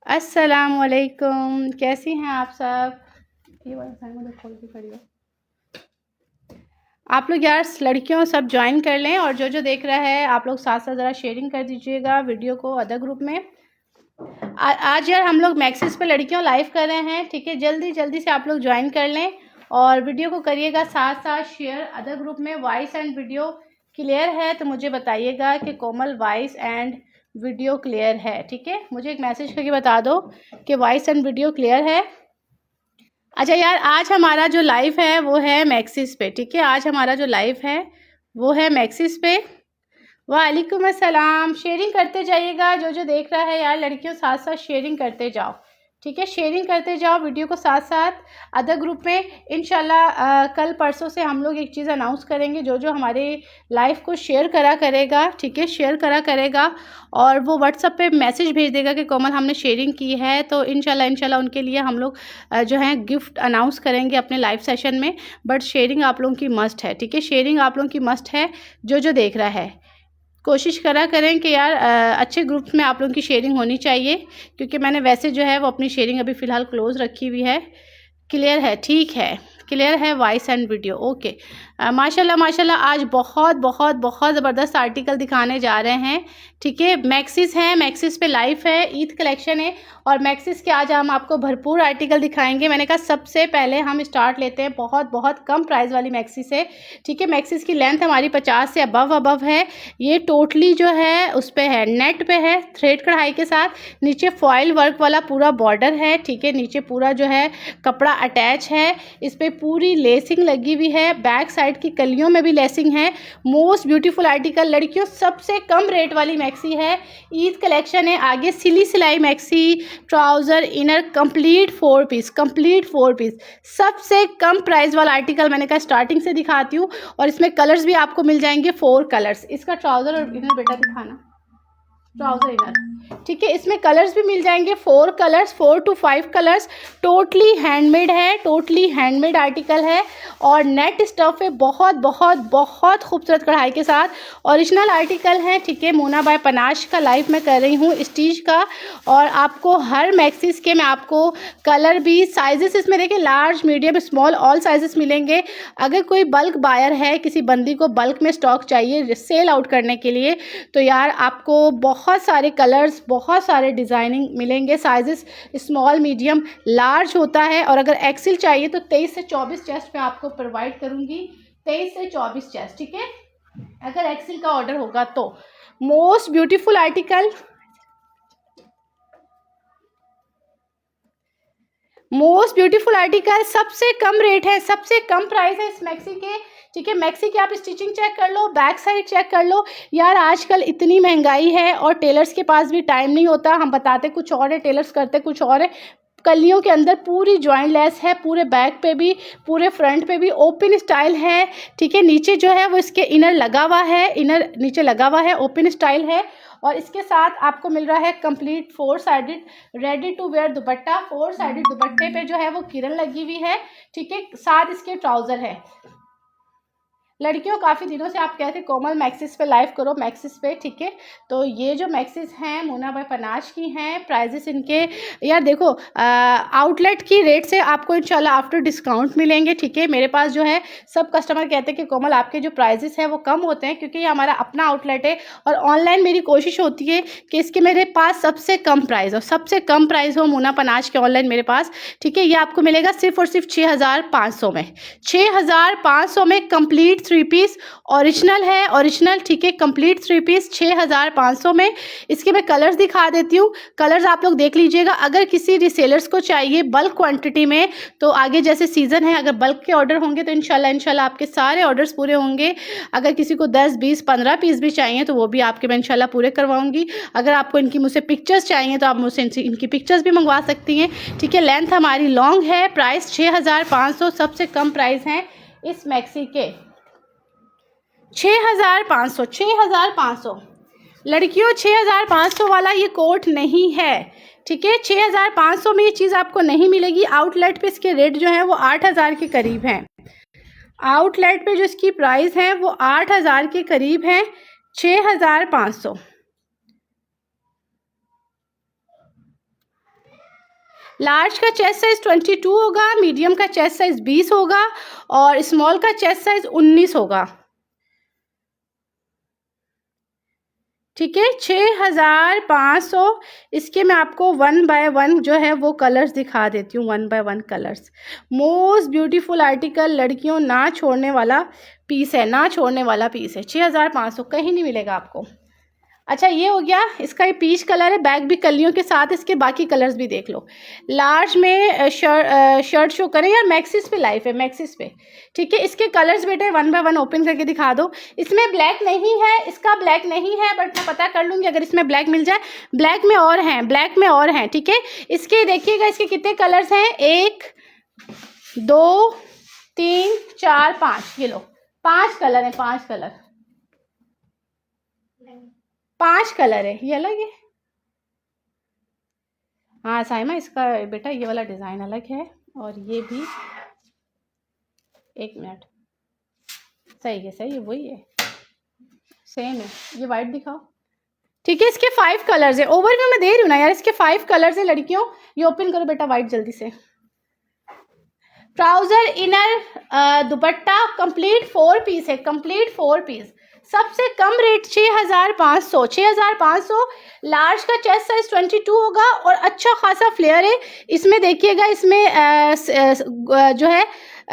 अस्सलामुअलैकुम, कैसी हैं आप सब। ये वाला साइड में खोल के खड़ी हो। आप लोग यार लड़कियों सब ज्वाइन कर लें और जो जो देख रहा है आप लोग साथ साथ ज़रा शेयरिंग कर दीजिएगा वीडियो को अदर ग्रुप में। आज यार हम लोग मैक्सिस पे लड़कियों लाइव कर रहे हैं, ठीक है। जल्दी जल्दी से आप लोग ज्वाइन कर लें और वीडियो को करिएगा साथ साथ शेयर अदर ग्रुप में। वॉइस एंड वीडियो क्लियर है तो मुझे बताइएगा कि कोमल वॉइस एंड वीडियो क्लियर है, ठीक है। मुझे एक मैसेज करके बता दो कि वॉइस एंड वीडियो क्लियर है। अच्छा यार, आज हमारा जो लाइव है वो है मैक्सिस पे, ठीक है। आज हमारा जो लाइव है वो है मैक्सिस पे। वालेकुम अस्सलाम। शेयरिंग करते जाइएगा, जो जो देख रहा है यार लड़कियों साथ साथ शेयरिंग करते जाओ, ठीक है। शेयरिंग करते जाओ वीडियो को साथ साथ अदर ग्रुप में। इंशाल्लाह कल परसों से हम लोग एक चीज़ अनाउंस करेंगे, जो जो हमारे लाइव को शेयर करा करेगा, ठीक है, शेयर करा करेगा और वो व्हाट्सएप पे मैसेज भेज देगा कि कोमल हमने शेयरिंग की है, तो इंशाल्लाह उनके लिए हम लोग जो है गिफ्ट अनाउंस करेंगे अपने लाइव सेशन में। बट शेयरिंग आप लोगों की मस्ट है, ठीक है। शेयरिंग आप लोगों की मस्ट है। जो जो देख रहा है कोशिश करा करें कि यार अच्छे ग्रुप्स में आप लोगों की शेयरिंग होनी चाहिए, क्योंकि मैंने वैसे जो है वो अपनी शेयरिंग अभी फ़िलहाल क्लोज़ रखी हुई है। क्लियर है, ठीक है, क्लियर है वॉइस एंड वीडियो, ओके। माशाल्लाह माशाल्लाह आज बहुत बहुत बहुत ज़बरदस्त आर्टिकल दिखाने जा रहे हैं, ठीक है। मैक्सिस है, मैक्सिस पे लाइव है, ईद कलेक्शन है और मैक्सिस के आज हम आपको भरपूर आर्टिकल दिखाएंगे। मैंने कहा सबसे पहले हम स्टार्ट लेते हैं बहुत बहुत कम प्राइस वाली मैक्सिस है, ठीक है। मैक्सिस की लेंथ हमारी 50 से अबव है। ये टोटली जो है उस पर है, नेट पे है, थ्रेड कढ़ाई के साथ। नीचे फॉइल वर्क वाला पूरा बॉर्डर है, ठीक है। नीचे पूरा जो है कपड़ा अटैच है, इस पर पूरी लेसिंग लगी हुई है, बैक साइड की कलियों में भी लेसिंग है। मोस्ट ब्यूटीफुल आर्टिकल लड़कियों सबसे कम रेट वाली मैक्सी है, ईद कलेक्शन है। आगे सिली सिलाई maxi, trouser, inner, complete 4 piece, complete 4 piece, सबसे कम प्राइस वाला आर्टिकल मैंने कहा स्टार्टिंग से दिखाती हूँ। और इसमें कलर्स भी आपको मिल जाएंगे 4 कलर्स। इसका ट्राउज़र और इनर बेटा दिखाना, ट्राउज़र इनर, ठीक है। इसमें कलर्स भी मिल जाएंगे 4 colours, 4 to 5 colours. Totally handmade है, टोटली हैंडमेड आर्टिकल है और नेट स्टफ है, बहुत बहुत बहुत खूबसूरत कढ़ाई के साथ ओरिजिनल आर्टिकल है, ठीक है। मोना बाय पनाश का लाइव मैं कर रही हूँ स्टीच का। और आपको हर मैक्सिस के मैं आपको कलर भी, साइजेस इसमें देखिए large, medium, small all sizes मिलेंगे। अगर कोई बल्क बायर है, किसी बंदी को बल्क में स्टॉक चाहिए सेल आउट करने के लिए, तो यार आपको बहुत सारे कलर्स, बहुत सारे डिज़ाइनिंग मिलेंगे। साइजेस स्मॉल, मीडियम, लार्ज होता है। और अगर एक्सेल चाहिए तो 23 से 24 चेस्ट पे आपको प्रोवाइड करूंगी, 23 से 24 चेस्ट, ठीक है, अगर एक्सेल का ऑर्डर होगा तो। Most beautiful article, most beautiful article, सबसे कम रेट है, सबसे कम प्राइस है इस मैक्सी के, ठीक है। मैक्सी की आप स्टिचिंग चेक कर लो, बैक साइड चेक कर लो। यार आजकल इतनी महंगाई है और टेलर्स के पास भी टाइम नहीं होता, हम बताते कुछ और है, टेलर्स करते कुछ और है। कलियों के अंदर पूरी जॉइंट लेस है, पूरे बैक पे भी, पूरे फ्रंट पे भी ओपन स्टाइल है, ठीक है। नीचे जो है वो इसके इनर लगा हुआ है, इनर नीचे लगा हुआ है, ओपन स्टाइल है। और इसके साथ आपको मिल रहा है complete 4 sided ready to wear dupatta. 4 sided दुपट्टे पे जो है वो किरण लगी हुई है, ठीक है। साथ इसके ट्राउज़र है। लड़कियों काफ़ी दिनों से आप कहते कोमल मैक्सिस पे लाइव करो, मैक्सिस पे, ठीक है। तो ये जो मैक्सिस हैं मोना बाय पनाश की हैं। प्राइजेस इनके यार देखो आउटलेट की रेट से आपको इंशाल्लाह आफ्टर डिस्काउंट मिलेंगे, ठीक है। मेरे पास जो है सब कस्टमर कहते हैं कि कोमल आपके जो प्राइजेस हैं वो कम होते हैं, क्योंकि ये हमारा अपना आउटलेट है और ऑनलाइन मेरी कोशिश होती है कि इसके मेरे पास सबसे कम प्राइस हो, सबसे कम प्राइस हो मोना पनाश के ऑनलाइन मेरे पास, ठीक है। ये आपको मिलेगा सिर्फ और सिर्फ 6500 में, 6500 में कंप्लीट 3 पीस ओरिजिनल है, ओरिजिनल, ठीक है। कंप्लीट 3 पीस 6500 में। इसके मैं कलर्स दिखा देती हूँ, कलर्स आप लोग देख लीजिएगा। अगर किसी रिसेलर्स को चाहिए बल्क क्वांटिटी में तो आगे जैसे सीज़न है, अगर बल्क के ऑर्डर होंगे तो इंशाल्लाह आपके सारे ऑर्डर्स पूरे होंगे। अगर किसी को 10, 20, 15 पीस भी चाहिए तो वो भी आपके मैं इंशाल्लाह पूरे करवाऊंगी। अगर आपको इनकी मुझसे पिक्चर्स चाहिए तो आप मुझसे इनकी पिक्चर्स भी मंगवा सकती हैं, ठीक है। लेंथ हमारी लॉन्ग है, प्राइस 6500 सबसे कम प्राइस हैं इस मैक्सी के, 6500, 6500। लड़कियों 6500 वाला ये कोट नहीं है, ठीक है। 6500 में ये चीज़ आपको नहीं मिलेगी। आउटलेट पे इसके रेट जो है वो 8000 के करीब हैं। आउटलेट पे जो इसकी प्राइस है वो 8000 के करीब है, 6,500। लार्ज का चेस्ट साइज 22 होगा, मीडियम का चेस्ट साइज 20 होगा और स्मॉल का चेस्ट साइज 19 होगा। ठीक है, 6,500। इसके मैं आपको 1 बाय 1 जो है वो कलर्स दिखा देती हूँ, 1 by 1 colours. Most beautiful article, लड़कियों ना छोड़ने वाला पीस है, ना छोड़ने वाला पीस है। 6,500, कहीं नहीं मिलेगा आपको। अच्छा, ये हो गया, इसका ये पीच कलर है, बैक भी कलियों के साथ, इसके बाकी कलर्स भी देख लो। लार्ज में शर्ट शो करें यार, मैक्सिस पे लाइफ है, मैक्सिस पे। ठीक है, इसके कलर्स बेटे 1 बाय 1 ओपन करके दिखा दो। इसमें ब्लैक नहीं है, इसका ब्लैक नहीं है, बट मैं पता कर लूँगी अगर इसमें ब्लैक मिल जाए। ब्लैक में और हैं, ब्लैक में और हैं। ठीक है, इसके देखिएगा, इसके कितने कलर्स हैं, 1 2 3 4 5, ये लो 5 कलर हैं, 5 कलर, 5 कलर है। ये अलग है, हाँ साइमा, इसका बेटा ये वाला डिज़ाइन अलग है और ये भी, 1 मिनट, सही है, सही है, वही है, सेम है। ये वाइट दिखाओ। ठीक है, इसके 5 कलर्स है, ओवरव्यू में दे रही हूँ ना यार, इसके 5 कलर्स है लड़कियों। ये ओपन करो बेटा वाइट जल्दी से। Trouser, inner, dupatta, complete 4 piece है, कंप्लीट 4 पीस। सबसे कम रेट 6,500, 6,500। लार्ज का चेस्ट साइज 22 होगा और अच्छा खासा फ्लेयर है। इसमें देखिएगा, इसमें जो है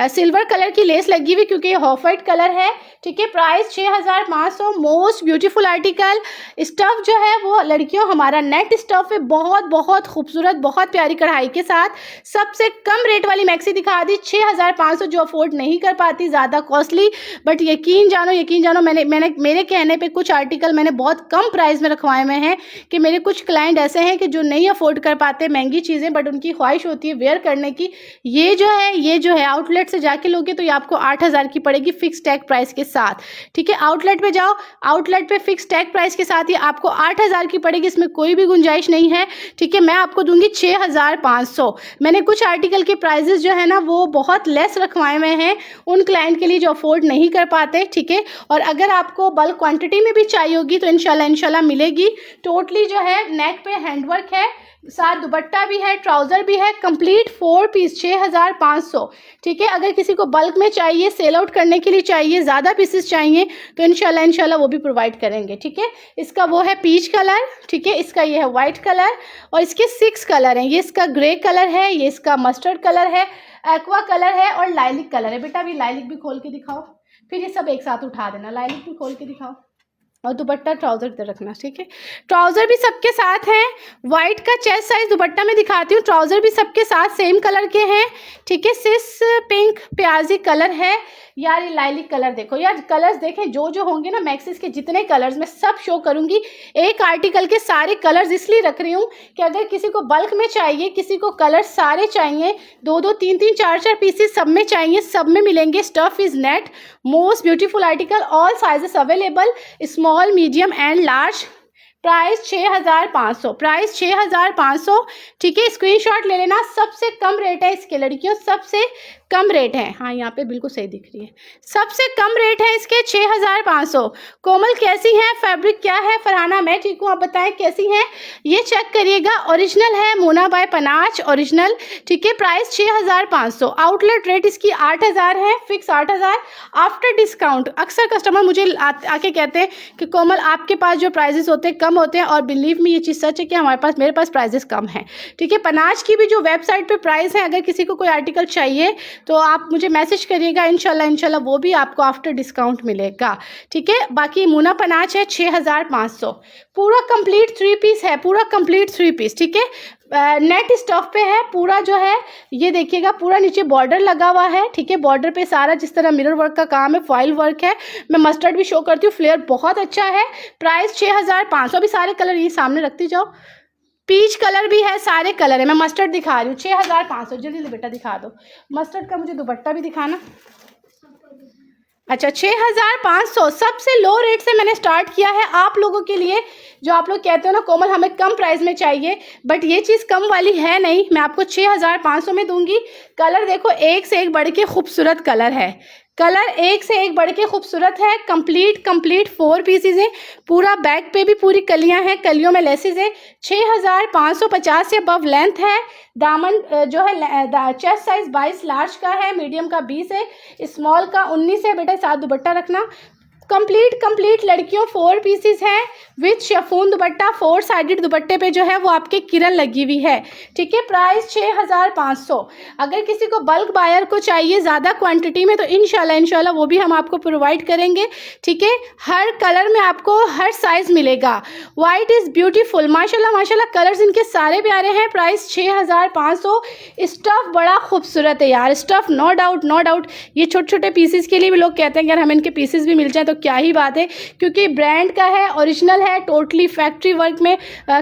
सिल्वर कलर की लेस लगी हुई, क्योंकि ये ऑफ वाइट कलर है। ठीक है, price 6,500। Most beautiful article. Stuff जो है वो लड़कियों हमारा नेट स्टफ है, बहुत बहुत खूबसूरत, बहुत प्यारी कढ़ाई के साथ। सबसे कम रेट वाली मैक्सी दिखा दी, 6,500। जो अफोर्ड नहीं कर पाती, ज़्यादा कॉस्टली, बट यकीन जानो मैंने मेरे कहने पे कुछ आर्टिकल मैंने बहुत कम प्राइस में रखवाए हुए हैं, कि मेरे कुछ क्लाइंट ऐसे हैं कि जो नहीं अफोर्ड कर पाते महंगी चीज़ें, बट उनकी ख्वाहिश होती है वेयर करने की। ये जो है आउटलेट से जाके लोगे तो ये आपको 8,000 की पड़ेगी फिक्स टैग प्राइस के साथ। ठीक है, आउटलेट पे जाओ, आउटलेट पे फिक्स टैग प्राइस के साथ ही आपको 8,000 की पड़ेगी, इसमें कोई भी गुंजाइश नहीं है। ठीक है, मैं आपको दूंगी 6,500। मैंने कुछ आर्टिकल के प्राइजेस जो है ना वो बहुत लेस रखवाए हुए हैं उन क्लाइंट के लिए जो अफोर्ड नहीं कर पाते। ठीक है, और अगर आपको बल्क क्वांटिटी में भी चाहिए होगी तो इंशाल्लाह मिलेगी। टोटली जो है नेक पे हैंडवर्क है, साथ दुपट्टा भी है, ट्राउज़र भी है, कंप्लीट 4 पीस, 6,500। ठीक है, अगर किसी को बल्क में चाहिए, सेल आउट करने के लिए चाहिए, ज़्यादा पीसेस चाहिए तो इंशाल्लाह वो भी प्रोवाइड करेंगे। ठीक है, इसका वो है पीच कलर। ठीक है, इसका ये है वाइट कलर और इसके 6 कलर हैं। ये इसका ग्रे कलर है, ये इसका मस्टर्ड कलर है, एक्वा कलर है और लाइलिक कलर है। बेटा अभी लाइलिक भी खोल के दिखाओ, फिर ये सब एक साथ उठा देना। लाइलिक भी खोल के दिखाओ और दुपट्टा ट्राउज़र इधर रखना। ठीक है, ट्राउज़र भी सबके साथ हैं। वाइट का चेस्ट साइज दुपट्टा में दिखाती हूँ, ट्राउज़र भी सबके साथ सेम कलर के हैं। ठीक है, सिस पिंक प्याजी कलर है यार। ये लाइलिक कलर देखो यार, कलर्स देखें जो होंगे ना मैक्सिस के जितने कलर्स मैं सब शो करूँगी। एक आर्टिकल के सारे कलर्स इसलिए रख रही हूँ कि अगर किसी को बल्क में चाहिए, किसी को कलर्स सारे चाहिए, 2-2 3-3 4-4 पीसेस सब में चाहिए, सब में मिलेंगे। Stuff is net, most beautiful article, all sizes available, small, medium and large. Price 6,500, price 6,500। ठीक है, स्क्रीनशॉट ले लेना। सबसे कम रेट है इसके लड़कियों, सबसे कम रेट है। हाँ, यहाँ पे बिल्कुल सही दिख रही है, सबसे कम रेट है इसके 6,500। कोमल कैसी है, फैब्रिक क्या है? फरहाना मैं ठीक हूँ, आप बताएं कैसी हैं? ये चेक करिएगा, ओरिजिनल है, मोना बाय पनाच ओरिजिनल। ठीक है, प्राइस 6,500। आउटलेट रेट इसकी 8,000 है, फिक्स 8,000 आफ्टर डिस्काउंट। अक्सर कस्टमर मुझे आके कहते हैं कि कोमल आपके पास जो प्राइजेस होते हैं कम होते हैं, और बिलीव मी ये चीज़ सच है कि मेरे पास प्राइजेस कम हैं। ठीक है, पनाच की भी जो वेबसाइट पे प्राइस है, अगर किसी को कोई आर्टिकल चाहिए तो आप मुझे मैसेज करिएगा, इंशाल्लाह वो भी आपको आफ्टर डिस्काउंट मिलेगा। ठीक है, बाकी मुना पनाच है 6,500। पूरा कंप्लीट 3 पीस है, पूरा कंप्लीट 3 पीस। ठीक है, नेट स्टफ पे है पूरा जो है, ये देखिएगा पूरा नीचे बॉर्डर लगा हुआ है। ठीक है, बॉर्डर पे सारा जिस तरह मिरर वर्क का काम है, फॉइल वर्क है। मैं मस्टर्ड भी शो करती हूँ, फ्लेयर बहुत अच्छा है। प्राइस 6,500। अभी सारे कलर ये सामने रखती जाओ, पीच कलर भी है, सारे कलर है। मैं मस्टर्ड दिखा रही हूँ, 6,500। जल्दी बेटा दिखा दो, मस्टर्ड का मुझे दुपट्टा भी दिखाना। अच्छा, 6,500 सबसे लो रेट से मैंने स्टार्ट किया है आप लोगों के लिए। जो आप लोग कहते हो ना कोमल हमें कम प्राइस में चाहिए, बट ये चीज़ कम वाली है नहीं, मैं आपको 6,500 में दूंगी। कलर देखो, एक से एक बढ़ के खूबसूरत कलर है। कलर एक से एक बढ़ के खूबसूरत है। कंप्लीट 4 पीसेज हैं। पूरा बैक पे भी पूरी कलियां हैं, कलियों में लेसेस है। 6550 से अबव लेंथ है। दामन जो है चेस्ट साइज 22 लार्ज का है, मीडियम का 20 है, स्मॉल का 19 है। बेटा साथ दुपट्टा रखना। कंप्लीट लड़कियों 4 पीसेस हैं विथ शेफून दुपट्टा। 4 साइडेड दुपट्टे पे जो है वो आपके किरण लगी हुई है। ठीक है, प्राइस 6500। अगर किसी को बल्क बायर को चाहिए ज़्यादा क्वांटिटी में तो इंशाल्लाह वो भी हम आपको प्रोवाइड करेंगे। ठीक है, हर कलर में आपको हर साइज मिलेगा। वाइट इज़ ब्यूटीफुल, माशाल्लाह कलर्स इनके सारे प्यारे हैं। प्राइस 6500। स्टफ़ बड़ा खूबसूरत है यार, स्टफ़ नो डाउट। ये छोटे छोटे पीसेस के लिए भी लोग कहते हैं कि यार हमें इनके पीसेस भी मिल जाए तो क्या ही बात है, क्योंकि ब्रांड का है, ओरिजिनल है, टोटली फैक्ट्री वर्क में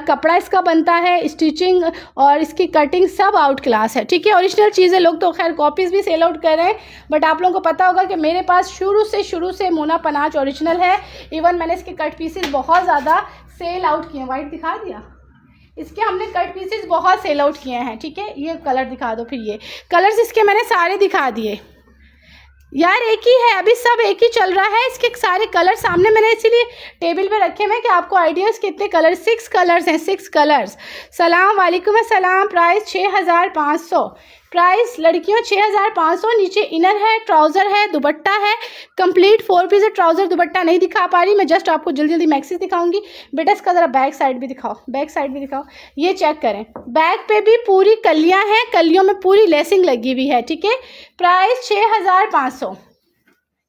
कपड़ा इसका बनता है। स्टिचिंग और इसकी कटिंग सब आउट क्लास है। ठीक है, ओरिजिनल चीज़ें लोग तो खैर कॉपीज़ भी सेल आउट कर रहे हैं, बट आप लोगों को पता होगा कि मेरे पास शुरू से मोना पनाच ओरिजिनल है। इवन मैंने इसके कट पीसेस बहुत ज़्यादा सेल आउट किए। वाइट दिखा दिया, इसके हमने कट पीसेस बहुत सेल आउट किए हैं। ठीक है, ये कलर दिखा दो। फिर ये कलर्स इसके मैंने सारे दिखा दिए यार, एक ही है अभी, सब एक ही चल रहा है। इसके सारे कलर सामने मैंने इसीलिए टेबल पे रखे हुए हैं कि आपको आइडियाज़ कितने कलर, 6 कलर्स हैं, 6 कलर्स। सलाम वालेकुम अस्सलाम। प्राइस 6500। प्राइस लड़कियों 6500। नीचे इनर है, ट्राउज़र है, दुपट्टा है। कंप्लीट 4 पीस है। ट्राउज़र दुपट्टा नहीं दिखा पा रही मैं, जस्ट आपको जल्दी मैक्सीज दिखाऊंगी। बेटा इसका ज़रा बैक साइड भी दिखाओ, बैक साइड भी दिखाओ। ये चेक करें, बैक पे भी पूरी कलियाँ हैं, कलियों में पूरी लेसिंग लगी हुई है। ठीक है, प्राइस 6500।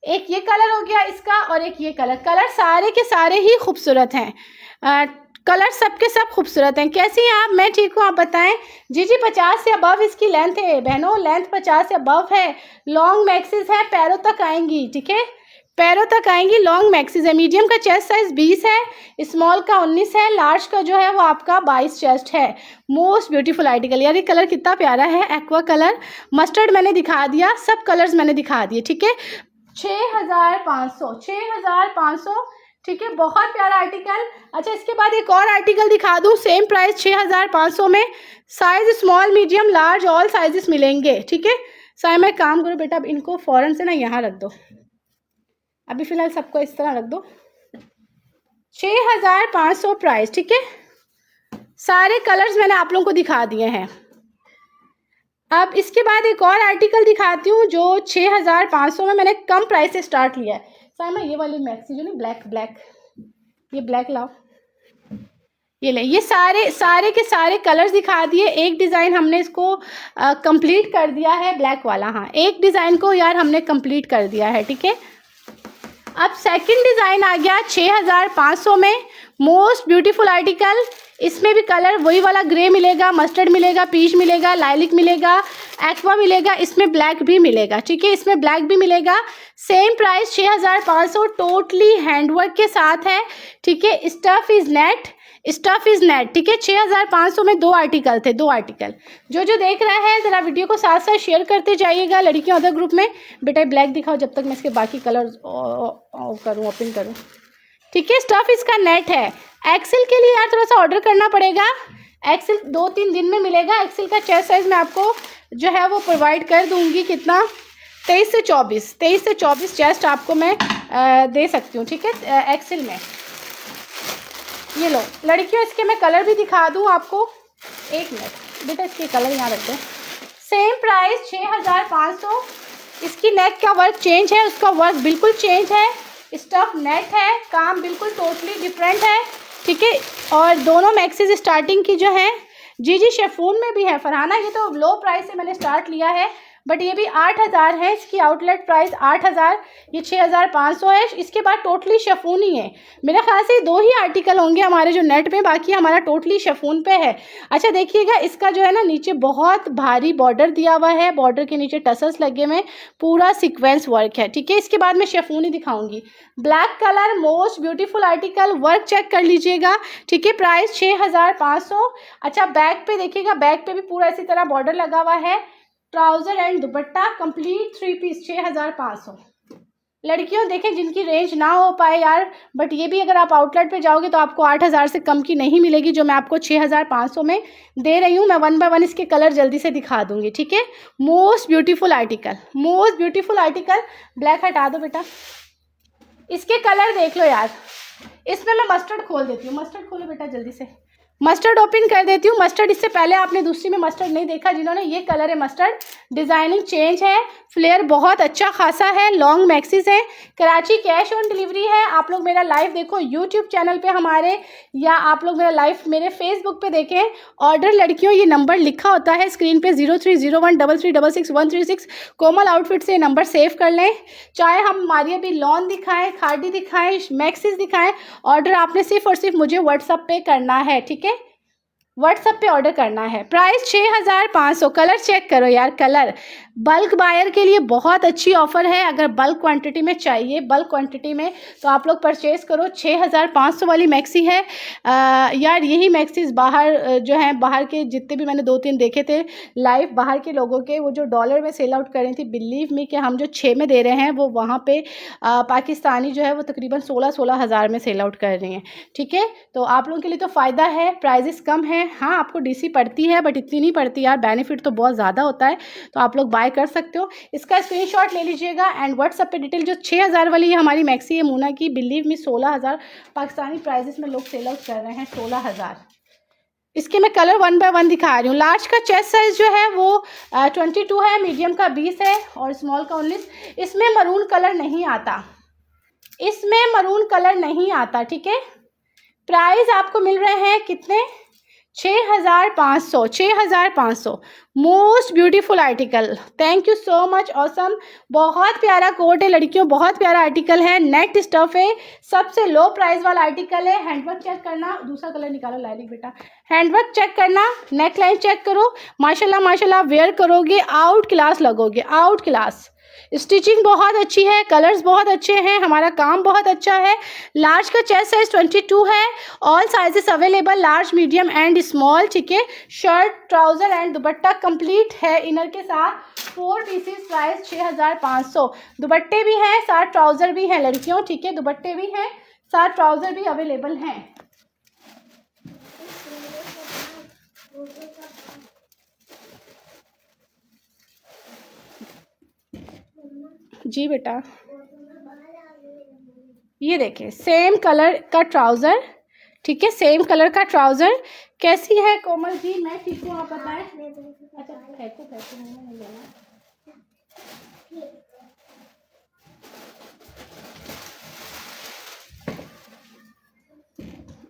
एक ये कलर हो गया इसका और एक ये कलर सारे के सारे ही खूबसूरत हैं। कलर सबके सब खूबसूरत हैं। कैसी हैं आप? मैं ठीक हूँ, आप बताएं। जी 50 से अबव इसकी लेंथ है बहनों, लेंथ 50 से अबव है। लॉन्ग मैक्सीज है, पैरों तक आएंगी। ठीक है, पैरों तक आएंगी, लॉन्ग मैक्सीज है। मीडियम का चेस्ट साइज 20 है, स्मॉल का 19 है, लार्ज का जो है वो आपका 22 चेस्ट है। मोस्ट ब्यूटीफुल आर्टिकल यार, ये कलर कितना प्यारा है, एक्वा कलर। मस्टर्ड मैंने दिखा दिया, सब कलर्स मैंने दिखा दिए। ठीक है, 6500। ठीक है, बहुत प्यारा आर्टिकल। अच्छा, इसके बाद एक और आर्टिकल दिखा दूँ, सेम प्राइस 6500 में। Size small, medium, large, all sizes मिलेंगे। ठीक है, साइज में काम करो बेटा, अब इनको फ़ौरन से ना यहाँ रख दो, अभी फ़िलहाल सबको इस तरह रख दो। 6500 प्राइस। ठीक है, सारे कलर्स मैंने आप लोगों को दिखा दिए हैं। अब इसके बाद एक और आर्टिकल दिखाती हूँ जो 6500 में मैंने कम प्राइस से स्टार्ट लिया है। साइमा ये वाली मैक्सी जो नहीं, ब्लैक, ये ब्लैक लाओ, ये ले। ये सारे के सारे कलर्स दिखा दिए। एक डिज़ाइन हमने इसको कंप्लीट कर दिया है, ब्लैक वाला। हाँ, एक डिज़ाइन को यार हमने कंप्लीट कर दिया है। ठीक है, अब सेकंड डिज़ाइन आ गया 6500 में। Most beautiful article. इसमें भी कलर वही वाला ग्रे मिलेगा, मस्टर्ड मिलेगा, पीच मिलेगा, लाइलिक मिलेगा, एक्वा मिलेगा, इसमें ब्लैक भी मिलेगा। ठीक है, इसमें ब्लैक भी मिलेगा। सेम प्राइस 6500, टोटली हैंडवर्क के साथ है। ठीक है, स्टफ़ इज़ नेट। ठीक है, 6500 में 2 आर्टिकल थे, 2 आर्टिकल। जो देख रहा है ज़रा वीडियो को साथ साथ शेयर करते जाइएगा लड़कियों अदर ग्रुप में। बेटा ब्लैक दिखाओ जब तक मैं इसके बाकी कलर करूँ, ओपन करूँ। ठीक है, स्टफ़ इसका नेट है। एक्सेल के लिए यार थोड़ा सा ऑर्डर करना पड़ेगा, एक्सेल 2-3 दिन में मिलेगा। एक्सेल का चेस्ट साइज़ मैं आपको जो है वो प्रोवाइड कर दूँगी। कितना? 23 से 24 चेस्ट आपको मैं दे सकती हूँ। ठीक है, एक्सेल में। ये लो लड़कियों, इसके मैं कलर भी दिखा दूँ आपको। एक मिनट बेटा, इसके कलर यहाँ रख दो। Same price 6500। इसकी नेक का वर्क चेंज है, उसका वर्क बिल्कुल चेंज है। स्टफ नेट है, काम बिल्कुल टोटली डिफरेंट है। ठीक है, और दोनों मैक्सीज स्टार्टिंग की जो है जी शेफून में भी है फरहाना। ये तो लो प्राइस से मैंने स्टार्ट लिया है, बट ये भी 8000 है। इसकी आउटलेट प्राइस 8000, ये 6500 है। इसके बाद टोटली शेफून ही है। मेरे ख्याल से 2 ही आर्टिकल होंगे हमारे जो नेट में, बाकी हमारा टोटली शेफून पे है। अच्छा देखिएगा, इसका जो है ना नीचे बहुत भारी बॉर्डर दिया हुआ है, बॉर्डर के नीचे टसल्स लगे हुए, पूरा सीक्वेंस वर्क है। ठीक है, इसके बाद मैं शेफून ही दिखाऊंगी। Black colour, most beautiful article. Work check कर लीजिएगा। ठीक है, प्राइस 6500। अच्छा, बैक पे देखिएगा, बैक पे भी पूरा इसी तरह बॉर्डर लगा हुआ है। Trouser and dupatta complete 3 piece 6500। लड़कियों देखें जिनकी रेंज ना हो पाए यार, बट ये भी अगर आप आउटलेट पे जाओगे तो आपको 8,000 से कम की नहीं मिलेगी, जो मैं आपको 6,500 में दे रही हूँ। मैं 1 बाय 1 इसके कलर जल्दी से दिखा दूंगी, ठीक है। Most beautiful article, most beautiful article. Black हटा दो बेटा, इसके कलर देख लो यार। इसमें मैं मस्टर्ड खोल देती हूँ, मस्टर्ड खोलो बेटा जल्दी से, मस्टर्ड ओपन कर देती हूँ। मस्टर्ड इससे पहले आपने दूसरी में मस्टर्ड नहीं देखा जिन्होंने, ये कलर है मस्टर्ड। डिज़ाइनिंग चेंज है, फ्लेयर बहुत अच्छा खासा है, लॉन्ग मैक्सीज है, कराची कैश ऑन डिलीवरी है। आप लोग मेरा लाइव देखो यूट्यूब चैनल पे हमारे, या आप लोग मेरा लाइव मेरे फेसबुक पे देखें। ऑर्डर लड़कियों ये नंबर लिखा होता है स्क्रीन पे 030133666136। कोमल आउटफिट से नंबर सेव कर लें। चाहे हम हमारी अभी लॉन दिखाएं, खादी दिखाएं, मैक्सीज दिखाएं, ऑर्डर आपने सिर्फ और सिर्फ मुझे व्हाट्सअप पे करना है, ठीक है। व्हाट्सएप पे ऑर्डर करना है। प्राइस 6,500। कलर चेक करो यार, कलर बल्क बायर के लिए बहुत अच्छी ऑफर है। अगर बल्क क्वांटिटी में चाहिए, बल्क क्वांटिटी में, तो आप लोग परचेज़ करो। 6,500 वाली मैक्सी है यार। यही मैक्सीज बाहर जो है, बाहर के जितने भी मैंने 2-3 देखे थे लाइव बाहर के लोगों के, वो जो डॉलर में सेल आउट कर रही थी, बिलीव मी कि हम जो 6 में दे रहे हैं वो वहाँ पे पाकिस्तानी जो है वो तकरीबन 16 हज़ार में सेल आउट कर रही हैं, ठीक है। तो आप लोगों के लिए तो फ़ायदा है, प्राइजेस कम है। हाँ आपको डीसी पड़ती है बट इतनी नहीं पड़ती यार, बेनिफिट तो बहुत ज़्यादा होता है, तो आप लोग बाय कर सकते हो। इसका स्क्रीनशॉट ले लीजिएगा एंड व्हाट्सएप पे डिटेल। जो 6,000 वाली है हमारी मैक्सी है मूना की, बिलीव मी 16,000 पाकिस्तानी प्राइजेस में लोग सेल आउट कर रहे हैं, 16,000। इसके मैं कलर 1 बाय 1 दिखा रही हूँ। लार्ज का चेस्ट साइज़ जो है वो 22 है, मीडियम का 20 है और स्मॉल का 19। इसमें मरून कलर नहीं आता, इसमें मरून कलर नहीं आता, ठीक है। प्राइस आपको मिल रहे हैं कितने, 6,500, 6,500। Most beautiful article, thank you so much, awesome. बहुत प्यारा कोट है लड़कियों, बहुत प्यारा आर्टिकल है, नेट स्टफ है, सबसे लो प्राइस वाला आर्टिकल है। हैंडवर्क चेक करना, दूसरा कलर निकालो लाइलिक बेटा, हैंडवर्क चेक करना, नेक लाइन चेक करो, माशाल्लाह माशाल्लाह। वेयर करोगे आउट क्लास लगोगे, आउट क्लास। स्टिचिंग बहुत अच्छी है, कलर्स बहुत अच्छे हैं, हमारा काम बहुत अच्छा है। लार्ज का चेस्ट साइज 22 है, all sizes available, large medium and small, ठीक है। Shirt trouser and dupatta complete है इनर के साथ, 4 पीसेस। प्राइस 6,500। दुपट्टे भी हैं, साथ ट्राउजर भी हैं लड़कियों, ठीक है। दुपट्टे भी हैं, साथ ट्राउजर भी अवेलेबल हैं। जी बेटा, ये देखें सेम कलर का ट्राउज़र, ठीक है, सेम कलर का ट्राउज़र। कैसी है कोमल जी? मैं ठीक हूँ, आप बताएं। अच्छा फेंको नहीं लेना।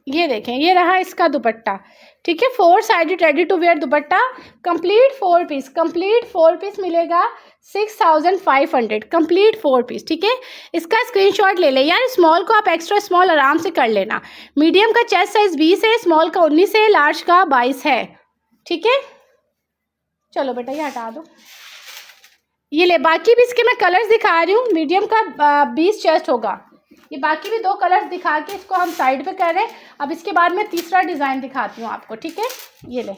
ये देखें, ये रहा इसका दुपट्टा, ठीक है। 4 sided ready to wear dupatta, complete 4 piece, complete 4 piece मिलेगा 6,500, कंप्लीट 4 पीस, ठीक है। इसका स्क्रीनशॉट ले ले यार। स्मॉल को आप एक्स्ट्रा स्मॉल आराम से कर लेना। मीडियम का चेस्ट साइज 20 है, स्मॉल का 19 है, लार्ज का 22 है, ठीक है। चलो बेटा ये हटा दो, ये ले। बाकी भी इसके मैं कलर्स दिखा रही हूँ। मीडियम का 20 चेस्ट होगा। ये बाकी भी 2 कलर्स दिखा के इसको हम साइड पे कर रहे हैं। अब इसके बाद मैं तीसरा डिज़ाइन दिखाती हूँ आपको, ठीक है। ये ले,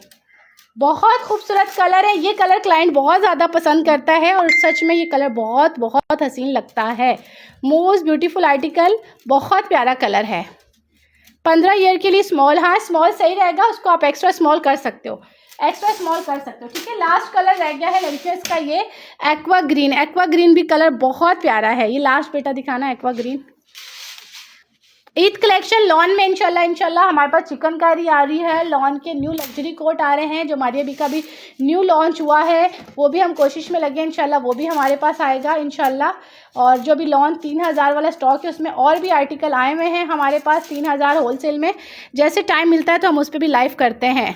बहुत खूबसूरत कलर है। ये कलर क्लाइंट बहुत ज़्यादा पसंद करता है और सच में ये कलर बहुत बहुत हसीन लगता है। मोस्ट ब्यूटीफुल आर्टिकल, बहुत प्यारा कलर है। 15 ईयर के लिए स्मॉल, हाँ स्मॉल सही रहेगा, उसको आप एक्स्ट्रा स्मॉल कर सकते हो, एक्स्ट्रा स्मॉल कर सकते हो, ठीक है। लास्ट कलर रह गया है लड़कियों इसका, ये एक्वा ग्रीन। एक्वा ग्रीन भी कलर बहुत प्यारा है। ये लास्ट बेटा दिखाना aqua green. Eid collection lawn में इंशाल्लाह हमारे पास चिकनकारी आ रही है। लॉन के न्यू लग्जरी कोट आ रहे हैं, जो हमारी अभी का भी न्यू लॉन्च हुआ है, वो भी हम कोशिश में लगे इंशाल्लाह, वो भी हमारे पास आएगा इंशाल्लाह। और जो भी लॉन 3,000 वाला स्टॉक है उसमें और भी आर्टिकल आए हुए हैं हमारे पास 3,000 होलसेल में। जैसे टाइम मिलता है तो हम उस पर भी लाइव करते हैं,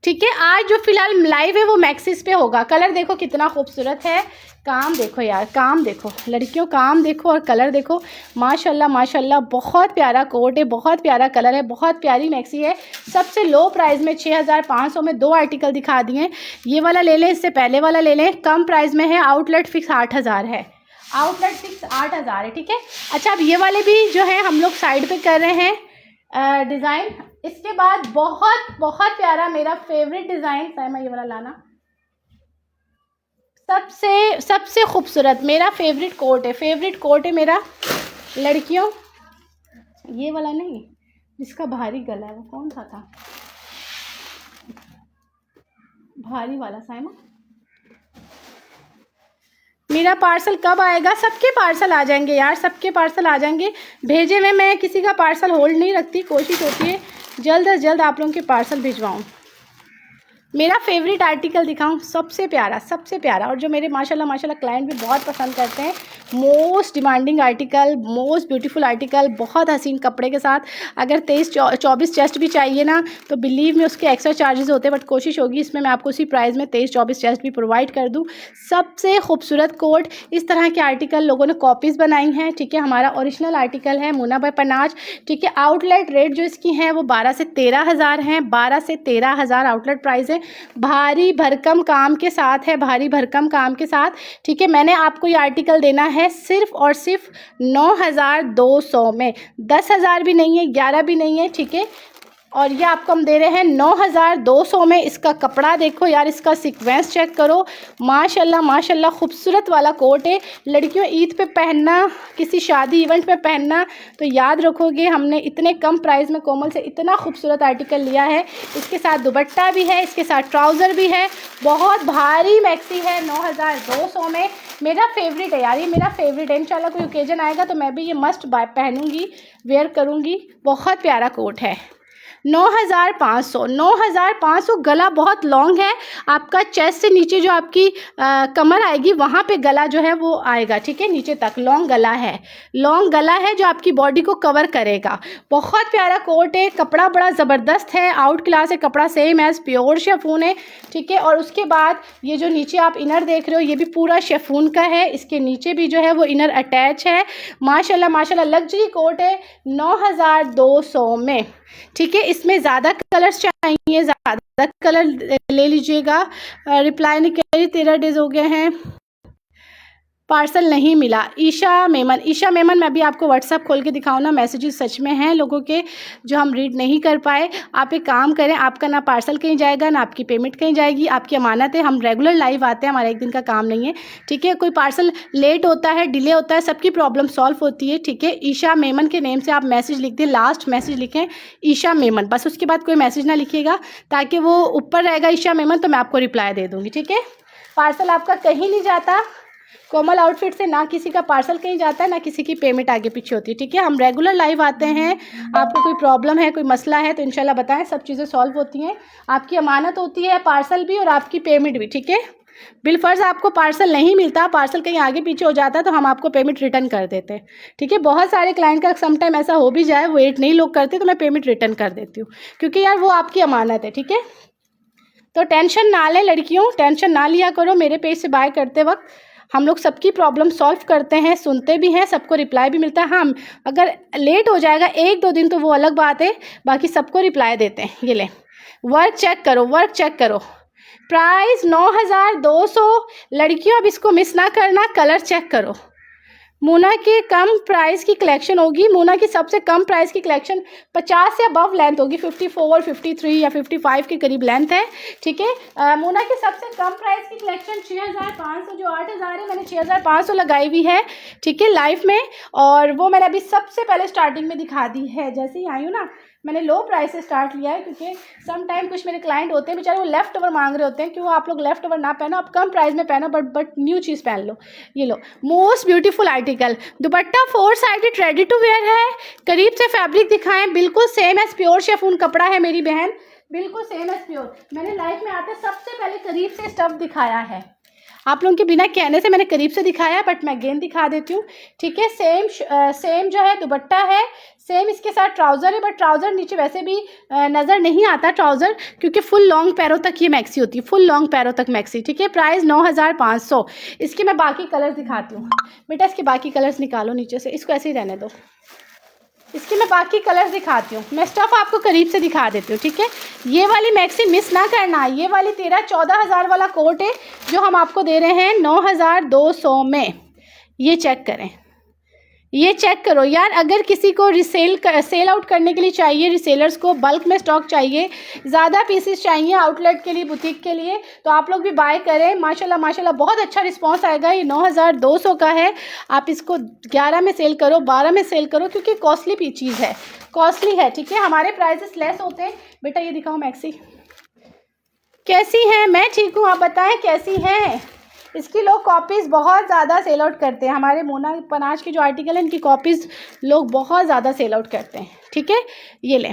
ठीक है। आज जो फिलहाल लाइव है वो मैक्सिस पे होगा। कलर देखो कितना खूबसूरत है, काम देखो यार, काम देखो लड़कियों, काम देखो और कलर देखो, माशाल्लाह माशाल्लाह। बहुत प्यारा कोट है, बहुत प्यारा कलर है, बहुत प्यारी मैक्सी है। सबसे लो प्राइस में 6,500 में 2 आर्टिकल दिखा दिए। ये वाला ले लें, इससे पहले वाला ले लें, कम प्राइस में है। आउटलेट फिक्स 8,000 है, आउटलेट फिक्स 8,000 है, ठीक है। अच्छा अब ये वाले भी जो है हम लोग साइड पे कर रहे हैं डिज़ाइन। इसके बाद बहुत बहुत प्यारा मेरा फेवरेट डिज़ाइन, साइमा ये वाला लाना, सबसे सबसे खूबसूरत मेरा फेवरेट कोट है, फेवरेट कोट है मेरा लड़कियों। ये वाला नहीं, जिसका भारी गला है, वो कौन सा था, भारी वाला साइमा। मेरा पार्सल कब आएगा? सबके पार्सल आ जाएंगे यार, सबके पार्सल आ जाएंगे। भेजे में मैं किसी का पार्सल होल्ड नहीं रखती, कोशिश होती है जल्द से जल्द आप लोगों के पार्सल भिजवाऊँ। मेरा फेवरेट आर्टिकल दिखाऊं, सबसे प्यारा, सबसे प्यारा, और जो मेरे माशाल्लाह माशाल्लाह क्लाइंट भी बहुत पसंद करते हैं, most demanding article, most beautiful article, बहुत हसीन कपड़े के साथ। अगर 23-24 चेस्ट भी चाहिए ना तो बिलीव में उसके एक्स्ट्रा चार्जेस होते हैं, बट कोशिश होगी इसमें मैं आपको उसी प्राइस में 23-24 चेस्ट भी प्रोवाइड कर दूँ। सबसे खूबसूरत कोट, इस तरह के आर्टिकल लोगों ने कॉपीज़ बनाई हैं, ठीक है। हमारा ओरिजिनल आर्टिकल है मुन्ना भाई पनाज, ठीक है। आउटलेट रेट जो इसकी हैं वो 12 से 13 हज़ार हैं, 12 से 13 हज़ार आउटलेट प्राइस है। भारी भरकम काम के साथ है, भारी भरकम काम के साथ, ठीक है। मैंने आपको ये आर्टिकल देना है सिर्फ और सिर्फ 9,200 में, 10,000 भी नहीं है, 11 भी नहीं है, ठीक है। और ये आपको हम दे रहे हैं 9,200 में। इसका कपड़ा देखो यार, इसका सीक्वेंस चेक करो, माशाल्लाह माशाल्लाह खूबसूरत वाला कोट है। लड़कियों ईद पे पहनना, किसी शादी इवेंट पे पहनना तो याद रखोगे हमने इतने कम प्राइस में कोमल से इतना खूबसूरत आर्टिकल लिया है। इसके साथ दुपट्टा भी है, इसके साथ ट्राउज़र भी है, बहुत भारी मैक्सी है 9,200 में। मेरा फेवरेट है यार, ये मेरा फेवरेट है। इंशाल्लाह कोई ओकेजन आएगा तो मैं भी ये मस्ट बाय पहनूंगी, वेयर करूँगी। बहुत प्यारा कोट है। 9,500, 9,500। गला बहुत लॉन्ग है, आपका चेस्ट से नीचे जो आपकी कमर आएगी वहाँ पे गला जो है वो आएगा, ठीक है, नीचे तक लॉन्ग गला है, लॉन्ग गला है जो आपकी बॉडी को कवर करेगा। बहुत प्यारा कोट है, कपड़ा बड़ा ज़बरदस्त है, आउट क्लास है कपड़ा, सेम एज़ प्योर शेफून है, ठीक है। और उसके बाद ये जो नीचे आप इनर देख रहे हो ये भी पूरा शेफून का है, इसके नीचे भी जो है वो इनर अटैच है। माशाल्लाह माशाल्लाह लग्जरी कोट है 9,200 में, ठीक है। इसमें ज़्यादा कलर्स चाहिए, ज़्यादा कलर ले लीजिएगा। रिप्लाई नहीं करी, 13 डेज़ हो गए हैं, पार्सल नहीं मिला। ईशा मेमन, ईशा मेमन, मैं भी आपको व्हाट्सअप खोल के दिखाऊँ ना, मैसेजेस सच में हैं लोगों के जो हम रीड नहीं कर पाए। आप एक काम करें, आपका ना पार्सल कहीं जाएगा ना आपकी पेमेंट कहीं जाएगी, आपकी अमानत है। हम रेगुलर लाइव आते हैं, हमारा एक दिन का काम नहीं है, ठीक है। कोई पार्सल लेट होता है, डिले होता है, सबकी प्रॉब्लम सॉल्व होती है, ठीक है। ईशा मेमन के नेम से आप मैसेज लिख दें, लास्ट मैसेज लिखें ईशा मेमन, बस उसके बाद कोई मैसेज ना लिखिएगा ताकि वो ऊपर रहेगा ईशा मेमन, तो मैं आपको रिप्लाई दे दूँगी, ठीक है। पार्सल आपका कहीं नहीं जाता, कोमल आउटफिट से ना किसी का पार्सल कहीं जाता है, ना किसी की पेमेंट आगे पीछे होती है, ठीक है। हम रेगुलर लाइव आते हैं, आपको कोई प्रॉब्लम है, कोई मसला है तो इंशाल्लाह बताएं, सब चीज़ें सॉल्व होती हैं। आपकी अमानत होती है, पार्सल भी और आपकी पेमेंट भी, ठीक है। बिलफर्ज आपको पार्सल नहीं मिलता, पार्सल कहीं आगे पीछे हो जाता है तो हम आपको पेमेंट रिटर्न कर देते हैं, ठीक है। बहुत सारे क्लाइंट का समटाइम ऐसा हो भी जाए, वेट नहीं लोग करते तो मैं पेमेंट रिटर्न कर देती हूँ, क्योंकि यार वो आपकी अमानत है, ठीक है। तो टेंशन ना लें लड़कियों, टेंशन ना लिया करो। मेरे पेज से बाय करते वक्त हम लोग सबकी प्रॉब्लम सॉल्व करते हैं, सुनते भी हैं, सबको रिप्लाई भी मिलता है। हाँ, अगर लेट हो जाएगा 1-2 दिन तो वो अलग बात है, बाकी सबको रिप्लाई देते हैं। ये ले, वर्क चेक करो, वर्क चेक करो। प्राइस 9,200। लड़कियों अब इसको मिस ना करना, कलर चेक करो। मोना के कम प्राइस की कलेक्शन होगी, मोना की सबसे कम प्राइस की कलेक्शन 50 से अबव लेंथ होगी, 54, 53 या 55 के करीब लेंथ है, ठीक है। मोना की सबसे कम प्राइस की कलेक्शन 6,500, जो 8,000 है मैंने 6,500 लगाई हुई है, ठीक है, लाइव में। और वो मैंने अभी सबसे पहले स्टार्टिंग में दिखा दी है, जैसे ही आई हूँ ना मैंने लो प्राइस से स्टार्ट लिया है, क्योंकि सम टाइम कुछ मेरे क्लाइंट होते हैं बेचारे वो लेफ्ट ओवर मांग रहे होते हैं, क्यों आप लोग लेफ्ट ओवर ना पहनो, आप कम प्राइस में पहनो, बट न्यू चीज़ पहन लो। ये लो, most beautiful article, dupatta 4 sided ready to wear है। करीब से फैब्रिक दिखाएं, बिल्कुल सेम एज प्योर शेफून कपड़ा है मेरी बहन, बिल्कुल सेम एज प्योर। मैंने लाइफ में आते सबसे पहले करीब से स्टफ दिखाया है, आप लोगों के बिना कहने से मैंने करीब से दिखाया है, बट मैं अगेन दिखा देती हूँ, ठीक है। सेम जो है दुपट्टा है, सेम इसके साथ ट्राउज़र है, बट ट्राउज़र नीचे वैसे भी नज़र नहीं आता ट्राउज़र, क्योंकि फुल लॉन्ग पैरों तक ये मैक्सी होती है, फुल लॉन्ग पैरों तक मैक्सी, ठीक है। प्राइस 9,500। इसके मैं बाकी कलर्स दिखाती हूँ बेटा, इसके बाकी कलर्स निकालो नीचे से, इसको ऐसे ही रहने दो। इसके मैं बाकी कलर्स दिखाती हूँ, मैं स्टफ़ आपको करीब से दिखा देती हूँ, ठीक है। ये वाली मैक्सी मिस ना करना, ये वाली 13-14 हज़ार वाला कोट है जो हम आपको दे रहे हैं 9,200 में। ये चेक करें, ये चेक करो यार, अगर किसी को सेल आउट करने के लिए चाहिए, रिसेलर्स को बल्क में स्टॉक चाहिए, ज़्यादा पीसेस चाहिए आउटलेट के लिए, बुटीक के लिए, तो आप लोग भी बाय करें। माशाल्लाह माशाल्लाह बहुत अच्छा रिस्पांस आएगा। ये 9200 का है। आप इसको 11 में सेल करो, 12 में सेल करो, क्योंकि कॉस्टली चीज़ है, कॉस्टली है, ठीक है। हमारे प्राइसेस लेस होते हैं। बेटा ये दिखाओ मैक्सी कैसी है। मैं ठीक हूँ, आप बताएं कैसी हैं। इसकी लोग कॉपीज़ बहुत ज़्यादा सेल आउट करते हैं। हमारे मोना पनाज के जो आर्टिकल हैं, इनकी कॉपीज़ लोग बहुत ज़्यादा सेल आउट करते हैं, ठीक है। ये ले,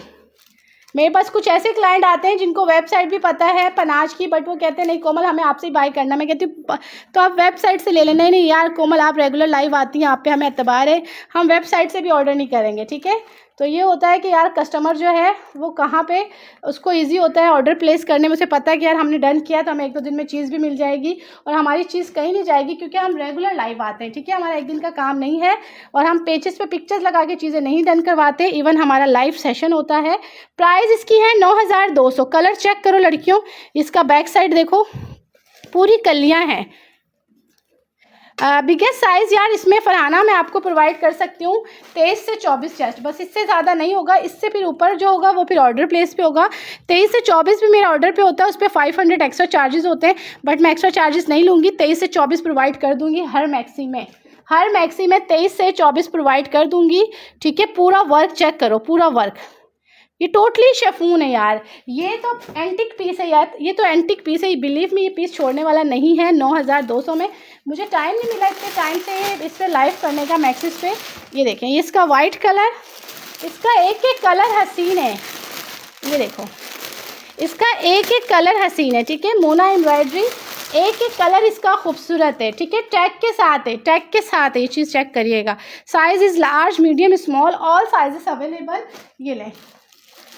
मेरे पास कुछ ऐसे क्लाइंट आते हैं जिनको वेबसाइट भी पता है पनाज की, बट वो कहते हैं नहीं कोमल हमें आपसे ही बाय करना। मैं कहती हूँ तो आप वेबसाइट से ले लेना। नहीं यार कोमल, आप रेगुलर लाइव आती हैं, आप पे हमें एतबार है, हम वेबसाइट से भी ऑर्डर नहीं करेंगे, ठीक है। तो ये होता है कि यार कस्टमर जो है वो कहाँ पे उसको इजी होता है ऑर्डर प्लेस करने में। उसे पता है कि यार हमने डन किया तो हमें 1-2 दिन में चीज़ भी मिल जाएगी, और हमारी चीज़ कहीं नहीं जाएगी, क्योंकि हम रेगुलर लाइव आते हैं, ठीक है। हमारा एक दिन का काम नहीं है, और हम पेजेस पे पिक्चर्स लगा के चीज़ें नहीं डन करवाते। इवन हमारा लाइव सेशन होता है। प्राइस इसकी है 9200। कलर चेक करो लड़कियों, इसका बैक साइड देखो, पूरी कलियाँ हैं। बिगेस्ट साइज़ यार इसमें फरहाना मैं आपको प्रोवाइड कर सकती हूँ 23 से 24 चेस्ट, बस इससे ज़्यादा नहीं होगा। इससे फिर ऊपर जो होगा वो फिर ऑर्डर प्लेस पे होगा। 23 से 24 भी मेरा ऑर्डर पे होता है, उस पर 500 एक्स्ट्रा चार्जेस होते हैं, बट मैं एक्स्ट्रा चार्जेस नहीं लूँगी। 23 से 24 प्रोवाइड कर दूँगी हर मैक्सी में, 23 से 24 प्रोवाइड कर दूँगी, ठीक है। पूरा वर्क चेक करो, पूरा वर्क, ये टोटली शेफून है यार। ये तो एंटिक पीस है यार, ये तो एंटिक पीस है, बिलीव में ये पीस छोड़ने वाला नहीं है। 9200 में मुझे टाइम नहीं मिला इतने टाइम से इस पर लाइव करने का मैक्सिस पे। ये देखें, ये इसका वाइट कलर, इसका एक एक कलर हसीन है। ये देखो, इसका एक एक कलर हसीन है, ठीक है। मोना एम्ब्रॉयडरी, एक एक कलर इसका खूबसूरत है, ठीक है। टैग के साथ है, टैग के साथ है, ये चीज़ चेक करिएगा। Size is large, medium, small, all sizes available. ये लें,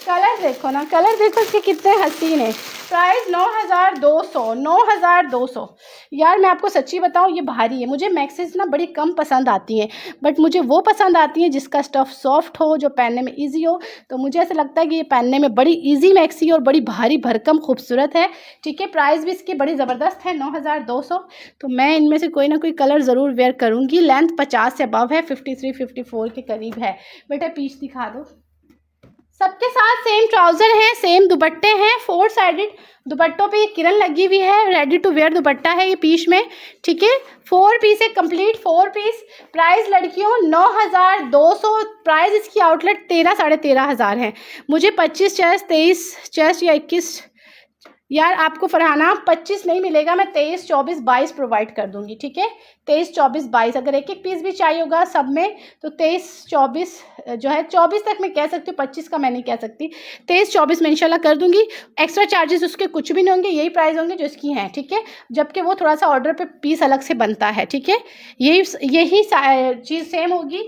कलर देखो ना, कलर देखो इसके कितने हसीन है। प्राइस 9200, 9200। यार मैं आपको सच्ची बताऊँ, ये भारी है। मुझे मैक्सीज ना बड़ी कम पसंद आती हैं, बट मुझे वो पसंद आती हैं जिसका स्टफ़ सॉफ्ट हो, जो पहनने में इजी हो। तो मुझे ऐसा लगता है कि ये पहनने में बड़ी इजी मैक्सी और बड़ी भारी भरकम खूबसूरत है, ठीक है। प्राइस भी इसकी बड़ी ज़बरदस्त है, 9200। तो मैं इनमें से कोई ना कोई कलर ज़रूर वेयर करूँगी। लेंथ 50 से अबव है, 53-54 के करीब है। बेटा पीस दिखा दो। सबके साथ सेम ट्राउज़र हैं, सेम दुपट्टे हैं, 4 साइडेड दुपट्टों पे ये किरण लगी हुई है, रेडी टू वेयर दुपट्टा है ये पीस में, ठीक है। 4 पीस है, कंप्लीट 4 पीस। प्राइस लड़कियों 9200। प्राइस इसकी आउटलेट 13-13.5 है। मुझे 25 चेस्ट, 23 चेस्ट या 21, यार आपको फरहाना 25 नहीं मिलेगा, मैं 23, 24, 22 प्रोवाइड कर दूंगी, ठीक है। 23, 24, 22 अगर एक एक पीस भी चाहिए होगा सब में, तो 23, 24 जो है 24 तक मैं कह सकती हूँ, 25 का मैं नहीं कह सकती। 23, 24 में इंशाल्लाह कर दूंगी। एक्स्ट्रा चार्जेस उसके कुछ भी नहीं होंगे, यही प्राइस होंगे जो इसकी हैं, ठीक है। जबकि वो थोड़ा सा ऑर्डर पे पीस अलग से बनता है, ठीक है। यही चीज़ सेम होगी।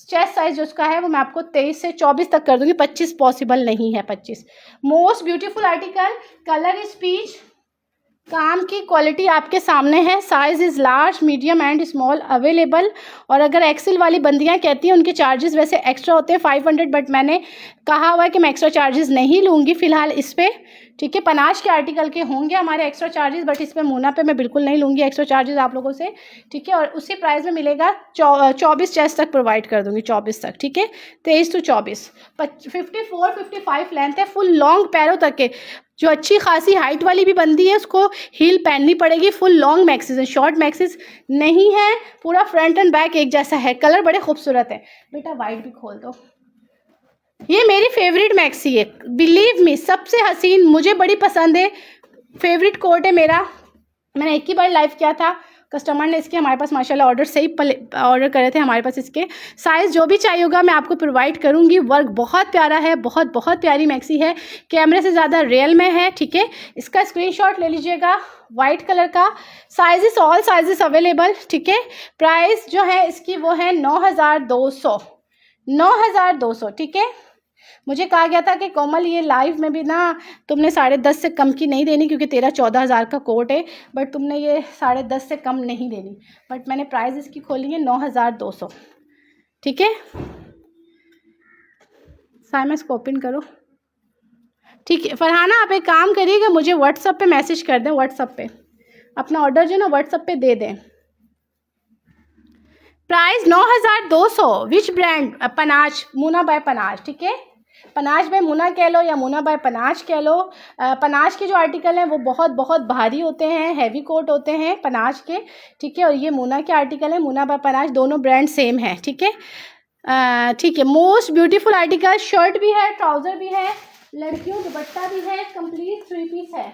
चेस्ट साइज जो उसका है वो मैं आपको 23 से 24 तक कर दूंगी, 25 पॉसिबल नहीं है। 25 most beautiful article, colour is peach, काम की क्वालिटी आपके सामने है। Size is large, medium and small available. और अगर एक्सेल वाली बंदियां कहती हैं उनके चार्जेस वैसे एक्स्ट्रा होते हैं 500, बट मैंने कहा हुआ है कि मैं एक्स्ट्रा चार्जेस नहीं लूँगी फ़िलहाल इस पर, ठीक है। पनाज के आर्टिकल के होंगे हमारे एक्स्ट्रा चार्जेस, बट इस पर मोना पे मैं बिल्कुल नहीं लूँगी एक्स्ट्रा चार्जेस आप लोगों से, ठीक है। और उसी प्राइस में मिलेगा। 24 चेस्ट तक प्रोवाइड कर दूँगी, 24 तक, ठीक है। 23 to 24, 54-55 लेंथ है, फुल लॉन्ग पैरों तक के। जो अच्छी खासी हाइट वाली भी बंदी है उसको हील पहननी पड़ेगी। फुल लॉन्ग मैक्सीज है, शॉर्ट मैक्सीज नहीं है। पूरा फ्रंट एंड बैक एक जैसा है, कलर बड़े खूबसूरत है। बेटा वाइट भी खोल दो। ये मेरी फेवरेट मैक्सी है, बिलीव मी, सबसे हसीन, मुझे बड़ी पसंद है। फेवरेट कोट है मेरा। मैंने एक ही बार लाइव किया था, कस्टमर ने इसके हमारे पास माशाल्लाह ऑर्डर से ही ऑर्डर करे थे हमारे पास। इसके साइज़ जो भी चाहिए होगा मैं आपको प्रोवाइड करूंगी। वर्क बहुत प्यारा है, बहुत बहुत प्यारी मैक्सी है, कैमरे से ज़्यादा रियल में है, ठीक है। इसका स्क्रीनशॉट ले लीजिएगा, वाइट कलर का। साइजेस ऑल साइजेस अवेलेबल, ठीक है। प्राइस जो है इसकी वो है 9200, 9200, ठीक है। मुझे कहा गया था कि कोमल ये लाइव में भी ना तुमने 10.5 से कम की नहीं देनी, क्योंकि 13-14 हज़ार का कोट है, बट तुमने ये 10.5 से कम नहीं देनी। बट मैंने प्राइस इसकी खोली है 9200, ठीक है। साइमा इसको ओपन करो, ठीक है। फरहाना आप एक काम करिएगा, मुझे व्हाट्सएप पे मैसेज कर दें, व्हाट्सएप पे अपना ऑर्डर जो ना व्हाट्सएप पे दे दें। Price 9200। Which brand? पनाज, Muna bye पनाज, ठीक है। पनाज बाय मुना कह लो या मुना बाय पनाज कह लो। पनाज के जो आर्टिकल हैं वो बहुत बहुत भारी होते हैं, हैवी कोट होते हैं पनाज के, ठीक है। और ये मुना के आर्टिकल हैं, मुना बाय पनाज, दोनों ब्रांड सेम है, ठीक है। ठीक है। मोस्ट ब्यूटीफुल आर्टिकल, शर्ट भी है, ट्राउज़र भी है, लड़कियों दुपट्टा भी है, कंप्लीट 3 पीस है।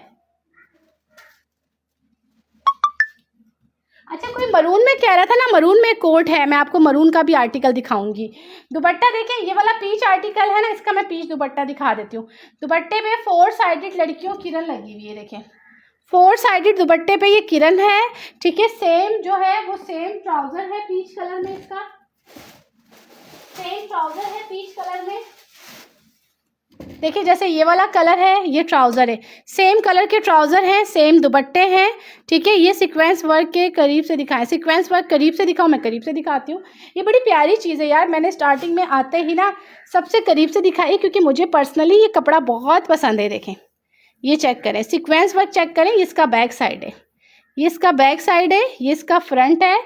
अच्छा, कोई मरून में कह रहा था ना, मरून में कोट है, मैं आपको मरून का भी आर्टिकल दिखाऊंगी। दुपट्टा देखें, ये वाला पीच आर्टिकल है ना, इसका मैं पीच दुपट्टा दिखा देती हूँ। दुपट्टे पे 4 साइडेड लड़कियों किरण लगी हुई है, देखें 4 साइडेड दुपट्टे पे ये किरण है, ठीक है। सेम जो है वो सेम ट्राउजर है पीच कलर में, इसका सेम ट्राउजर है पीच कलर में। देखिए जैसे ये वाला कलर है, ये ट्राउज़र है, सेम कलर के ट्राउज़र हैं, सेम दुपट्टे हैं, ठीक है। ये सीक्वेंस वर्क के करीब से दिखाएं, सीक्वेंस वर्क करीब से दिखाओ, मैं करीब से दिखाती हूँ। ये बड़ी प्यारी चीज़ है यार, मैंने स्टार्टिंग में आते ही ना सबसे करीब से दिखाई, क्योंकि मुझे पर्सनली ये कपड़ा बहुत पसंद है। देखें, ये चेक करें, सीक्वेंस वर्क चेक करें, ये इसका बैक साइड है, ये इसका बैक साइड है, ये इसका फ्रंट है।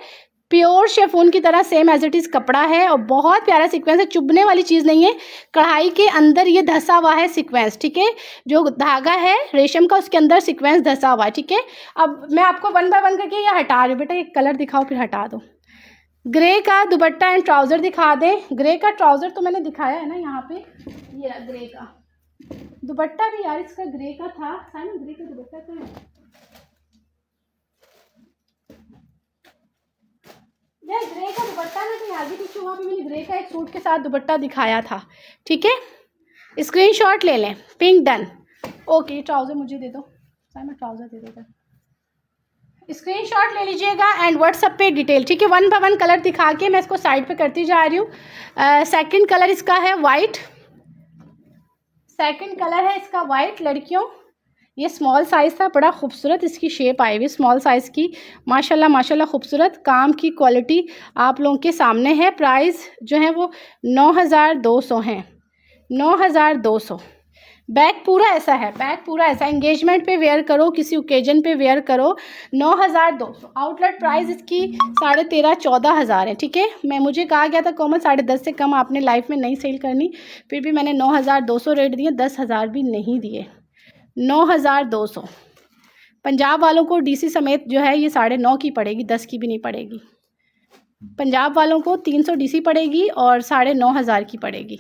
प्योर शेफून की तरह सेम एज इट इज़ कपड़ा है और बहुत प्यारा सीक्वेंस है, चुभने वाली चीज़ नहीं है। कढ़ाई के अंदर ये धंसा हुआ है सीक्वेंस, ठीक है। जो धागा है रेशम का, उसके अंदर सीक्वेंस धंसा हुआ है, ठीक है। अब मैं आपको 1 बाय 1 करके ये हटा रही हूँ। बेटा एक कलर दिखाओ फिर हटा दो। ग्रे का दुपट्टा एंड ट्राउज़र दिखा दें। ग्रे का ट्राउज़र तो मैंने दिखाया है ना यहाँ पे, ये ग्रे का दुपट्टा भी यार इसका ग्रे का था। साइमन ग्रे का दुपट्टा क्या है यार? ग्रे का दुपट्टा ना कहीं आगे पीछे, वहाँ पे मैंने ग्रे का एक सूट के साथ दुपट्टा दिखाया था, ठीक है। स्क्रीनशॉट ले लें, पिंक डन। ओके, ट्राउज़र मुझे दे दो, मैं ट्राउज़र दे देगा, स्क्रीनशॉट ले लीजिएगा एंड व्हाट्सएप पे डिटेल, ठीक है। 1 बाय 1 कलर दिखा के मैं इसको साइड पे करती जा रही हूँ। सेकंड कलर इसका है वाइट, सेकंड कलर है इसका वाइट लड़कियों। ये स्मॉल साइज़ था, बड़ा खूबसूरत इसकी शेप आई हुई, स्मॉल साइज़ की, माशाल्लाह माशाल्लाह खूबसूरत। काम की क्वालिटी आप लोगों के सामने है। प्राइस जो है वो 9200 है, 9200। बैग पूरा ऐसा है, बैग पूरा ऐसा, एंगेजमेंट पे वेयर करो, किसी ओकेजन पे वेयर करो। 9200। आउटलेट प्राइस इसकी 13,500-14,000 है, ठीक है। मुझे कहा गया था कोमल 10.5 से कम आपने लाइफ में नहीं सेल करनी, फिर भी मैंने 9200 रेट दिए, 10,000 भी नहीं दिए। 9200। पंजाब वालों को डीसी समेत जो है ये 9.5 की पड़ेगी, 10 की भी नहीं पड़ेगी। पंजाब वालों को 300 डीसी पड़ेगी और 9,500 की पड़ेगी।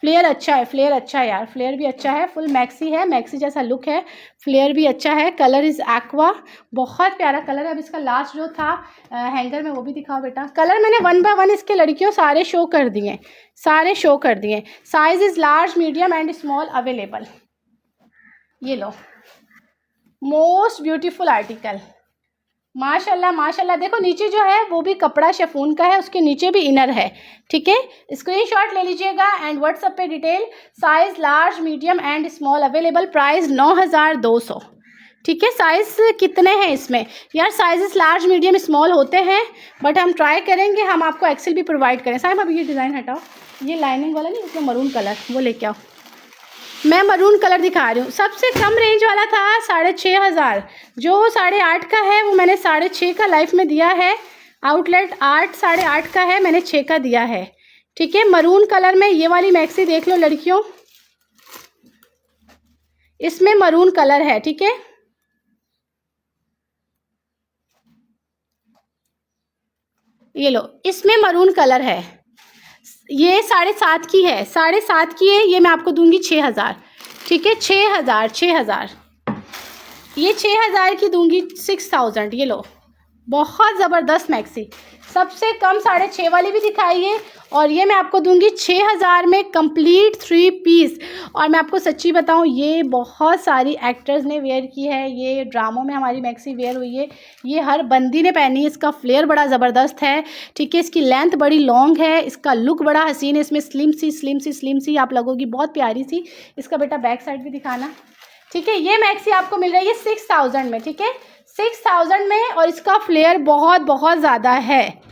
फ्लेयर अच्छा है, फ्लेयर अच्छा है यार, फ्लेयर भी अच्छा है, फुल मैक्सी है, मैक्सी जैसा लुक है, फ्लेयर भी अच्छा है। कलर इज़ एक्वा, बहुत प्यारा कलर है। अब इसका लास्ट जो था हैंगर में वो भी दिखाओ बेटा। कलर मैंने 1 बाय 1 इसके लड़कियों सारे शो कर दिए, सारे शो कर दिए। Size is large, medium and small available. ये लो, मोस्ट ब्यूटीफुल आर्टिकल, माशाल्लाह माशाल्लाह। देखो नीचे जो है वो भी कपड़ा शेफून का है, उसके नीचे भी इनर है, ठीक है। स्क्रीनशॉट ले लीजिएगा एंड व्हाट्सएप पे detail. Size large, medium and small available. Price 9200, ठीक है। साइज कितने हैं इसमें यार? साइजेस लार्ज, मीडियम, स्मॉल होते हैं, बट हम ट्राई करेंगे हम आपको एक्सेल भी प्रोवाइड करें। साहब अब ये डिज़ाइन हटाओ, ये लाइनिंग वाला नहीं, उसमें मरून कलर वो लेके आओ। मैं मरून कलर दिखा रही हूँ। सबसे कम रेंज वाला था 6,500, जो 8.5 का है वो मैंने 6.5 का लाइफ में दिया है। आउटलेट 8 8.5 का है, मैंने 6 का दिया है, ठीक है। मरून कलर में ये वाली मैक्सी देख लो लड़कियों, इसमें मरून कलर है, ठीक है। ये लो, इसमें मरून कलर है। ये 7.5 की है, 7.5 की है, ये मैं आपको दूंगी 6,000, ठीक है। 6,000 ये 6,000 की दूंगी, 6,000। ये लो, बहुत ज़बरदस्त मैक्सी। सबसे कम 6.5 वाली भी दिखाइए, और ये मैं आपको दूंगी 6,000 में कंप्लीट 3 पीस। और मैं आपको सच्ची बताऊं, ये बहुत सारी एक्टर्स ने वेयर की है, ये ड्रामों में हमारी मैक्सी वेयर हुई है, ये हर बंदी ने पहनी है। इसका फ्लेयर बड़ा ज़बरदस्त है, ठीक है। इसकी लेंथ बड़ी लॉन्ग है, इसका लुक बड़ा हसीन है। इसमें स्लिम सी आप लगोगी, बहुत प्यारी सी। इसका बेटा बैक साइड भी दिखाना, ठीक है। ये मैक्सी आपको मिल रही है 6,000 में, ठीक है, 6,000 में, और इसका फ्लेयर बहुत बहुत ज़्यादा है।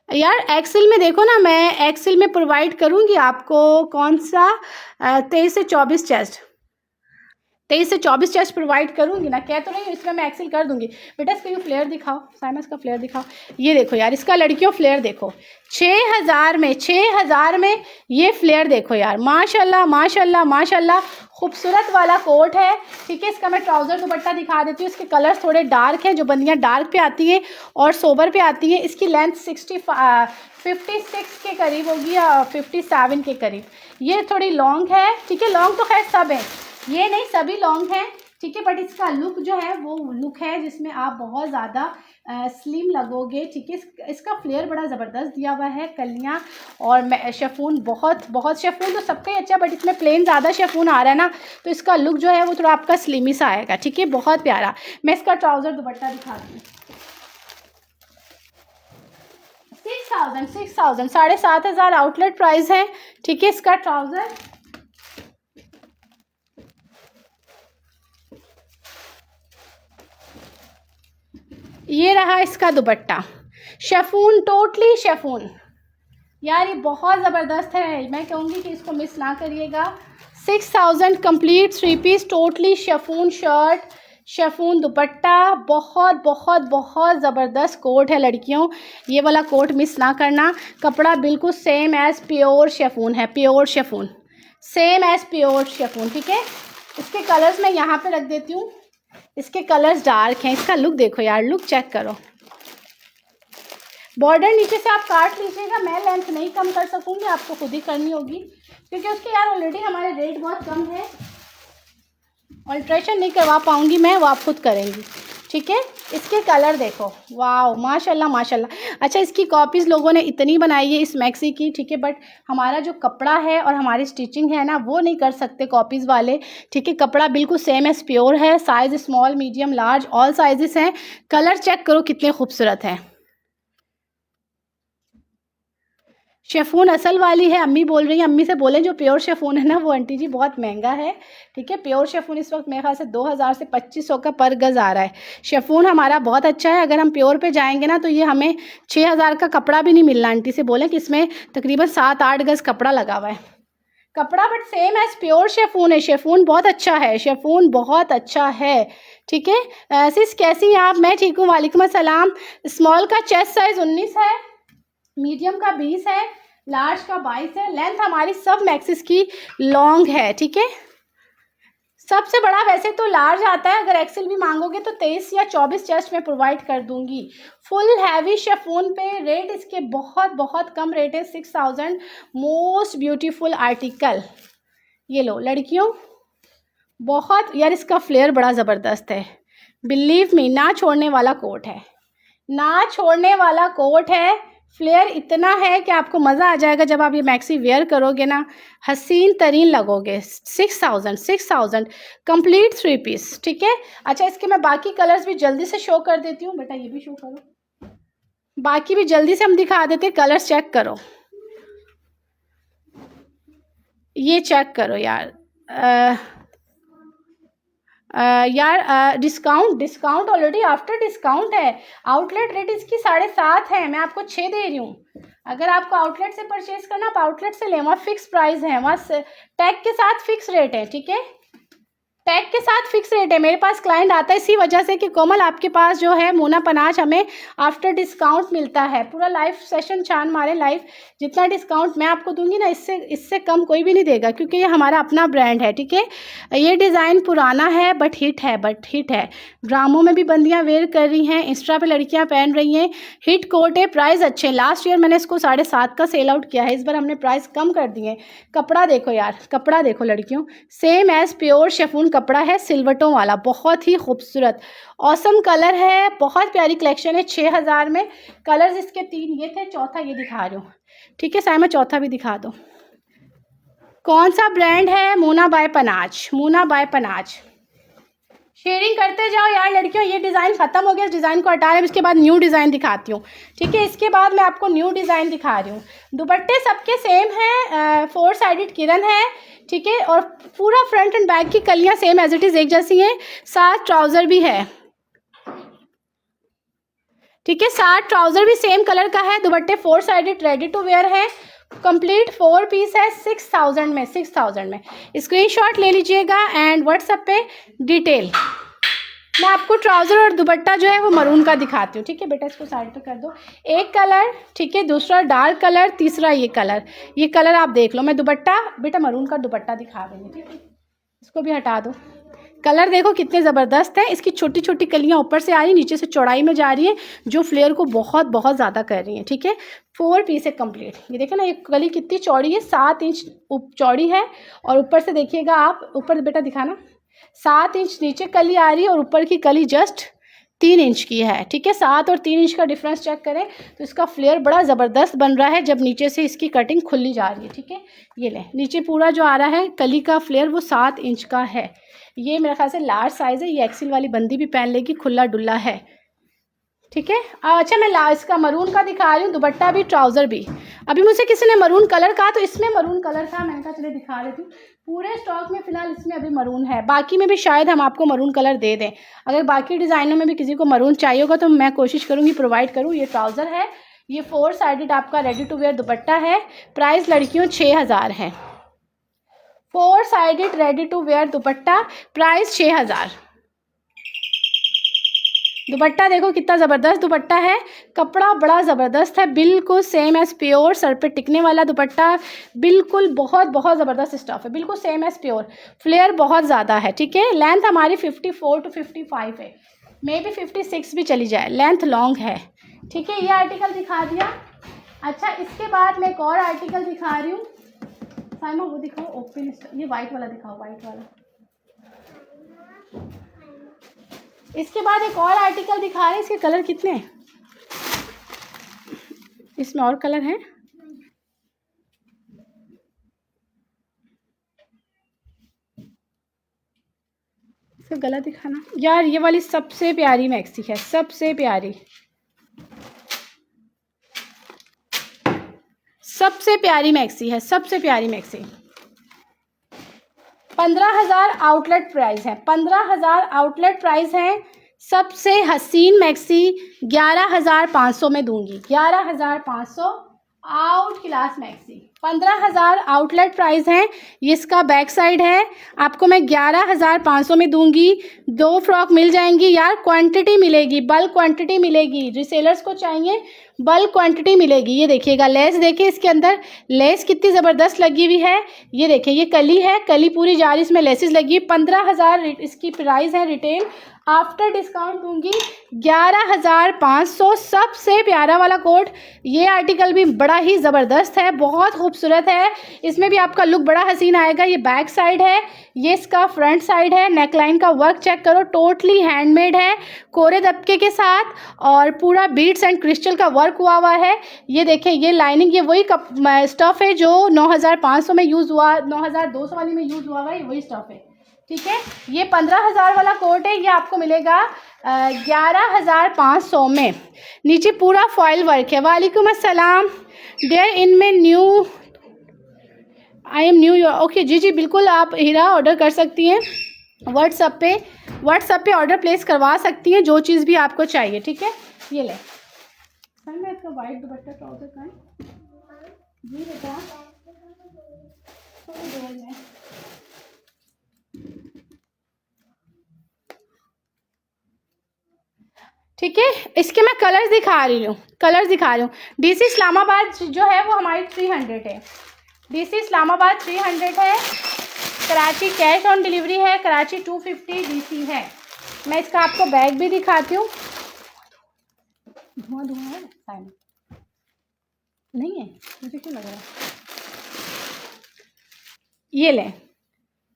यार एक्सेल में देखो ना, मैं एक्सेल में प्रोवाइड करूँगी आपको कौन सा 23 से 24 चेस्ट। 23 से 24 चेस्ट प्रोवाइड करूँगी ना, कह तो नहीं हूँ, इसमें मैं एक्सेल कर दूँगी। बेटा इसका ये फ्लेयर दिखाओ, साइमस का फ्लेयर दिखाओ। ये देखो यार, इसका लड़कियों फ्लेयर देखो, 6000 में, 6000 में ये फ्लेयर देखो यार, माशाल्लाह माशाल्लाह माशाल्लाह, खूबसूरत वाला कोट है। ठीक है, इसका मैं ट्राउज़र दुपट्टा दिखा देती हूँ। इसके कलर्स थोड़े डार्क हैं, जो बंदियाँ डार्क पे आती हैं और सोबर पे आती हैं। इसकी लेंथ 56 के करीब होगी या 57 के करीब। ये थोड़ी लॉन्ग है, ठीक है, लॉन्ग तो खैर सब है, ये नहीं सभी लॉन्ग हैं, ठीक है, बट इसका लुक जो है वो लुक है जिसमें आप बहुत ज़्यादा स्लिम लगोगे। ठीक है, इसका फ्लेयर बड़ा ज़बरदस्त दिया हुआ है, कलियाँ और शेफून, बहुत शेफून तो सबका ही अच्छा, बट इसमें प्लेन ज़्यादा शेफून आ रहा है ना, तो इसका लुक जो है वो थोड़ा आपका स्लिमी सा आएगा। ठीक है, बहुत प्यारा। मैं इसका ट्राउज़र दुपट्टा दिखाती हूँ। 6000 7,500 आउटलेट प्राइस है। ठीक है, इसका ट्राउज़र ये रहा, इसका दुपट्टा शेफून, टोटली शेफून यार, ये बहुत ज़बरदस्त है। मैं कहूँगी कि इसको मिस ना करिएगा। 6000 complete 3 piece totally chiffon shirt, chiffon dupatta, बहुत बहुत बहुत ज़बरदस्त कोट है लड़कियों, ये वाला कोट मिस ना करना। कपड़ा बिल्कुल सेम एज़ प्योर शेफून है, pure chiffon, same as pure chiffon. ठीक है, इसके कलर्स मैं यहाँ पे रख देती हूँ, इसके कलर्स डार्क हैं। इसका लुक देखो यार, लुक चेक करो। बॉर्डर नीचे से आप काट लीजिएगा, मैं लेंथ नहीं कम कर सकूँगी, आपको खुद ही करनी होगी, क्योंकि उसके यार ऑलरेडी हमारे रेट बहुत कम है, अल्ट्रेशन नहीं करवा पाऊँगी मैं, वो आप खुद करेंगी। ठीक है, इसके कलर देखो, वाह माशाल्लाह माशाल्लाह। अच्छा, इसकी कॉपीज़ लोगों ने इतनी बनाई है इस मैक्सी की, ठीक है, बट हमारा जो कपड़ा है और हमारी स्टिचिंग है ना, वो नहीं कर सकते कॉपीज़ वाले। ठीक है, कपड़ा बिल्कुल सेम एस प्योर है, size small medium large all sizes हैं। कलर चेक करो कितने खूबसूरत हैं। शेफून असल वाली है, अम्मी बोल रही हैं, अम्मी से बोलें जो प्योर शेफून है ना वो आंटी जी बहुत महंगा है। ठीक है, प्योर शेफून इस वक्त मेरे ख्याल से 2000 से 2500 का पर गज़ आ रहा है। शेफून हमारा बहुत अच्छा है, अगर हम प्योर पे जाएंगे ना तो ये हमें 6000 का कपड़ा भी नहीं मिलना। आंटी से बोलें कि इसमें तकरीबन 7-8 गज़ कपड़ा लगा हुआ है, कपड़ा but same as pure chiffon है। शेफून बहुत अच्छा है, शेफून बहुत अच्छा है। ठीक है, सिस कैसी हैं आप? मैं ठीक हूँ, वालेकुम अस्सलाम। स्मॉल का चेस्ट साइज़ 19 है, मीडियम का 20 है, लार्ज का 22 है। लेंथ हमारी सब मैक्सिस की लॉन्ग है। ठीक है, सबसे बड़ा वैसे तो लार्ज आता है, अगर एक्सेल भी मांगोगे तो 23 या 24 चेस्ट में प्रोवाइड कर दूंगी। फुल हैवी शेफून पे रेट इसके बहुत बहुत कम रेट है, 6000। मोस्ट ब्यूटीफुल आर्टिकल, ये लो लड़कियों, बहुत यार इसका फ्लेयर बड़ा ज़बरदस्त है, बिलीव मी, ना छोड़ने वाला कोट है, ना छोड़ने वाला कोट है। फ्लेयर इतना है कि आपको मज़ा आ जाएगा जब आप ये मैक्सी वेयर करोगे ना, हसीन तरीन लगोगे। 6000 कंप्लीट 3 पीस। ठीक है, अच्छा इसके मैं बाकी कलर्स भी जल्दी से शो कर देती हूँ। बेटा ये भी शो करो, बाकी भी जल्दी से हम दिखा देते हैं। कलर्स चेक करो, ये चेक करो यार, डिस्काउंट ऑलरेडी आफ्टर डिस्काउंट है। आउटलेट रेट इसकी 7.5 है, मैं आपको 6 दे रही हूँ। अगर आपको आउटलेट से परचेज करना आप आउटलेट से लें, वहाँ फिक्स प्राइस है, वहाँ टैग के साथ फिक्स रेट है। ठीक है, टैग के साथ फिक्स रेट है। मेरे पास क्लाइंट आता है इसी वजह से कि कोमल आपके पास जो है मोना पनाज हमें आफ्टर डिस्काउंट मिलता है। पूरा लाइव सेशन छान मारे लाइव, जितना डिस्काउंट मैं आपको दूंगी ना इससे कम कोई भी नहीं देगा, क्योंकि ये हमारा अपना ब्रांड है। ठीक है, ये डिज़ाइन पुराना है बट हिट है, ड्रामों में भी बंदियाँ वेयर कर रही हैं, इंस्टा पे लड़कियाँ पहन रही हैं। हिट कोट है, प्राइस अच्छे। लास्ट ईयर मैंने इसको 7.5 का सेल आउट किया है, इस बार हमने प्राइस कम कर दिए। कपड़ा देखो यार, कपड़ा देखो लड़कियों, सेम एज प्योर शेफून कपड़ा है, सिलवटों वाला, बहुत ही खूबसूरत ऑसम कलर है, बहुत प्यारी कलेक्शन है। 6000 में कलर्स इसके 3 ये थे, चौथा ये दिखा रही हूँ। ठीक है साइमा, चौथा भी दिखा दो। कौन सा ब्रांड है? Mona by Panash, Mona by Panash. Sharing करते जाओ यार लड़कियों, ये डिज़ाइन ख़त्म हो गया, इस डिज़ाइन को हटा रहे हैं, इसके बाद न्यू डिज़ाइन दिखाती हूँ। ठीक है, इसके बाद मैं आपको न्यू डिज़ाइन दिखा रही हूँ। दुपट्टे सबके सेम हैं, 4 साइडेड किरण है। ठीक है, और पूरा फ्रंट एंड बैक की कलियाँ सेम एज इट इज़ एक जैसी हैं, साथ ट्राउज़र भी है। ठीक है, साथ ट्राउज़र भी सेम कलर का है। दुपट्टे 4 साइडेड रेडी टू वेयर है, कंप्लीट 4 पीस है 6000 में, 6000 में। स्क्रीनशॉट ले लीजिएगा एंड व्हाट्सएप पे डिटेल। मैं आपको ट्राउज़र और दुपट्टा जो है वो मरून का दिखाती हूँ, ठीक है बेटा, इसको साइड पे कर दो। एक कलर, ठीक है, दूसरा डार्क कलर, तीसरा ये कलर आप देख लो। मैं दुपट्टा बेटा मरून का दुपट्टा दिखा रही हूँ, ठीक है, इसको भी हटा दो। कलर देखो कितने ज़बरदस्त है। इसकी छोटी छोटी कलियाँ ऊपर से आ रही, नीचे से चौड़ाई में जा रही है, जो फ्लेयर को बहुत बहुत ज़्यादा कर रही है, ठीक है। 4 पीस है कंप्लीट। ये देखें ना, एक कली कितनी चौड़ी है, 7 इंच चौड़ी है, और ऊपर से देखिएगा आप, ऊपर बेटा दिखाना, 7 इंच नीचे कली आ रही है और ऊपर की कली जस्ट 3 इंच की है, ठीक है। 7 और 3 इंच का डिफरेंस चेक करें तो इसका फ्लेयर बड़ा ज़बरदस्त बन रहा है जब नीचे से इसकी कटिंग खुली जा रही है, ठीक है। ये ले, नीचे पूरा जो आ रहा है कली का फ्लेयर वो 7 इंच का है। ये मेरे ख्याल से लार्ज साइज़ है, ये एक्सेल वाली बंदी भी पहन लेगी, खुला डुल्ला है, ठीक है। अच्छा, मैं इसका मरून का दिखा रही हूँ, दुपट्टा भी ट्राउज़र भी। अभी मुझसे किसी ने मरून कलर कहा तो इसमें मरून कलर था, मैंने कहा चलिए दिखा देती हूँ। पूरे स्टॉक में फ़िलहाल इसमें अभी मरून है, बाकी में भी शायद हम आपको मरून कलर दे दें। अगर बाकी डिज़ाइनों में भी किसी को मरून चाहिए होगा तो मैं कोशिश करूँगी प्रोवाइड करूँ। ये ट्राउज़र है, ये 4 साइडेड आपका रेडी टू वेयर दुपट्टा है। प्राइस लड़कियों 6000 है। 4 sided ready to wear dupatta, price 6000। Dupatta देखो कितना ज़बरदस्त दुपट्टा है, कपड़ा बड़ा ज़बरदस्त है, बिल्कुल सेम एज़ प्योर, सर पे टिकने वाला दुपट्टा, बिल्कुल बहुत बहुत ज़बरदस्त स्टफ़ है, बिल्कुल सेम एज़ प्योर। फ्लेयर बहुत ज़्यादा है, ठीक है। लेंथ हमारी 54 to 55 है, मे बी 56 भी चली जाए, लेंथ लॉन्ग है, ठीक है। ये आर्टिकल दिखा दिया। अच्छा, इसके बाद मैं एक और आर्टिकल दिखा रही हूँ। साइमा वो दिखाओ, ओपन, ये वाइट वाला दिखाओ, वाइट वाला। इसके बाद एक और आर्टिकल दिखा रहे हैं, इसके कलर कितने हैं, इसमें और कलर हैं। इसका गला दिखाना यार, ये वाली सबसे प्यारी मैक्सी है, सबसे प्यारी, सबसे प्यारी मैक्सी है, सबसे प्यारी मैक्सी। 15000 आउटलेट प्राइस है, 15000 आउटलेट प्राइस है। सबसे हसीन मैक्सी 11500 में दूंगी, 11500 out class maxi. 15000 outlet price है। ये इसका बैक साइड है, आपको मैं 11500 में दूंगी। 2 फ्रॉक मिल जाएंगी यार, क्वांटिटी मिलेगी, बल्क क्वांटिटी मिलेगी, रिसेलर्स को चाहिए बल्क क्वांटिटी मिलेगी। ये देखिएगा, लेस देखिए, इसके अंदर लेस कितनी ज़बरदस्त लगी हुई है। ये देखिए, ये कली है, कली पूरी जा रही, इसमें लेसेस लगी। 15000 इसकी प्राइस है रिटेल, आफ्टर डिस्काउंट दूंगी 11500। सबसे प्यारा वाला कोट, ये आर्टिकल भी बड़ा ही ज़बरदस्त है, बहुत खूबसूरत है, इसमें भी आपका लुक बड़ा हसीन आएगा। ये बैक साइड है, ये इसका फ्रंट साइड है। नेकलाइन का वर्क चेक करो, टोटली हैंडमेड है, कोरे दबके के साथ, और पूरा बीड्स एंड क्रिस्टल का वर्क हुआ हुआ है। ये देखें, ये लाइनिंग, ये वही स्टफ़ है जो 9500 में यूज़ हुआ, 9200 वाली में यूज़ हुआ हुआ है, वही स्टफ़ है, ठीक है। ये 15000 वाला कोट है, ये आपको मिलेगा 11500 में। नीचे पूरा फॉइल वर्क है। वालेकुम अस्सलाम डियर, इनमें new, I am new your, okay जी जी बिल्कुल, आप हीरा ऑर्डर कर सकती हैं, व्हाट्सएप पे ऑर्डर प्लेस करवा सकती हैं, जो चीज़ भी आपको चाहिए, ठीक है। ये ले सर, मैं इसका वाइट दुपट्टा ट्राउजर का है जी बेटा, ठीक है। इसके मैं कलर्स दिखा रही हूँ, डीसी इस्लामाबाद जो है वो हमारी 300 है, डीसी इस्लामाबाद 300 है। कराची कैश ऑन डिलीवरी है, कराची 250 डीसी है। मैं इसका आपको बैग भी दिखाती हूँ। धुआं है नहीं है, मुझे क्यों लग रहा है। ये लें,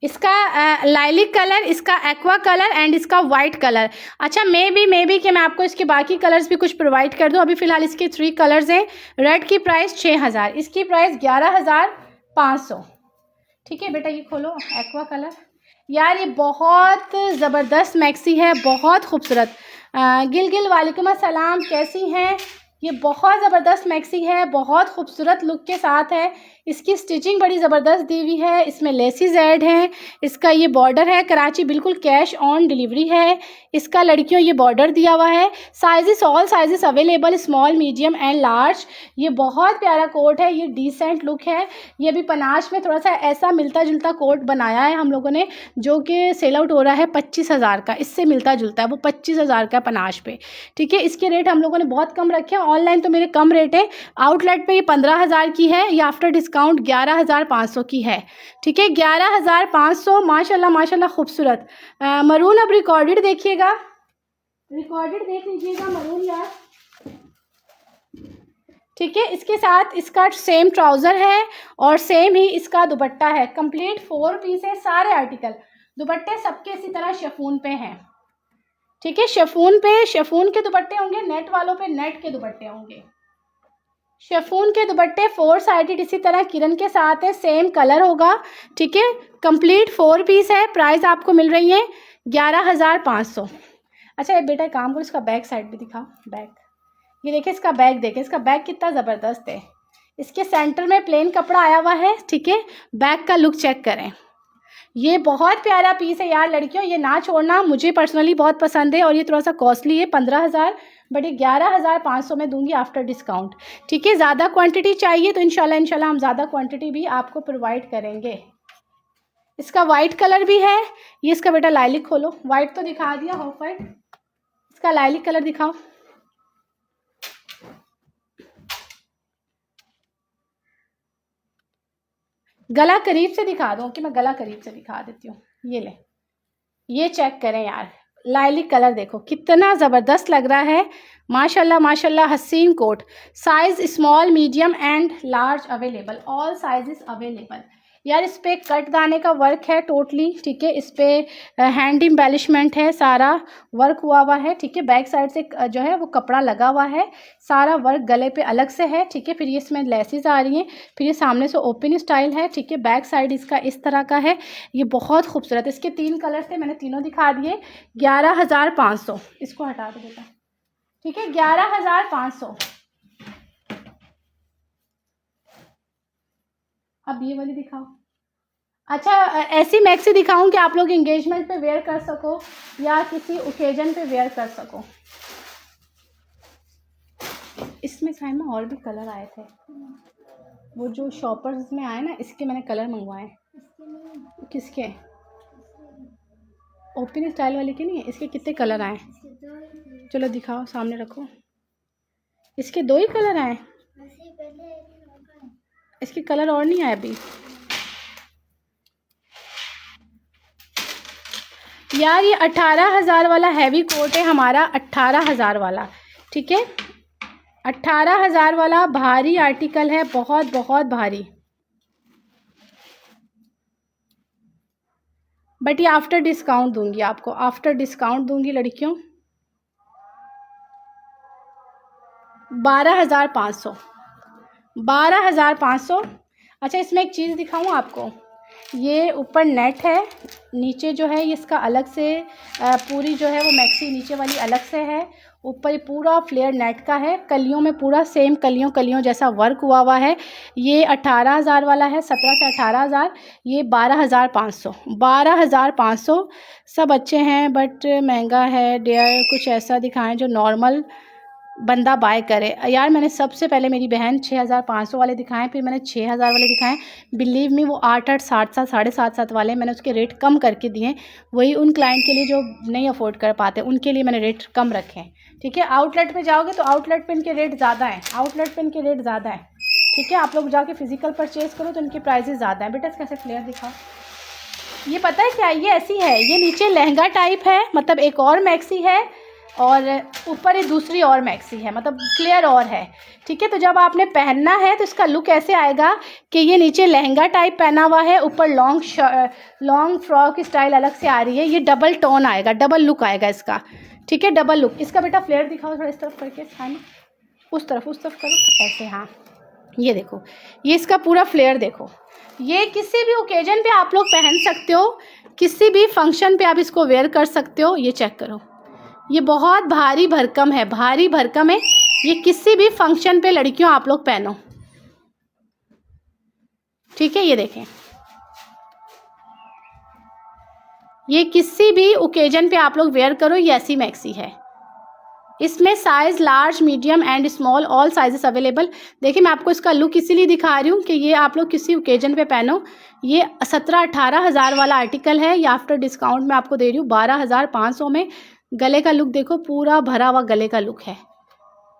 इसका लाइलिक कलर, इसका एक्वा कलर एंड इसका वाइट कलर। अच्छा, मे बी कि मैं आपको इसके बाकी कलर्स भी कुछ प्रोवाइड कर दूं। अभी फ़िलहाल इसके 3 कलर्स हैं। रेड की प्राइस 6000, इसकी प्राइस 11500, ठीक है बेटा। ये खोलो, एक्वा कलर, यार ये बहुत ज़बरदस्त मैक्सी है, बहुत खूबसूरत। गिल वालेकुम अस्सलाम, कैसी हैं। ये बहुत ज़बरदस्त मैक्सी है, बहुत खूबसूरत लुक के साथ है। इसकी स्टिचिंग बड़ी ज़बरदस्त दी हुई है, इसमें लेसिस ऐड हैं, इसका ये बॉर्डर है कराची, बिल्कुल कैश ऑन डिलीवरी है। इसका लड़कियों ये बॉर्डर दिया हुआ है। Sizes all sizes available, small medium and large. ये बहुत प्यारा कोट है, ये डिसेंट लुक है। ये भी पनाश में थोड़ा सा ऐसा मिलता जुलता कोट बनाया है हम लोगों ने, जो कि सेल आउट हो रहा है 25,000 का। इससे मिलता जुलता है, वो 25,000 का पनाश पे, ठीक है। इसके रेट हम लोगों ने बहुत कम रखे हैं, ऑनलाइन तो मेरे कम रेट है। आउटलेट पे ये 15,000 की है, ये आफ्टर डिस्काउंट 11,500 की है, ठीक है। 11,500, माशाल्लाह माशाल्लाह खूबसूरत। मरून अब रिकॉर्डेड देखिएगा, रिकॉर्डेड देख लीजिएगा मरून यार, ठीक है। इसके साथ इसका सेम ट्राउज़र है और सेम ही इसका दुपट्टा है। कंप्लीट 4 पीस है सारे आर्टिकल। दुपट्टे सबके इसी तरह शिफॉन पे हैं, ठीक है। शिफॉन पे शिफॉन के दुपट्टे होंगे, नेट वालों पे नेट के दुपट्टे होंगे। शिफॉन के दुपट्टे 4 साइडेड इसी तरह किरण के साथ है, सेम कलर होगा, ठीक है। कंप्लीट 4 पीस है। प्राइस आपको मिल रही है 11,500। अच्छा ये बेटा काम करो, इसका बैक साइड भी दिखाओ। बैक ये देखिए, इसका बैक देखें, इसका बैक कितना ज़बरदस्त है। इसके सेंटर में प्लेन कपड़ा आया हुआ है, ठीक है। बैक का लुक चेक करें, ये बहुत प्यारा पीस है यार लड़कियों, ये ना छोड़ना, मुझे पर्सनली बहुत पसंद है। और ये थोड़ा सा कॉस्टली है, 15,000, बट ये 11,500 में दूंगी आफ्टर डिस्काउंट, ठीक है। ज़्यादा क्वांटिटी चाहिए तो इंशाल्लाह हम ज़्यादा क्वांटिटी भी आपको प्रोवाइड करेंगे। इसका वाइट कलर भी है। ये इसका बेटा लाइलिक खोलो, वाइट तो दिखा दिया, ऑफ वाइट, इसका लाइलिक कलर दिखाओ। गला करीब से दिखा दो कि मैं गला करीब से दिखा देती हूँ। ये ले, ये चेक करें यार, लाइलिक कलर देखो कितना ज़बरदस्त लग रहा है, माशाल्लाह माशाल्लाह। हसीन coat, size small medium and large available, all sizes available. यार इस पर कट दाने का वर्क है टोटली, ठीक है। इस पर हैंड एम्बेलिशमेंट है, सारा वर्क हुआ हुआ है, ठीक है। बैक साइड से जो है वो कपड़ा लगा हुआ है, सारा वर्क गले पे अलग से है, ठीक है। फिर ये इसमें लेसेस आ रही हैं, फिर ये सामने से ओपन स्टाइल है, ठीक है। बैक साइड इसका इस तरह का है, ये बहुत खूबसूरत। इसके 3 कलर थे, मैंने तीनों दिखा दिए। 11,500, इसको हटा दो बेटा, ठीक है। 11,500। अब ये वाली दिखाओ। अच्छा ऐसी मैक्सी दिखाऊं कि आप लोग एंगेजमेंट पे वेयर कर सको या किसी ओकेजन पे वेयर कर सको। इसमें साइमा और भी कलर आए थे, वो जो शॉपर्स में आए ना, इसके मैंने कलर मंगवाए। किसके? ओपन स्टाइल वाले के नहीं है, इसके कितने कलर आए? चलो दिखाओ, सामने रखो। इसके 2 ही कलर आए, इसके कलर और नहीं आए अभी। यार ये 18,000 वाला हैवी कोट है हमारा, 18,000 वाला, ठीक है। 18,000 वाला भारी आर्टिकल है, बहुत बहुत भारी। बट ये आफ्टर डिस्काउंट दूंगी आपको, आफ्टर डिस्काउंट दूंगी लड़कियों। 12,500, 12,500। अच्छा इसमें एक चीज़ दिखाऊं आपको, ये ऊपर नेट है, नीचे जो है ये इसका अलग से पूरी जो है वो मैक्सी नीचे वाली अलग से है, ऊपर ये पूरा फ्लेयर नेट का है, कलियों में पूरा सेम कलियों जैसा वर्क हुआ हुआ है। ये 18,000 वाला है, 17 से 18,000। ये 12,500, 12,500। सब अच्छे हैं बट महंगा है डियर, कुछ ऐसा दिखाएं जो नॉर्मल बंदा बाय करे। यार मैंने सबसे पहले मेरी बहन 6,500 वाले दिखाएं, फिर मैंने 6,000 वाले दिखाएं। बिलीव मी वो 8,800, 7,700, 7,500 वाले मैंने उसके रेट कम करके दिए। वही उन क्लाइंट के लिए जो नहीं अफोर्ड कर पाते, उनके लिए मैंने रेट कम रखे हैं, ठीक है। आउटलेट पे जाओगे तो आउटलेट पे इनके रेट ज़्यादा हैं, आउटलेट पे इनके रेट ज़्यादा हैं, ठीक है। आप लोग जाके फिजिकल परचेज़ करो तो इनके प्राइजेस ज़्यादा हैं। बेटा कैसे फ्लेयर दिखाओ। ये पता है क्या, ये ऐसी है, ये नीचे लहंगा टाइप है, मतलब एक और मैक्सी है और ऊपर ये दूसरी और मैक्सी है, मतलब फ्लेयर और है, ठीक है। तो जब आपने पहनना है तो इसका लुक ऐसे आएगा कि ये नीचे लहंगा टाइप पहना हुआ है, ऊपर लॉन्ग फ्रॉक स्टाइल अलग से आ रही है। ये डबल टोन आएगा, डबल लुक आएगा इसका, ठीक है, डबल लुक। इसका बेटा फ्लेयर दिखाओ थोड़ा, इस तरफ करके, हाँ उस तरफ करो ऐसे, हाँ ये देखो, ये इसका पूरा फ्लेयर देखो। ये किसी भी ओकेजन पे आप लोग पहन सकते हो, किसी भी फंक्शन पे आप इसको वेयर कर सकते हो। ये चेक करो, ये बहुत भारी भरकम है, भारी भरकम है। ये किसी भी फंक्शन पे लड़कियों आप लोग पहनो। ठीक है, ये देखें, ये किसी भी ओकेजन पे आप लोग वेयर करो, ये ऐसी मैक्सी है। इसमें size large, medium and small all sizes available. देखिए मैं आपको इसका लुक इसीलिए दिखा रही हूँ कि ये आप लोग किसी ओकेजन पे पहनो। ये 17-18 हज़ार वाला आर्टिकल है, ये आफ्टर डिस्काउंट मैं आपको दे रही हूँ 12,500 में। गले का लुक देखो, पूरा भरा हुआ गले का लुक है।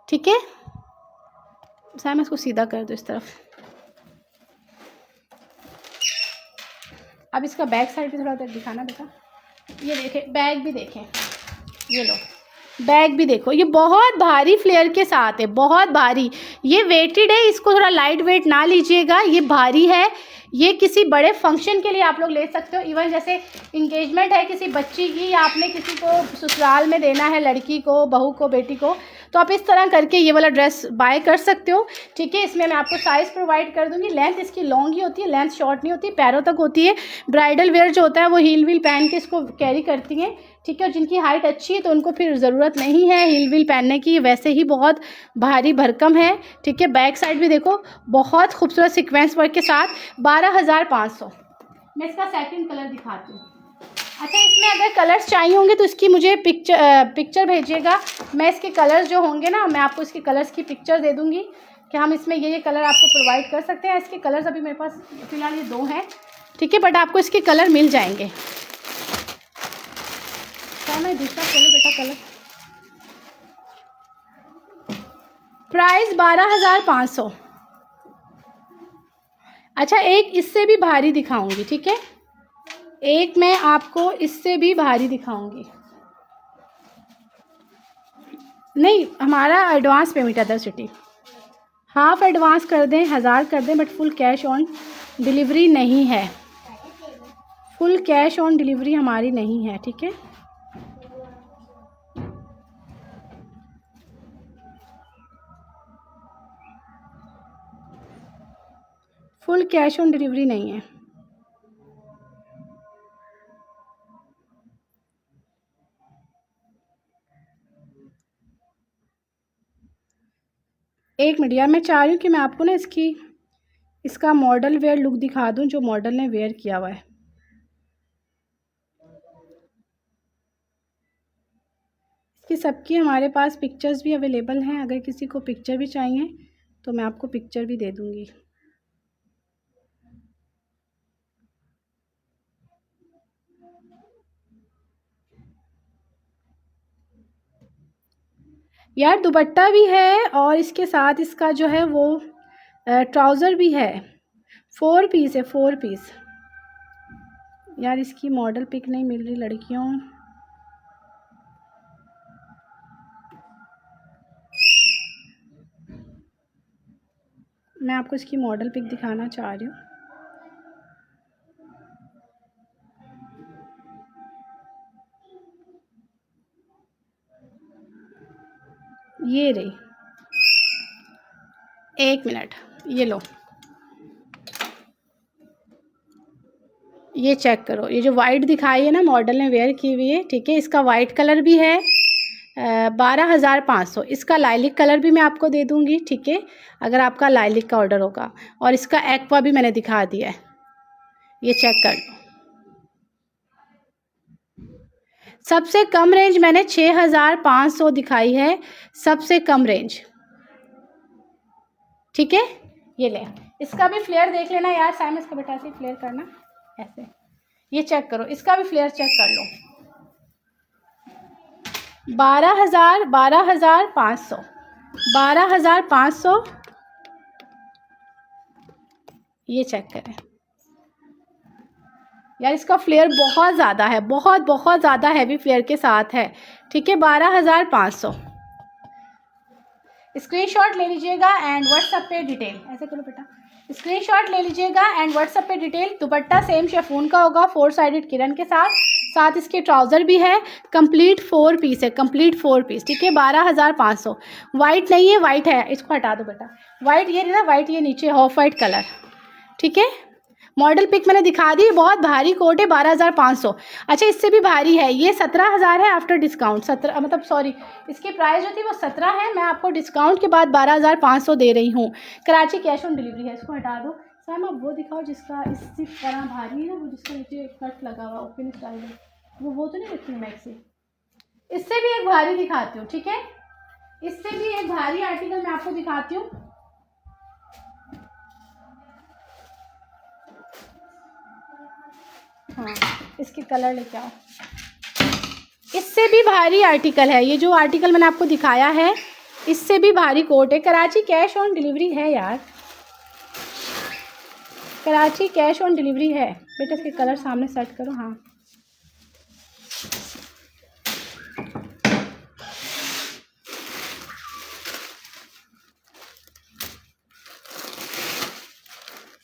ठीक है, मैं इसको सीधा कर दूँ इस तरफ। अब इसका बैक साइड भी थोड़ा देर दिखाना बेटा। ये देखें, बैग भी देखें, ये लो बैग भी देखो, ये बहुत भारी फ्लेयर के साथ है, बहुत भारी। ये वेटेड है, इसको थोड़ा लाइट वेट ना लीजिएगा, ये भारी है। ये किसी बड़े फंक्शन के लिए आप लोग ले सकते हो। इवन जैसे इंगेजमेंट है किसी बच्ची की, या आपने किसी को ससुराल में देना है, लड़की को, बहू को, बेटी को, तो आप इस तरह करके ये वाला ड्रेस बाय कर सकते हो। ठीक है, इसमें मैं आपको साइज़ प्रोवाइड कर दूंगी। लेंथ इसकी लॉन्ग ही होती है, लेंथ शॉर्ट नहीं होती, पैरों तक होती है। ब्राइडल वेयर जो होता है वो हील वील पहन के इसको कैरी करती हैं। ठीक है, और जिनकी हाइट अच्छी है तो उनको फिर ज़रूरत नहीं है हील वील पहनने की, वैसे ही बहुत भारी भरकम है। ठीक है, बैक साइड भी देखो, बहुत खूबसूरत सीक्वेंस वर्क के साथ 12,500। मैं इसका सेकंड कलर दिखाती हूँ। अच्छा, इसमें अगर कलर्स चाहिए होंगे तो इसकी मुझे पिक्चर भेजिएगा। मैं इसके कलर्स जो होंगे ना, मैं आपको इसके कलर्स की पिक्चर दे दूँगी कि हम इसमें ये कलर आपको प्रोवाइड कर सकते हैं। इसके कलर्स अभी मेरे पास फ़िलहाल ये 2 हैं। ठीक है, बट आपको इसके कलर मिल जाएंगे। मैं दूसरा खोलूं बेटा कलर। प्राइस 12,500। अच्छा, एक इससे भी भारी दिखाऊंगी। ठीक है, एक मैं आपको इससे भी भारी दिखाऊंगी। नहीं, हमारा एडवांस पेमेंट है 10 सिटी। हाफ एडवांस कर दें, 1000 कर दें, but full cash on delivery नहीं है। फुल कैश ऑन डिलीवरी हमारी नहीं है। ठीक है, फुल कैश ऑन डिलीवरी नहीं है। एक मिनट यार, मैं चाह रही हूँ कि मैं आपको ना इसका मॉडल वेयर लुक दिखा दूँ, जो मॉडल ने वेयर किया हुआ है। इसकी सबकी हमारे पास पिक्चर्स भी अवेलेबल हैं। अगर किसी को पिक्चर भी चाहिए तो मैं आपको पिक्चर भी दे दूँगी। यार दुपट्टा भी है और इसके साथ इसका जो है वो ट्राउज़र भी है। 4 पीस है, 4 पीस। यार इसकी मॉडल पिक नहीं मिल रही लड़कियों। मैं आपको इसकी मॉडल पिक दिखाना चाह रही हूँ। ये रही, एक मिनट, ये लो, ये चेक करो। ये जो वाइट दिखाई है ना, मॉडल ने वेयर की हुई है। ठीक है, इसका वाइट कलर भी है 12,500। इसका लाइलिक कलर भी मैं आपको दे दूँगी। ठीक है, अगर आपका लाइलिक का ऑर्डर होगा। और इसका एक्वा भी मैंने दिखा दिया है, ये चेक कर लो। सबसे कम रेंज मैंने 6,500 दिखाई है, सबसे कम रेंज। ठीक है, ये ले, इसका भी फ्लेयर देख लेना यार। साइम इसका बेटा से फ्लेयर करना ऐसे, ये चेक करो, इसका भी फ्लेयर चेक कर लो। 12,500, 12,500। ये चेक करें यार, इसका फ्लेयर बहुत ज़्यादा है, बहुत ज़्यादा हैवी फ्लेयर के साथ है। ठीक है, 12,500। स्क्रीनशॉट ले लीजिएगा एंड व्हाट्सएप पे डिटेल, ऐसे करो बेटा, स्क्रीनशॉट ले लीजिएगा एंड व्हाट्सएप पे डिटेल। दुपट्टा सेम शिफॉन का होगा, 4 साइडेड किरण के साथ इसके ट्राउज़र भी है। कंप्लीट 4 पीस है, कंप्लीट 4 पीस। ठीक है, 12,500। वाइट नहीं है, वाइट है, इसको हटा दो बेटा। वाइट ये ना, वाइट ये नीचे ऑफ वाइट कलर। ठीक है, मॉडल पिक मैंने दिखा दी। बहुत भारी कोट है, 12,500। अच्छा, इससे भी भारी है, ये 17,000 है आफ्टर डिस्काउंट। 17 मतलब सॉरी, इसकी प्राइस जो थी वो 17 है, मैं आपको डिस्काउंट के बाद 12,500 दे रही हूँ। कराची कैश ऑन डिलीवरी है, इसको हटा दो। साइमा वो दिखाओ जिसका इसी तरह भारी है ना, वो जिसका नीचे कट लगा हुआ ओपन स्टाइल है, वो तो नहीं रखती मैक्सी। इससे भी एक भारी दिखाती हूँ, ठीक है, इससे भी एक भारी आर्टिकल मैं आपको दिखाती हूँ। हाँ, इसके कलर लेके आओ। इससे भी भारी आर्टिकल है ये, जो आर्टिकल मैंने आपको दिखाया है, इससे भी भारी कोट है। कराची कैश ऑन डिलीवरी है यार, कराची कैश ऑन डिलीवरी है बेटा। इसके कलर सामने सेट करो। हाँ,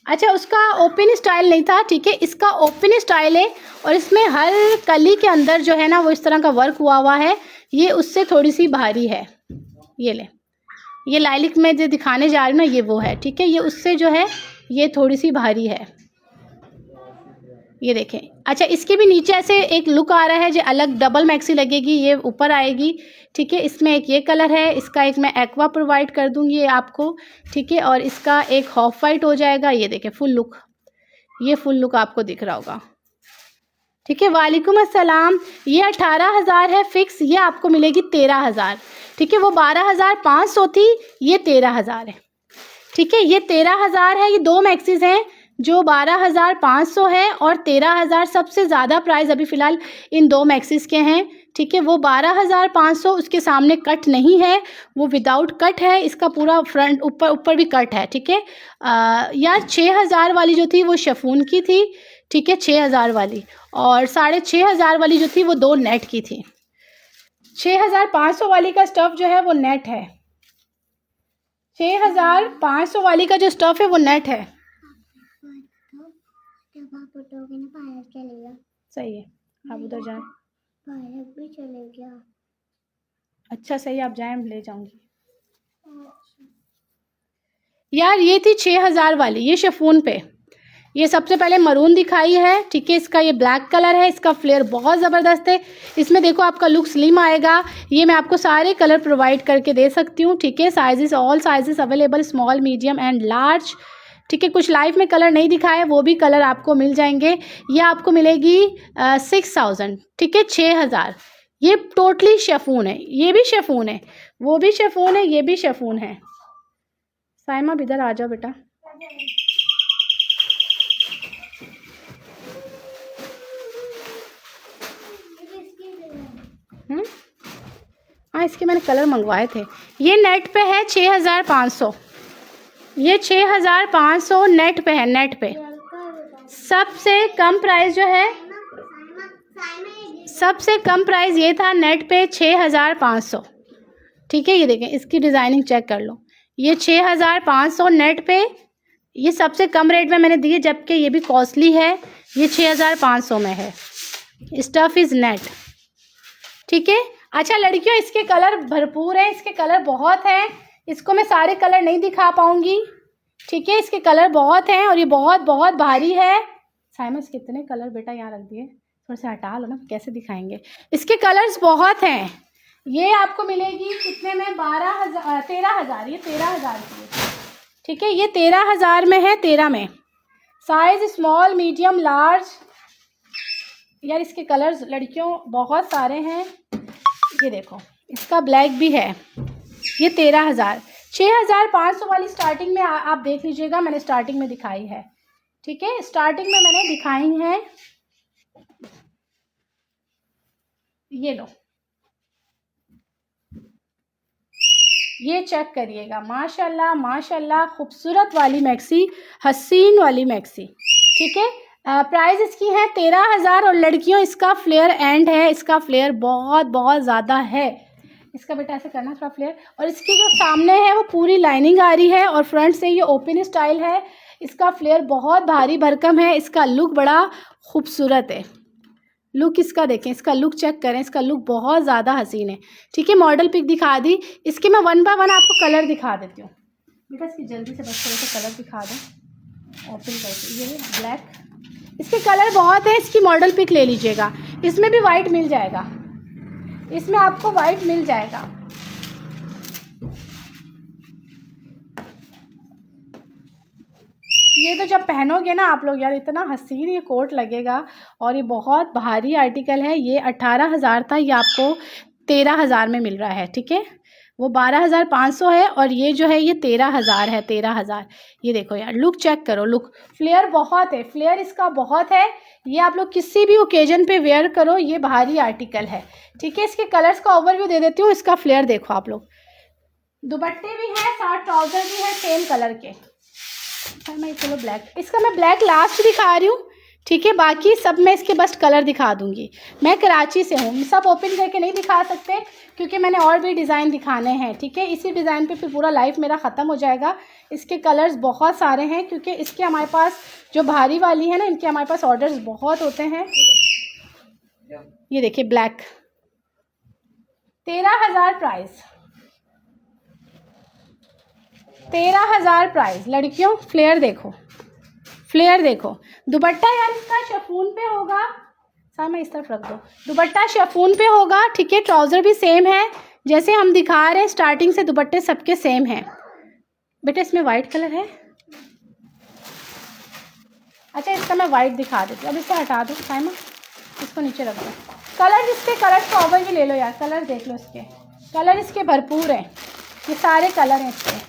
अच्छा, उसका ओपन स्टाइल नहीं था, ठीक है, इसका ओपन स्टाइल है और इसमें हर कली के अंदर जो है ना वो इस तरह का वर्क हुआ है। ये उससे थोड़ी सी भारी है। ये ले, ये लाइलिक में जो दिखाने जा रही हूँ ना, ये वो है, ठीक है, ये उससे जो है ये थोड़ी सी भारी है। ये देखें। अच्छा, इसके भी नीचे ऐसे एक लुक आ रहा है जो अलग डबल मैक्सी लगेगी, ये ऊपर आएगी, ठीक है। इसमें एक ये कलर है, इसका एक मैं एक्वा प्रोवाइड कर दूंगी आपको, ठीक है, और इसका एक हॉफ वाइट हो जाएगा। ये देखें फुल लुक, ये फुल लुक आपको दिख रहा होगा, ठीक है। वालेकुम अस्सलाम। ये 18,000 है फिक्स, ये आपको मिलेगी 13,000, ठीक है। वो 12,500 थी, ये 13,000 है, ठीक है। ये 13,000 है। ये दो मैक्सीज हैं जो 12,500 है और 13,000। सबसे ज़्यादा प्राइस अभी फ़िलहाल इन दो मैक्सीज के हैं, ठीक है। वो 12,500, उसके सामने कट नहीं है, वो विदाउट कट है। इसका पूरा फ्रंट ऊपर भी कट है, ठीक है। यार 6,000 वाली जो थी वो शिफॉन की थी, ठीक है, 6,000 वाली, और 6,500 वाली जो थी वो दो नेट की थी। 6,500 वाली का स्टफ़ जो है वो नेट है। 6,500 वाली का जो स्टफ़ है वो नेट है। सही है, आप उधर जाएं। भी चले गया। अच्छा सही, आप जाएं, ले जाऊंगी। यार ये थी 6,000 वाली, ये शिफॉन पे। ये सबसे पहले मरून दिखाई है, ठीक है। इसका ये ब्लैक कलर है, इसका फ्लेयर बहुत ज़बरदस्त है। इसमें देखो आपका लुक स्लिम आएगा। ये मैं आपको सारे कलर प्रोवाइड करके दे सकती हूँ, ठीक है। Sizes, all sizes available, small, medium and large, ठीक है। कुछ लाइव में कलर नहीं दिखाए, वो भी कलर आपको मिल जाएंगे। ये आपको मिलेगी 6,000, ठीक है, 6,000। ये टोटली शिफॉन है, ये भी शिफॉन है, वो भी शिफॉन है, ये भी शिफॉन है। साइमा इधर आ जाओ बेटा। हाँ, इसके मैंने कलर मंगवाए थे। ये नेट पे है 6,500, ये 6,500 नेट पे है, नेट पे। सबसे कम प्राइस जो है, सबसे कम प्राइस ये था नेट पे 6,500, ठीक है। ये देखें, इसकी डिज़ाइनिंग चेक कर लो, ये 6,500 नेट पे, ये सबसे कम रेट में मैंने दी है, जबकि ये भी कॉस्टली है। ये 6,500 में है, स्टफ इज़ नेट, ठीक है। अच्छा लड़कियों, इसके कलर भरपूर हैं, इसके कलर बहुत हैं, इसको मैं सारे कलर नहीं दिखा पाऊंगी, ठीक है। इसके कलर बहुत हैं और ये बहुत बहुत भारी है। साइमस कितने कलर बेटा यहाँ रख दिए, थोड़ा सा हटा लो ना, कैसे दिखाएंगे। इसके कलर्स बहुत हैं। ये आपको मिलेगी कितने में, 13,000। ये 13,000 की है, ठीक है। ये 13,000 में है, 13 में। Size small, medium, large. यार इसके कलर्स लड़कियों बहुत सारे हैं। ये देखो, इसका ब्लैक भी है। ये 13,000। 6,500 वाली स्टार्टिंग में आप देख लीजिएगा, मैंने स्टार्टिंग में दिखाई है, ठीक है। स्टार्टिंग में मैंने दिखाई है। ये लो, ये चेक करिएगा, माशाल्लाह माशाल्लाह, खूबसूरत वाली मैक्सी, हसीन वाली मैक्सी, ठीक है। प्राइस इसकी है 13,000 और लड़कियों इसका फ्लेयर एंड है, इसका फ्लेयर बहुत बहुत ज़्यादा है। इसका बेटा ऐसे करना थोड़ा फ्लेयर, और इसकी जो सामने है वो पूरी लाइनिंग आ रही है और फ्रंट से ये ओपन स्टाइल है। इसका फ्लेयर बहुत भारी भरकम है, इसका लुक बड़ा खूबसूरत है। लुक इसका देखें, इसका लुक चेक करें, इसका लुक बहुत ज़्यादा हसीन है, ठीक है। मॉडल पिक दिखा दी, इसके मैं 1 बाय 1 आपको कलर दिखा देती हूँ बेटा। इसकी जल्दी से बस थोड़ा सा कलर दिखा दें, ओपन करके। ये ब्लैक, इसके कलर बहुत है, इसकी मॉडल पिक ले लीजिएगा। इसमें भी वाइट मिल जाएगा, इसमें आपको वाइट मिल जाएगा। ये तो जब पहनोगे ना आप लोग यार, इतना हसीन ये कोट लगेगा। और ये बहुत भारी आर्टिकल है। ये 18,000 था, ये आपको 13,000 में मिल रहा है। ठीक है, वो 12,500 है और ये जो है ये 13,000 है, 13,000। ये देखो यार, लुक चेक करो, लुक, फ्लेयर बहुत है, फ्लेयर इसका बहुत है। ये आप लोग किसी भी ओकेजन पे वेयर करो, ये भारी आर्टिकल है। ठीक है, इसके कलर्स का ओवरव्यू दे देती हूँ। इसका फ्लेयर देखो आप लोग, दुपट्टे भी हैं, साथ ट्राउजर भी है सेम कलर के। मैं चलो ब्लैक, इसका मैं ब्लैक लास्ट दिखा रही हूँ। ठीक है, बाकी सब मैं इसके बस कलर दिखा दूंगी। मैं कराची से हूँ, सब ओपन करके नहीं दिखा सकते क्योंकि मैंने और भी डिज़ाइन दिखाने हैं। ठीक है, इसी डिज़ाइन पे फिर पूरा लाइफ मेरा ख़त्म हो जाएगा। इसके कलर्स बहुत सारे हैं क्योंकि इसके हमारे पास जो भारी वाली है ना, इनके हमारे पास ऑर्डर्स बहुत होते हैं। ये देखिए ब्लैक, 13,000 प्राइस, 13,000 प्राइस। लड़कियों फ्लेयर देखो, फ्लेयर देखो। दुपट्टा यार इसका शिफॉन पे होगा, साथ में इस तरफ रख दो, दुपट्टा शिफॉन पे होगा। ठीक है, ट्राउज़र भी सेम है जैसे हम दिखा रहे हैं स्टार्टिंग से, दुपट्टे सबके सेम हैं। बेटा इसमें वाइट कलर है, अच्छा इसका मैं वाइट दिखा देती हूँ। अब इसको हटा दो साइमा, इसको नीचे रख दो। कलर इसके, कलर का ओवर भी ले लो यार, कलर देख लो इसके, कलर इसके भरपूर हैं, ये सारे कलर हैं इसके।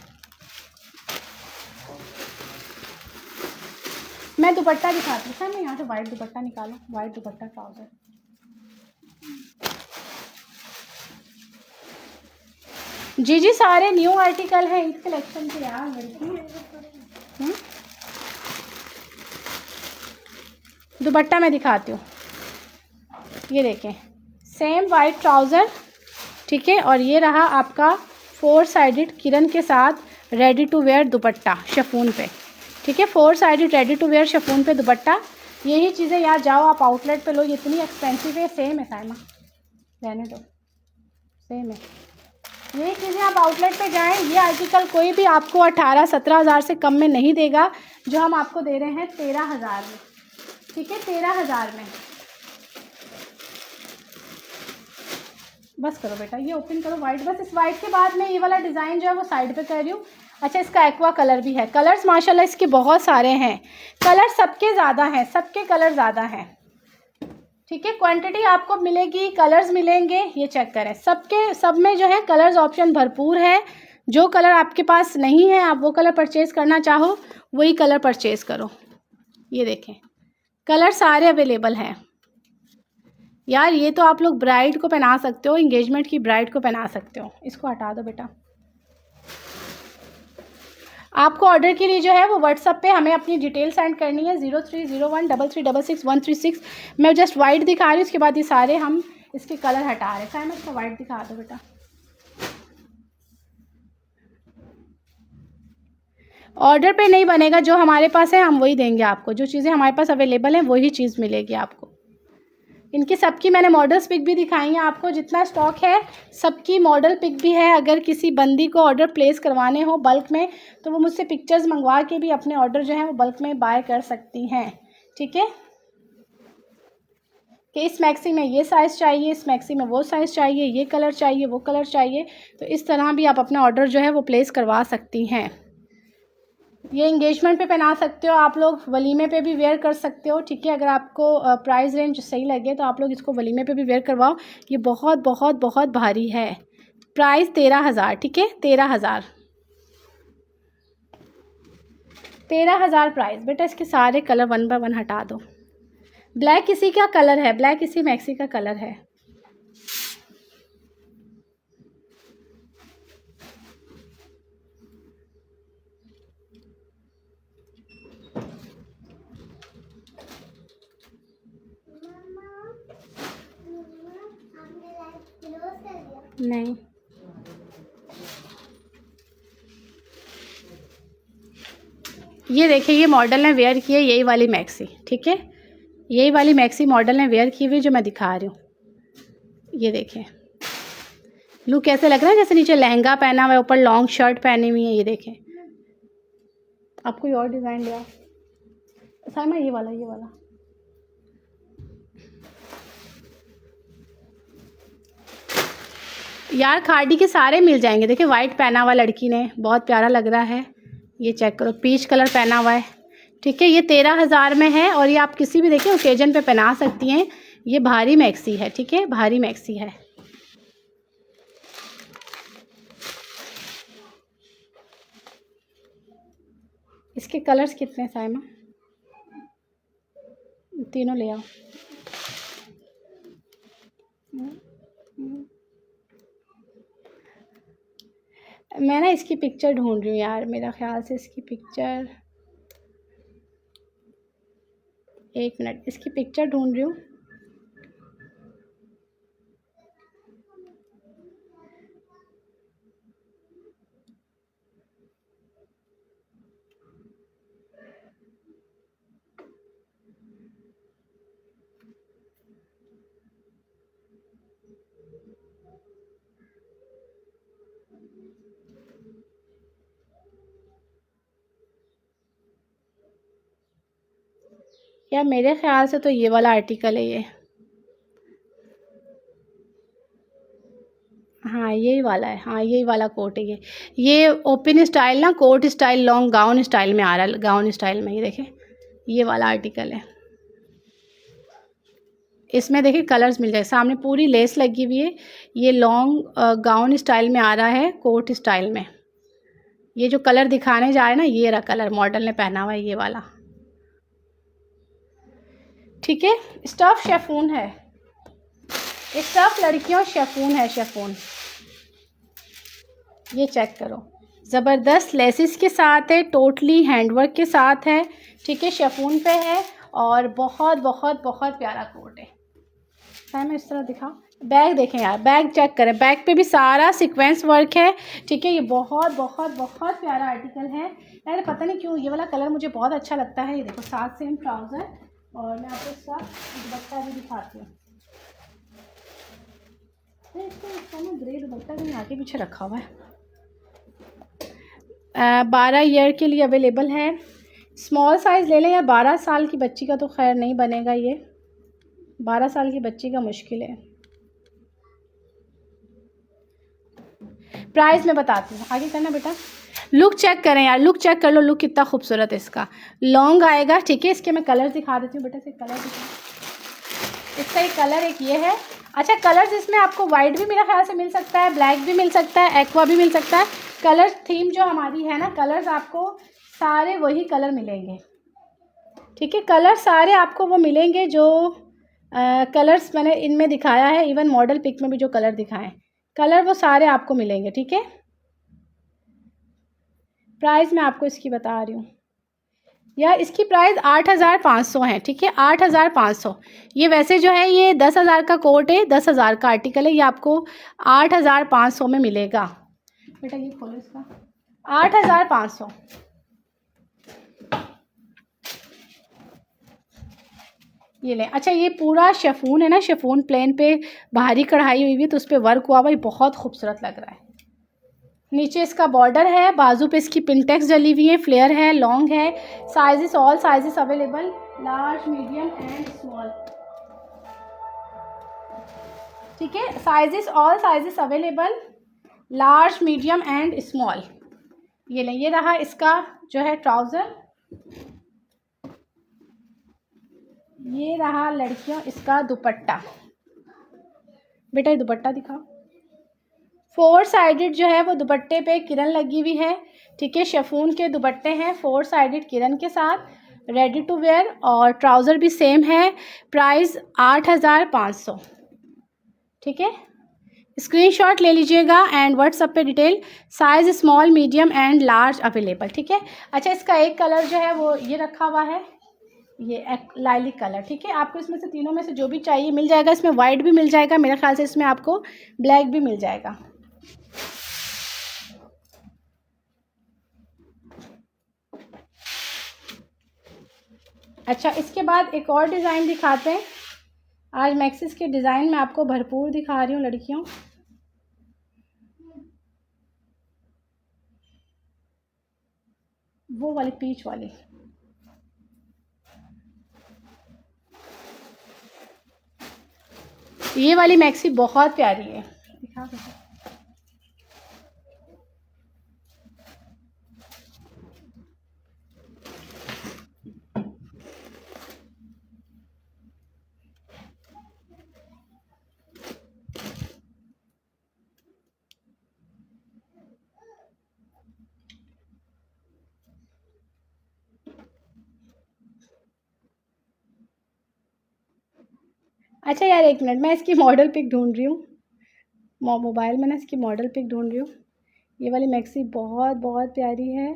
मैं दुपट्टा दिखाती हूँ सर, मैं यहाँ से वाइट दुपट्टा निकालो, वाइट दुपट्टा ट्राउजर। जी जी, सारे न्यू आर्टिकल हैं ईद कलेक्शन के यार लड़की। दुपट्टा मैं दिखाती हूँ, ये देखें सेम वाइट ट्राउज़र। ठीक है, और ये रहा आपका 4 साइडेड किरण के साथ ready to wear dupatta chiffon पे। ठीक है, 4 sided ready to wear chiffon पे दुपट्टा। यही चीज़ें यार जाओ आप आउटलेट पे लो, ये इतनी एक्सपेंसिव है। सेम है साइमा, रहने दो, सेम है। यही चीज़ें आप आउटलेट पे जाएं, ये आर्टिकल कोई भी आपको 18-17 हज़ार से कम में नहीं देगा, जो हम आपको दे रहे हैं 13,000 में। ठीक है, 13,000 में। बस करो बेटा, ये ओपन करो वाइट, बस इस वाइट के बाद में ये वाला डिज़ाइन जो है वो साइड पे कर रही हूँ। अच्छा, इसका एक्वा कलर भी है, कलर्स माशाल्लाह इसके बहुत सारे हैं, कलर सबके ज़्यादा हैं, सबके कलर ज़्यादा हैं। ठीक है, क्वांटिटी आपको मिलेगी, कलर्स मिलेंगे, ये चेक करें, सबके सब में जो है कलर्स ऑप्शन भरपूर है। जो कलर आपके पास नहीं है, आप वो कलर परचेज़ करना चाहो वही कलर परचेज़ करो। ये देखें कलर सारे अवेलेबल हैं यार। ये तो आप लोग ब्राइड को पहना सकते हो, इंगेजमेंट की ब्राइड को पहना सकते हो। इसको हटा दो बेटा। आपको ऑर्डर के लिए जो है वो व्हाट्सअप पे हमें अपनी डिटेल सेंड करनी है, 030133666136। मैं जस्ट वाइट दिखा रही हूँ, उसके बाद ये सारे हम इसके कलर हटा रहे हैं। मैं इसको वाइट दिखा दो बेटा। ऑर्डर पे नहीं बनेगा, जो हमारे पास है हम वही देंगे आपको, जो चीज़ें हमारे पास अवेलेबल हैं वही चीज़ मिलेगी आपको। इनकी सबकी मैंने मॉडल्स पिक भी दिखाई हैं आपको, जितना स्टॉक है सबकी मॉडल पिक भी है। अगर किसी बंदी को ऑर्डर प्लेस करवाने हो बल्क में तो वो मुझसे पिक्चर्स मंगवा के भी अपने ऑर्डर जो है वो बल्क में बाय कर सकती हैं। ठीक है, कि इस मैक्सी में ये साइज़ चाहिए, इस मैक्सी में वो साइज़ चाहिए, ये कलर चाहिए, वो कलर चाहिए, तो इस तरह भी आप अपना ऑर्डर जो है वो प्लेस करवा सकती हैं। ये इंगेजमेंट पे पहना सकते हो आप लोग, वलीमे पे भी वेयर कर सकते हो। ठीक है, अगर आपको प्राइस रेंज सही लगे तो आप लोग इसको वलीमे पे भी वेयर करवाओ। ये बहुत बहुत बहुत भारी है। प्राइस 13,000। ठीक है, 13,000, 13,000 प्राइस। बेटा इसके सारे कलर 1 बाय 1 हटा दो। ब्लैक इसी का कलर है, ब्लैक इसी मैक्सी का कलर है। नहीं, ये देखिए ये मॉडल ने वेयर की है, यही वाली मैक्सी। ठीक है, यही वाली मैक्सी मॉडल ने वेयर की हुई जो मैं दिखा रही हूँ। ये देखें लुक कैसे लग रहा है, जैसे नीचे लहंगा पहना हुआ है, ऊपर लॉन्ग शर्ट पहनी हुई है। ये देखें, आप कोई और डिज़ाइन ले आओ साइमा, ये वाला, ये वाला। यार खाड़ी के सारे मिल जाएंगे। देखिए वाइट पहना हुआ लड़की ने, बहुत प्यारा लग रहा है। ये चेक करो, पीच कलर पहना हुआ है, ठीक है, ये 13,000 में है और ये आप किसी भी देखिए ओकेजन पे पहना सकती हैं। ये भारी मैक्सी है, ठीक है, भारी मैक्सी है। इसके कलर्स कितने साइमा? तीनों ले आओ। मैं ना इसकी पिक्चर ढूंढ रही हूँ यार, मेरा ख्याल से इसकी पिक्चर, एक मिनट, इसकी पिक्चर ढूंढ रही हूँ। यार मेरे ख्याल से तो ये वाला आर्टिकल है ये। हाँ यही वाला है, हाँ यही वाला कोट है ये ओपन स्टाइल ना, coat style, long gown style में आ रहा है, गाउन स्टाइल में, ये देखें ये वाला आर्टिकल है। इसमें देखिए कलर्स मिल जाए, सामने पूरी लेस लगी हुई है। ये लॉन्ग गाउन स्टाइल में आ रहा है, कोट स्टाइल में। ये जो कलर दिखाने जा रहे हैं ना, ये रहा कलर मॉडल ने पहना हुआ है, ये वाला। ठीक है, स्टफ शेफून है, स्टफ लड़कियों शेफून है, शेफून। ये चेक करो, ज़बरदस्त लेसिस के साथ है, टोटली हैंडवर्क के साथ है। ठीक है, शेफून पे है और बहुत बहुत बहुत प्यारा कोट है। मैं इस तरह दिखाऊं, बैग देखें यार, बैग चेक करें, बैग पे भी सारा सीक्वेंस वर्क है। ठीक है, ये बहुत बहुत बहुत प्यारा आर्टिकल है यार। पता नहीं क्यों ये वाला कलर मुझे बहुत अच्छा लगता है। ये देखो, साथ सेम ट्राउज़र, और मैं आपको इसका दुपट्टा भी दिखाती हूँ। इसका ना ग्रे दुपट्टा भी आगे पीछे रखा हुआ है। 12 ईयर के लिए अवेलेबल है। स्मॉल साइज़ ले लें या 12 साल की बच्ची का तो खैर नहीं बनेगा, ये 12 साल की बच्ची का मुश्किल है। प्राइस मैं बताती हूँ, आगे करना बेटा। लुक चेक करें यार, लुक चेक कर लो, लुक कितना खूबसूरत है इसका। लॉन्ग आएगा, ठीक है। इसके मैं कलर्स दिखा देती हूँ बेटा, से कलर दिखा। इसका एक कलर एक ये है। अच्छा, कलर्स इसमें आपको वाइट भी मेरा ख्याल से मिल सकता है, ब्लैक भी मिल सकता है, एक्वा भी मिल सकता है। कलर थीम जो हमारी है ना, कलर्स आपको सारे वही कलर मिलेंगे। ठीक है, कलर सारे आपको वो मिलेंगे जो कलर्स मैंने इनमें दिखाया है। इवन मॉडल पिक में भी जो कलर दिखाएं, कलर वो सारे आपको मिलेंगे। ठीक है, प्राइस मैं आपको इसकी बता रही हूँ यार, इसकी प्राइस 8,500 है। ठीक है, 8,500। ये वैसे जो है ये 10,000 का कोट है, 10,000 का आर्टिकल है, ये आपको 8,500 में मिलेगा। बेटा ये खोलो इसका, 8,500। ये लें। अच्छा, ये पूरा शेफून है ना, शेफून प्लेन पे बाहरी कढ़ाई हुई हुई, तो उस पर वर्क हुआ हुआ, बहुत खूबसूरत लग रहा है। नीचे इसका बॉर्डर है, बाजू पे इसकी पिनटेक्स डली हुई है, फ्लेयर है, लॉन्ग है। Sizes all sizes available, large medium and small. ठीक है, sizes all sizes available, large medium and small. ये लें। ये रहा इसका जो है ट्राउज़र, ये रहा लड़कियों इसका दुपट्टा। बेटा ये दुपट्टा दिखाओ। 4 साइडेड जो है वो दुपट्टे पे किरण लगी हुई है। ठीक है, शेफून के दुपट्टे हैं 4 साइडेड किरण के साथ, रेडी टू वेयर, और ट्राउज़र भी सेम है। प्राइस 8,500। ठीक है, स्क्रीनशॉट ले लीजिएगा एंड व्हाट्सएप पे detail. Size small medium and large available. ठीक है। अच्छा, इसका एक कलर जो है वो ये रखा हुआ है, ये लाइलिक कलर। ठीक है, आपको इसमें से तीनों में से जो भी चाहिए मिल जाएगा। इसमें वाइट भी मिल जाएगा, मेरे ख्याल से इसमें आपको ब्लैक भी मिल जाएगा। अच्छा, इसके बाद एक और डिज़ाइन दिखाते हैं। आज मैक्सिस के डिज़ाइन में आपको भरपूर दिखा रही हूँ लड़कियों। वो वाली पीच वाली, ये वाली मैक्सी बहुत प्यारी है। दिखा दो। अच्छा यार एक मिनट, मैं इसकी मॉडल पिक ढूंढ रही हूँ, मोबाइल में ना इसकी मॉडल पिक ढूंढ रही हूँ। ये वाली मैक्सी बहुत बहुत प्यारी है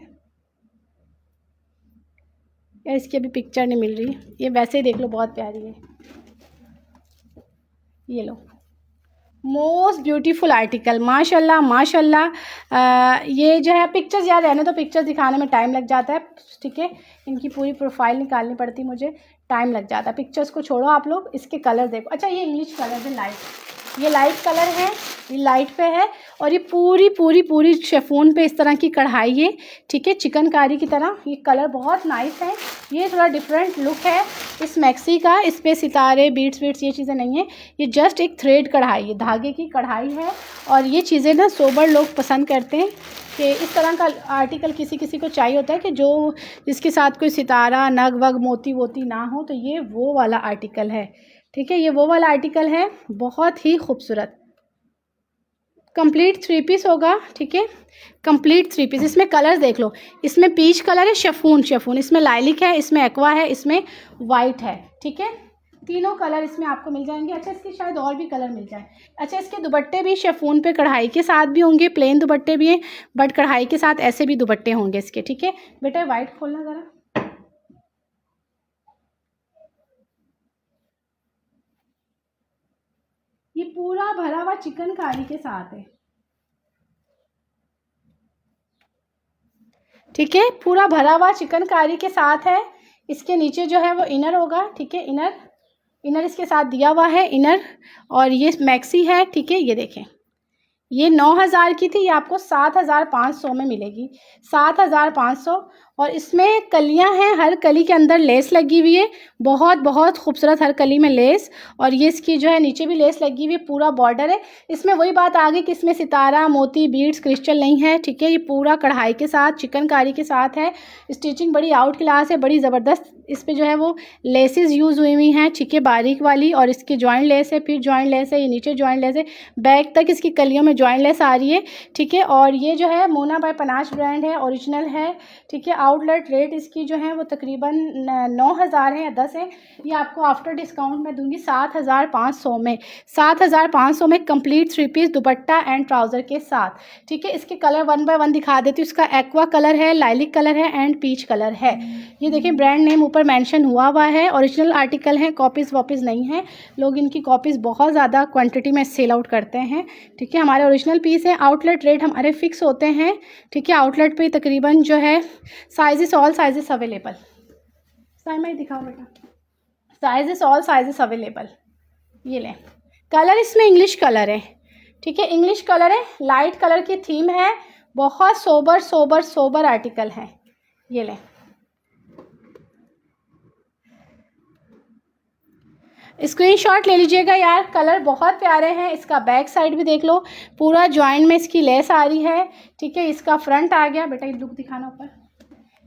यार, इसकी अभी पिक्चर नहीं मिल रही, ये वैसे ही देख लो, बहुत प्यारी है। ये लो, मोस्ट ब्यूटीफुल आर्टिकल, माशाल्लाह माशाल्लाह। ये जो है पिक्चर्स यार रहने तो, पिक्चर्स दिखाने में टाइम लग जाता है, ठीक है। इनकी पूरी प्रोफाइल निकालनी पड़ती, मुझे टाइम लग जाता है। पिक्चर्स को छोड़ो आप लोग, इसके कलर देखो। अच्छा ये इंग्लिश कलर है, लाइट, ये लाइट कलर है, ये लाइट पे है। और ये पूरी पूरी पूरी शेफून पे इस तरह की कढ़ाई है, ठीक है, चिकनकारी की तरह। ये कलर बहुत नाइस है, ये थोड़ा डिफरेंट लुक है इस मैक्सी का। इस पे सितारे, बीट्स वीट्स ये चीज़ें नहीं है, ये जस्ट एक थ्रेड कढ़ाई है, धागे की कढ़ाई है। और ये चीज़ें ना सोबर लोग पसंद करते हैं कि इस तरह का आर्टिकल किसी किसी को चाहिए होता है कि जो जिसके साथ कोई सितारा, नग वग, मोती वोती ना हो, तो ये वो वाला आर्टिकल है, ठीक है। ये वो वाला आर्टिकल है, बहुत ही खूबसूरत। कंप्लीट 3 पीस होगा, ठीक है, कंप्लीट 3 पीस। इसमें कलर्स देख लो, इसमें पीच कलर है, शेफून शेफून, इसमें लाइलिक है, इसमें एक्वा है, इसमें वाइट है, ठीक है। तीनों कलर इसमें आपको मिल जाएंगे। अच्छा इसके शायद और भी कलर मिल जाए। अच्छा इसके दुपट्टे भी शेफून पे कढ़ाई के साथ भी होंगे, प्लेन दुपट्टे भी हैं, बट कढ़ाई के साथ ऐसे भी दुपट्टे होंगे इसके, ठीक है। बेटा वाइट खोलना ज़रा। ये पूरा भरा हुआ चिकनकारी के साथ है, ठीक है, पूरा भरा हुआ चिकनकारी के साथ है। इसके नीचे जो है वो इनर होगा, ठीक है, इनर इनर इसके साथ दिया हुआ है, इनर। और ये मैक्सी है, ठीक है। ये देखें, ये 9,000 की थी, ये आपको 7,500 में मिलेगी, 7,500। और इसमें कलियां हैं, हर कली के अंदर लेस लगी हुई है, बहुत बहुत खूबसूरत हर कली में लेस। और ये इसकी जो है नीचे भी लेस लगी हुई है, पूरा बॉर्डर है। इसमें वही बात आ गई कि इसमें सितारा, मोती, बीड्स, क्रिस्टल नहीं है, ठीक है। ये पूरा कढ़ाई के साथ, चिकनकारी के साथ है। स्टिचिंग बड़ी आउट क्लास है, बड़ी ज़बरदस्त। इस पर जो है वो लेसेस यूज़ हुई हुई हैं, ठीक है, बारीक वाली। और इसकी जॉइंट लेस है, फिर जॉइंट लेस है, ये नीचे जॉइंट लेस है, बैक तक इसकी कलियों में जॉइंट लेस आ रही है, ठीक है। और ये जो है मोना बाय पनाश ब्रांड है, ओरिजिनल है, ठीक है। आउटलेट रेट इसकी जो है वो तकरीबन 9,000 है या 10 है। ये आपको आफ्टर डिस्काउंट मैं दूंगी 7,500 में, 7,500 में complete 3 piece dupatta and trouser के साथ, ठीक है। इसके कलर 1 बाय 1 दिखा देती हूँ। इसका एक्वा कलर है, लाइलिक कलर है एंड पीच कलर है। ये देखिए ब्रांड नेम ऊपर मेंशन हुआ है, ओरिजिनल आर्टिकल है, कॉपीज़ वॉपीज़ नहीं है। लोग इनकी कॉपीज़ बहुत ज़्यादा क्वांटिटी में सेल आउट करते हैं, ठीक है। हमारे ओरिजिनल पीस है, आउटलेट रेट हमारे फिक्स होते हैं, ठीक है। आउटलेट पे तकरीबन जो है sizes, all sizes available. Saima दिखाओ बेटा, साइजेस, ऑल साइजेस अवेलेबल। ये लें, कलर इसमें इंग्लिश कलर है, ठीक है, इंग्लिश कलर है, लाइट कलर की थीम है, बहुत सोबर सोबर सोबर आर्टिकल है। ये लें, स्क्रीनशॉट ले लीजिएगा यार, कलर बहुत प्यारे हैं। इसका बैक साइड भी देख लो, पूरा जॉइंट में इसकी लेस आ रही है, ठीक है। इसका फ्रंट आ गया, बेटा ये लुक दिखाना ऊपर।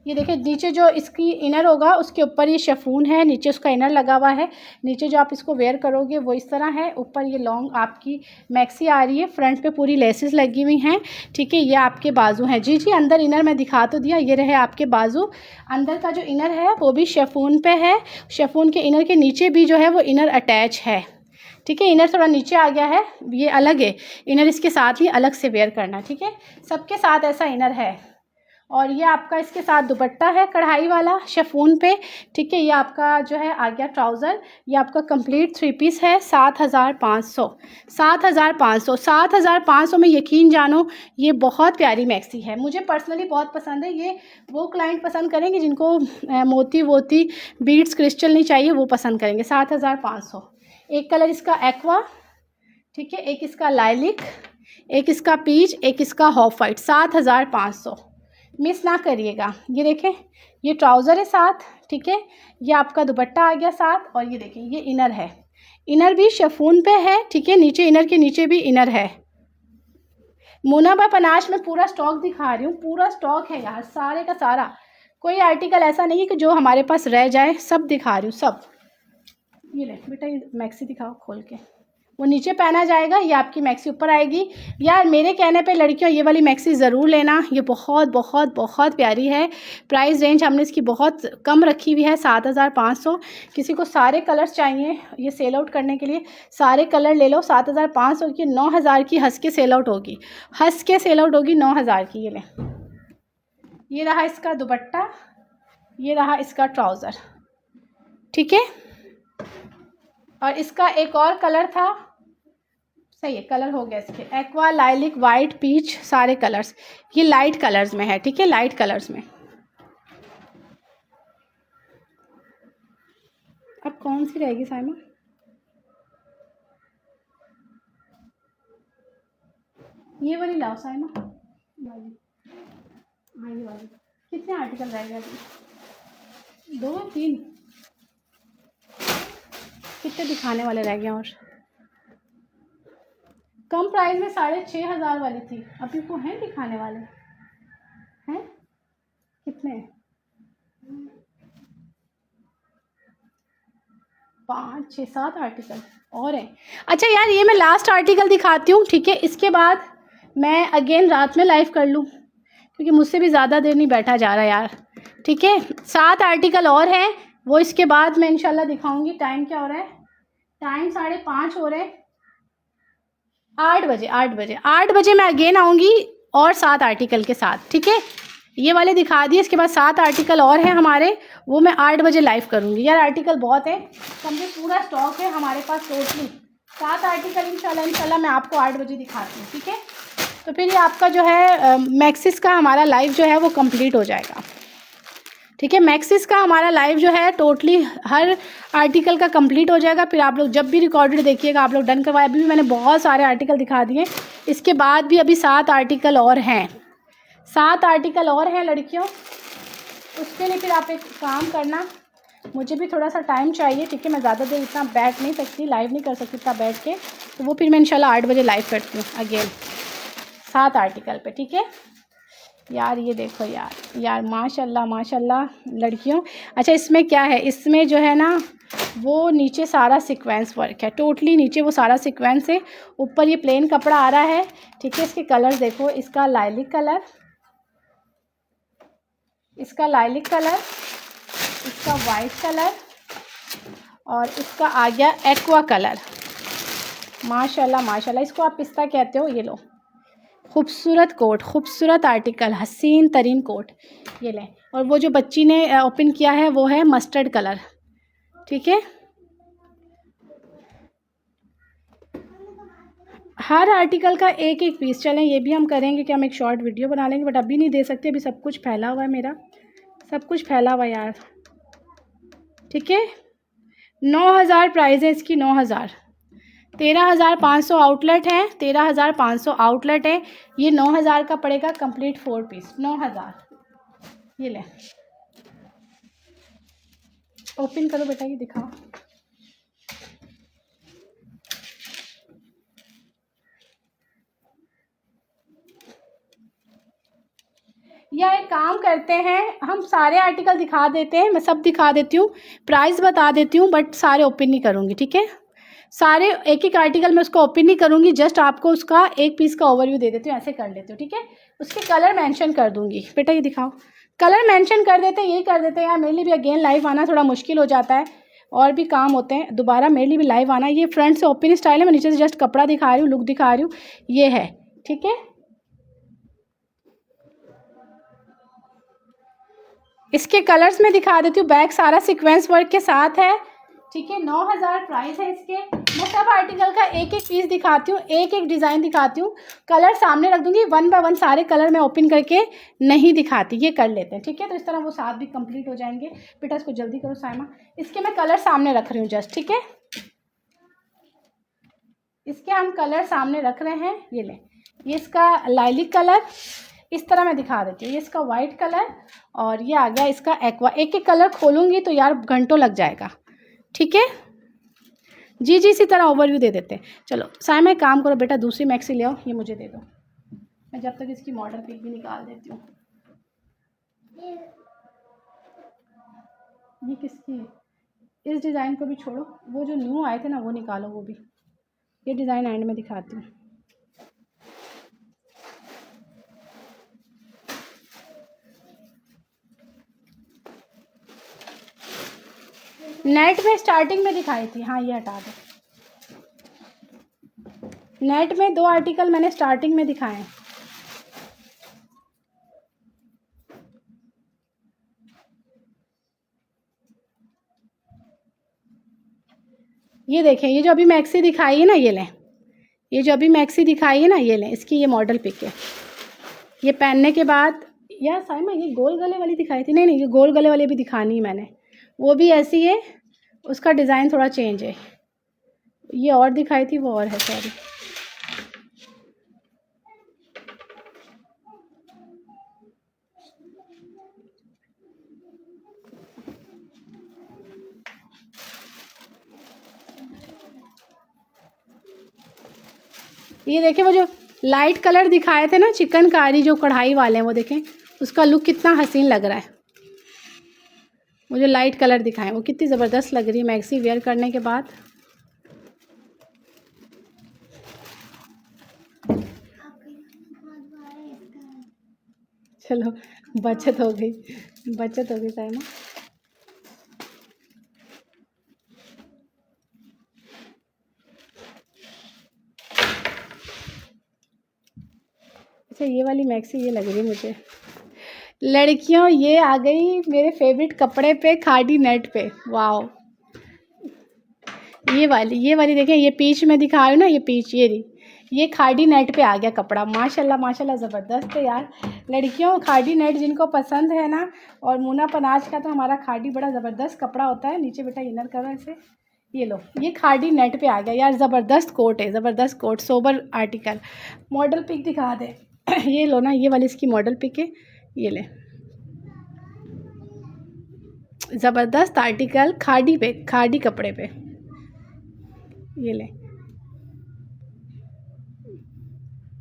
ये देखिए नीचे जो इसकी इनर होगा उसके ऊपर ये शेफून है, नीचे उसका इनर लगा हुआ है। नीचे जो आप इसको वेयर करोगे वो इस तरह है, ऊपर ये लॉन्ग आपकी मैक्सी आ रही है, फ्रंट पे पूरी लेसेस लगी हुई हैं, ठीक है। ये आपके बाजू हैं, जी जी, अंदर इनर मैं दिखा तो दिया, ये रहे आपके बाजू। अंदर का जो इनर है वो भी शेफून पे है, शेफून के इनर के नीचे भी जो है वो इनर अटैच है, ठीक है। इनर थोड़ा नीचे आ गया है, ये अलग है, इनर इसके साथ ही अलग से वेयर करना, ठीक है। सबके साथ ऐसा इनर है। और ये आपका इसके साथ दुपट्टा है कढ़ाई वाला शेफून पे, ठीक है। ये आपका जो है आ गया ट्राउज़र। ये आपका कंप्लीट 3 पीस है, 7,500, 7,500, 7,500 में यकीन जानो ये बहुत प्यारी मैक्सी है, मुझे पर्सनली बहुत पसंद है। ये वो क्लाइंट पसंद करेंगे जिनको मोती वोती, बीड्स, क्रिस्टल नहीं चाहिए, वो पसंद करेंगे। 7,500। एक कलर इसका एक्वा, ठीक है, एक इसका लाइलिक, एक इसका पीच, एक इसका हॉफ वाइट, 7,500, मिस ना करिएगा। ये देखें, ये ट्राउज़र है साथ, ठीक है। ये आपका दुपट्टा आ गया साथ। और ये देखें ये इनर है, इनर भी शेफून पे है, ठीक है। नीचे इनर के नीचे भी इनर है। मोना बाय पनाश में पूरा स्टॉक दिखा रही हूँ, पूरा स्टॉक है यार, सारे का सारा, कोई आर्टिकल ऐसा नहीं है कि जो हमारे पास रह जाए, सब दिखा रही हूँ सब। ये ले बेटा, ये मैक्सी दिखाओ खोल के, वो नीचे पहना जाएगा, ये आपकी मैक्सी ऊपर आएगी। यार मेरे कहने पे लड़कियों ये वाली मैक्सी ज़रूर लेना, ये बहुत बहुत बहुत प्यारी है। प्राइस रेंज हमने इसकी बहुत कम रखी हुई है, 7,500। किसी को सारे कलर्स चाहिए ये सेल आउट करने के लिए, सारे कलर ले लो। 7,500 की 9,000 की हंस के सेल आउट होगी, हंस के सेल आउट होगी 9,000 की। ये लें, ये रहा इसका दुपट्टा, ये रहा इसका ट्राउज़र, ठीक है। और इसका एक और कलर था, सही है, कलर हो गया इसके, एक्वा, लाइलिक, वाइट, पीच, सारे कलर्स। ये लाइट कलर्स में है, ठीक है, लाइट कलर्स में। अब कौन सी रहेगी साइमा? ये वाली लाओ साइमा, वाली, हाँ ये वाली। कितने आर्टिकल रह गए अभी? 2 3, कितने दिखाने वाले रह गए? और कम प्राइस में 6,500 वाली थी, अभी को हैं दिखाने वाले हैं? कितने? 5 6 7 आर्टिकल और हैं। अच्छा यार ये मैं लास्ट आर्टिकल दिखाती हूँ, ठीक है, इसके बाद मैं अगेन रात में लाइव कर लूँ, क्योंकि मुझसे भी ज़्यादा देर नहीं बैठा जा रहा यार, ठीक है। 7 आर्टिकल और हैं, वो इसके बाद मैं इंशाल्लाह दिखाऊंगी। टाइम क्या हो रहा है? टाइम 5:30 हो रहे हैं। 8 बजे, 8 बजे, 8 बजे मैं अगेन आऊँगी और 7 आर्टिकल के साथ, ठीक है। ये वाले दिखा दिए, इसके बाद 7 आर्टिकल और हैं हमारे, वो मैं 8 बजे लाइव करूँगी। यार आर्टिकल बहुत है, कंप्लीट पूरा स्टॉक है हमारे पास, टोटली 7 आर्टिकल इंशाल्लाह मैं आपको 8 बजे दिखाती हूँ, ठीक है। तो फिर ये आपका जो है मैक्सिस का हमारा लाइव जो है वो कंप्लीट हो जाएगा, ठीक है। मैक्सिस का हमारा लाइव जो है टोटली हर आर्टिकल का कंप्लीट हो जाएगा। फिर आप लोग जब भी रिकॉर्डेड देखिएगा, आप लोग डन करवाए। अभी भी मैंने बहुत सारे आर्टिकल दिखा दिए, इसके बाद भी अभी 7 आर्टिकल और हैं, 7 आर्टिकल और हैं लड़कियों। उसके लिए फिर आप एक काम करना, मुझे भी थोड़ा सा टाइम चाहिए, ठीक है। मैं ज़्यादा देर इतना बैठ नहीं सकती, लाइव नहीं कर सकती इतना बैठ के, तो वो फिर मैं इंशाल्लाह 8 बजे लाइव करती हूँ अगेन 7 आर्टिकल पे, ठीक है। यार ये देखो यार, यार माशाल्लाह माशाल्लाह लड़कियों। अच्छा इसमें क्या है, इसमें जो है ना वो नीचे सारा सीक्वेंस वर्क है, टोटली नीचे वो सारा सीक्वेंस है, ऊपर ये प्लेन कपड़ा आ रहा है, ठीक है। इसके कलर्स देखो, इसका लाइलिक कलर, इसका लाइलिक कलर, इसका वाइट कलर, और इसका आ गया एक्वा कलर। माशाल्लाह माशाल्लाह, इसको आप पिस्ता कहते हो। ये लो, खूबसूरत कोट, खूबसूरत आर्टिकल, हसीन तरीन कोट, ये लें। और वो जो बच्ची ने ओपन किया है वो है मस्टर्ड कलर, ठीक है। हर आर्टिकल का एक एक पीस, चलें ये भी हम करेंगे कि हम एक शॉर्ट वीडियो बना लेंगे, बट अभी नहीं दे सकते, अभी सब कुछ फैला हुआ है, मेरा सब कुछ फैला हुआ है यार, ठीक है। 9,000 प्राइस है इसकी, 9,000। 13,500 आउटलेट है, 13,500 आउटलेट है। ये 9,000 का पड़ेगा कंप्लीट 4 पीस, 9,000। ये ले, ओपन करो बेटा, ये दिखाओ। या एक काम करते हैं, हम सारे आर्टिकल दिखा देते हैं, मैं सब दिखा देती हूँ, प्राइस बता देती हूँ, बट सारे ओपन नहीं करूँगी, ठीक है। सारे एक एक आर्टिकल में उसको ओपन नहीं करूँगी, जस्ट आपको उसका एक पीस का ओवरव्यू दे देती हूँ, ऐसे कर लेती हूँ, ठीक है। उसके कलर मेंशन कर दूँगी। बेटा ये दिखाओ, कलर मेंशन कर देते हैं, यही कर देते हैं यार, मेरे लिए भी अगेन लाइव आना थोड़ा मुश्किल हो जाता है, और भी काम होते हैं, दोबारा मेरे लिए भी लाइव आना। ये फ्रंट से ओपन स्टाइल है, मैं नीचे से जस्ट कपड़ा दिखा रही हूँ, लुक दिखा रही हूँ, ये है, ठीक है। इसके कलर्स में दिखा देती हूँ, बैक सारा सीक्वेंस वर्क के साथ है, ठीक है। 9,000 प्राइस है इसके। मैं सब आर्टिकल का एक एक पीस दिखाती हूँ, एक एक डिज़ाइन दिखाती हूँ, कलर सामने रख दूँगी, 1 बाय 1 सारे कलर मैं ओपन करके नहीं दिखाती, ये कर लेते हैं, ठीक है। तो इस तरह वो 7 भी कंप्लीट हो जाएंगे। बेटा इसको जल्दी करो साइमा, इसके मैं कलर सामने रख रही हूँ जस्ट, ठीक है। इसके हम कलर सामने रख रहे हैं, ये लें, ये इसका लाइलिक कलर, इस तरह मैं दिखा देती हूँ, ये इसका वाइट कलर, और ये आ गया इसका एक्वा। एक एक कलर खोलूँगी तो यार घंटों लग जाएगा, ठीक है। जी जी, इसी तरह ओवरव्यू दे देते हैं। चलो साइमा एक काम करो बेटा, दूसरी मैक्सी ले आओ, ये मुझे दे दो, मैं जब तक इसकी मॉडल पिक भी निकाल देती हूँ। ये किसकी है? इस डिज़ाइन को भी छोड़ो, वो जो न्यू आए थे ना वो निकालो, वो भी ये डिज़ाइन एंड में दिखाती हूँ। नेट में स्टार्टिंग में दिखाई थी, हाँ ये हटा दो। नेट में 2 आर्टिकल मैंने स्टार्टिंग में दिखाए हैं। ये देखें, ये जो अभी मैक्सी दिखाई है ना, ये लें। ये जो अभी मैक्सी दिखाई है ना, ये लें। इसकी ये मॉडल पिक है। ये पहनने के बाद यार साइमा, ये गोल गले वाली दिखाई थी। नहीं नहीं, ये गोल गले वाली भी दिखानी है मैंने। वो भी ऐसी है, उसका डिज़ाइन थोड़ा चेंज है। ये और दिखाई थी, वो और है, सॉरी। ये देखें, वो जो लाइट कलर दिखाए थे ना चिकनकारी, जो कढ़ाई वाले हैं, वो देखें उसका लुक कितना हसीन लग रहा है। वो जो लाइट कलर दिखाएं वो कितनी ज़बरदस्त लग रही है मैक्सी वेयर करने के बाद। चलो, बचत हो गई, बचत हो गई साइमा। अच्छा, ये वाली मैक्सी ये लग रही है मुझे। लड़कियों, ये आ गई मेरे फेवरेट कपड़े पे, खादी नेट पे। वाओ, ये वाली देखें, ये पीच में दिखा रही हूँ ना, ये पीच, ये रही, ये खादी नेट पे आ गया कपड़ा। माशाल्लाह माशाल्लाह, ज़बरदस्त है यार। लड़कियों, खादी नेट जिनको पसंद है ना, और मुना पनाज का तो हमारा खादी बड़ा ज़बरदस्त कपड़ा होता है। नीचे बेटा इनर करो ऐसे। ये लो, ये खादी नेट पे आ गया यार। ज़बरदस्त कोट है, ज़बरदस्त coat, sober article. Model pic दिखा दे। ये लो ना, ये वाली इसकी मॉडल पिक है, ये ले। ज़बरदस्त आर्टिकल, खादी पे, खादी कपड़े पे, ये ले।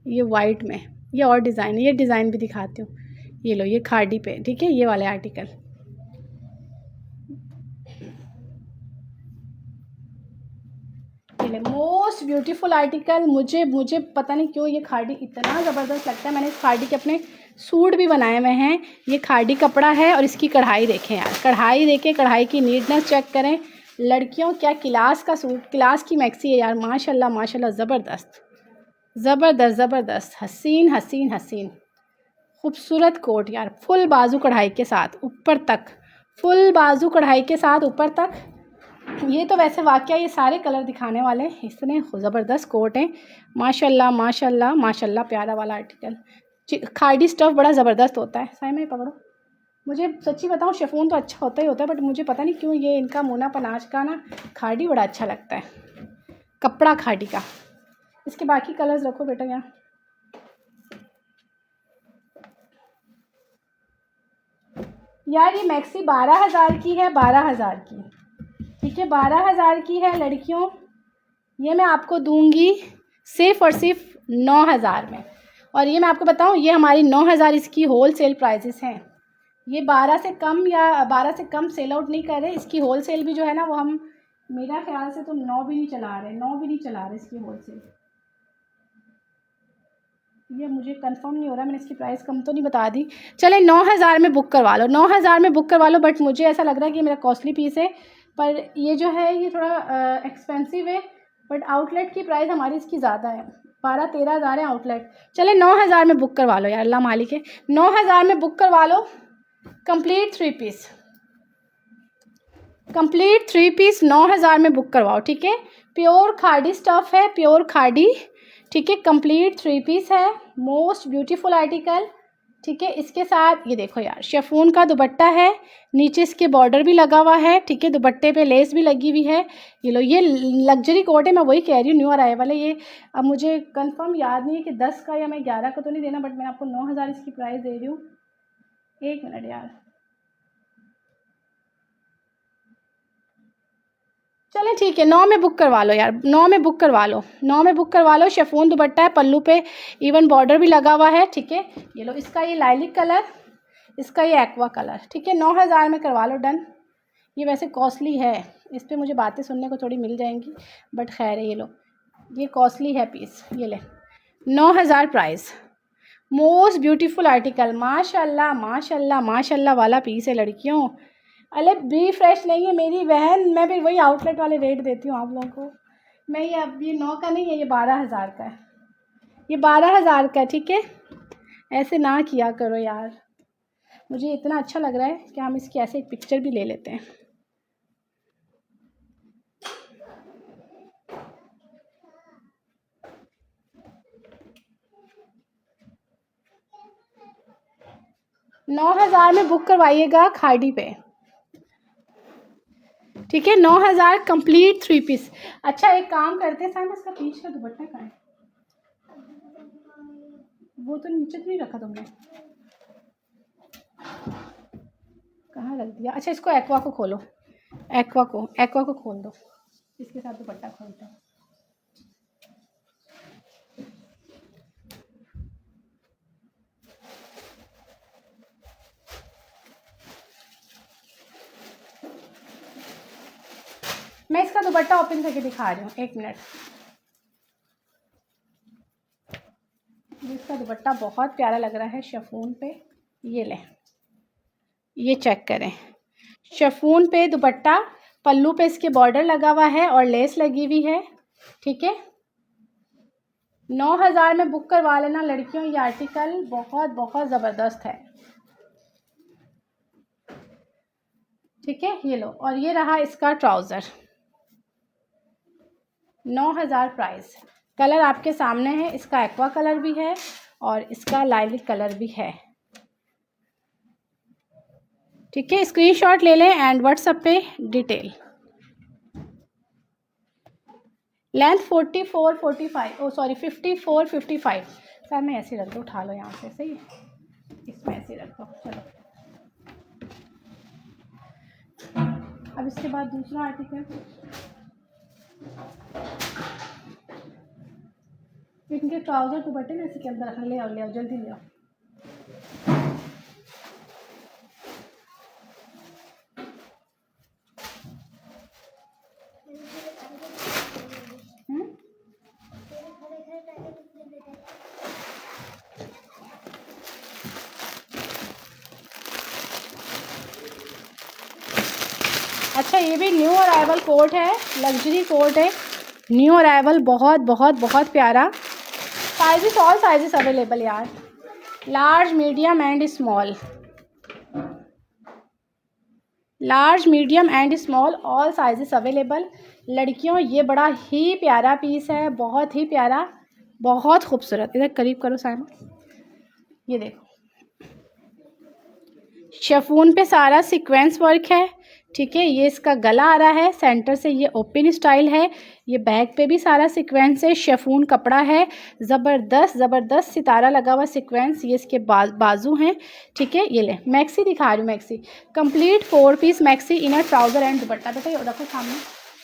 ये वाइट में, ये और डिज़ाइन है, ये डिज़ाइन भी दिखाती हूँ। ये लो, ये खादी पे, ठीक है, ये वाले आर्टिकल। ये ले, मोस्ट ब्यूटीफुल आर्टिकल। मुझे पता नहीं क्यों ये खादी इतना ज़बरदस्त लगता है। मैंने इस खादी के अपने सूट भी बनाए हुए हैं। ये खादी कपड़ा है, और इसकी कढ़ाई देखें यार, कढ़ाई देखें, कढ़ाई की नीटनेस चेक करें। लड़कियों, क्या क्लास का सूट, क्लास की मैक्सी है यार। माशाल्लाह माशाल्लाह, ज़बरदस्त ज़बरदस्त ज़बरदस्त, हसीन हसीन हसीन, खूबसूरत कोट यार। फुल बाजू कढ़ाई के साथ ऊपर तक, फुल बाजू कढ़ाई के साथ ऊपर तक। ये तो वैसे वाकया ये सारे कलर दिखाने वाले हैं, इतने ज़बरदस्त कोट हैं। माशाल्लाह माशाल्लाह माशाल्लाह, प्यारा वाला आर्टिकल। खादी स्टफ़ बड़ा ज़बरदस्त होता है। साइमा, पकड़ो। मुझे सच्ची बताऊँ, शिफॉन तो अच्छा होता ही होता है, बट मुझे पता नहीं क्यों ये इनका मुना पनाज का ना खादी बड़ा अच्छा लगता है, कपड़ा खादी का। इसके बाकी कलर्स रखो बेटा यहाँ। यार ये मैक्सी 12,000 की है, 12,000 की, ठीक है, 12,000 की है लड़कियों। ये मैं आपको दूंगी सिर्फ़ और सिर्फ 9,000 में। और ये मैं आपको बताऊँ, ये हमारी 9,000 इसकी होल सेल प्राइजेस हैं। ये 12 से कम, या 12 से कम सेल आउट नहीं कर रहे। इसकी होल सेल भी जो है ना, वो हम, मेरा ख्याल से तो 9 भी नहीं चला रहे, 9 भी नहीं चला रहे इसकी होल सेल। ये मुझे कंफर्म नहीं हो रहा, मैंने इसकी प्राइस कम तो नहीं बता दी। चले 9,000 में बुक करवा लो, 9,000 में बुक करवा लो। बट मुझे ऐसा लग रहा है कि मेरा कॉस्टली पीस है, पर ये जो है ये थोड़ा एक्सपेंसिव है। बट आउटलेट की प्राइस हमारी इसकी ज़्यादा है, 12-13 हज़ार है आउटलेट। चले 9,000 में बुक करवा लो यार, अल्लाह मालिक है। 9,000 में बुक करवा लो। कंप्लीट 3 पीस, कंप्लीट 3 पीस 9,000 में बुक करवाओ, ठीक है। प्योर खादी स्टफ़ है, प्योर खादी, ठीक है। कंप्लीट 3 पीस है, मोस्ट ब्यूटीफुल आर्टिकल, ठीक है। इसके साथ ये देखो यार, शिफॉन का दुपट्टा है, नीचे इसके बॉर्डर भी लगा हुआ है, ठीक है। दुपट्टे पे लेस भी लगी हुई है। ये लो, ये लग्जरी कोट है, मैं वही कह रही हूँ, न्यू अराइवल है ये। अब मुझे कंफर्म याद नहीं है कि 10 का या मैं 11 का तो नहीं देना, बट मैं आपको 9,000 इसकी प्राइस दे रही हूँ। एक मिनट यार, चलें ठीक है, 9 में बुक करवा लो यार, 9 में बुक करवा लो, 9 में बुक करवा लो। शिफॉन दुपट्टा है, पल्लू पे इवन बॉर्डर भी लगा हुआ है, ठीक है। ये लो, इसका ये लाइलिक कलर, इसका ये एक्वा कलर, ठीक है। 9,000 में करवा लो, डन। ये वैसे कॉस्टली है, इस पर मुझे बातें सुनने को थोड़ी मिल जाएंगी, बट खैर है। ये लो, ये कॉस्टली है पीस, ये ले 9,000 प्राइस। मोस्ट ब्यूटीफुल आर्टिकल, माशाल्लाह माशाल्लाह माशाल्लाह वाला पीस है लड़कियों। अरे बी फ्रेश नहीं है मेरी बहन, मैं भी वही आउटलेट वाले रेट देती हूँ आप लोगों को। मैं ये अब ये 9 का नहीं है, ये 12,000 का है, ये 12,000 का है, ठीक है। ऐसे ना किया करो यार, मुझे इतना अच्छा लग रहा है कि हम इसकी ऐसे एक पिक्चर भी ले लेते हैं। नौ 9,000 में बुक करवाइएगा खाड़ी पे, ठीक है। 9,000 कंप्लीट 3 पीस। अच्छा एक काम करते हैं साइम, इसका पीछे का दुपट्टा कहाँ है? वो तो नीचे तो नहीं रखा तुमने, कहाँ रख दिया? अच्छा इसको एक्वा को खोलो, एक्वा को खोल दो, इसके साथ दुपट्टा खोलते हैं। मैं इसका दुपट्टा ओपन करके दिखा रही हूँ, 1 मिनट। इसका दुपट्टा बहुत प्यारा लग रहा है शिफॉन पे, ये ले, ये चेक करें, शिफॉन पे दुपट्टा, पल्लू पे इसके बॉर्डर लगा हुआ है और लेस लगी हुई है, ठीक है। 9,000 में बुक करवा लेना लड़कियों, ये आर्टिकल बहुत बहुत ज़बरदस्त है, ठीक है। ये लो, और ये रहा इसका ट्राउज़र, 9,000 प्राइस। कलर आपके सामने है, इसका एक्वा कलर भी है और इसका लाइलिक कलर भी है, ठीक है। स्क्रीनशॉट ले लें एंड व्हाट्सएप पे डिटेल। लेंथ 44 45 ओ सॉरी 54 55। सर मैं ऐसे रख दो, उठा लो यहाँ से, सही है, इसमें ऐसे रख दो। चलो अब इसके बाद दूसरा आर्टिकल, इनके ट्राउजर दुपट्टे ना इसके अंदर रखना, ले आओ जल्दी ले आओ। अच्छा ये भी न्यू अराइवल कोट है, लग्जरी कोट है, न्यू अराइवल, बहुत बहुत बहुत प्यारा। साइजेस, ऑल साइजेस अवेलेबल यार, large medium and small, large medium and small all sizes available. लड़कियों ये बड़ा ही प्यारा पीस है, बहुत ही प्यारा, बहुत खूबसूरत। इधर करीब करो साइमा, ये देखो शिफॉन पे सारा सीक्वेंस वर्क है, ठीक है। ये इसका गला आ रहा है, सेंटर से ये ओपन स्टाइल है, ये बैक पे भी सारा सीक्वेंस है, शिफॉन कपड़ा है, ज़बरदस्त ज़बरदस्त सितारा लगा हुआ सीक्वेंस, ये इसके बाजू हैं, ठीक है। ये ले मैक्सी दिखा रही हूँ, maxi complete 4 piece maxi, inner trouser and dupatta. बेटा ये रखो सामने,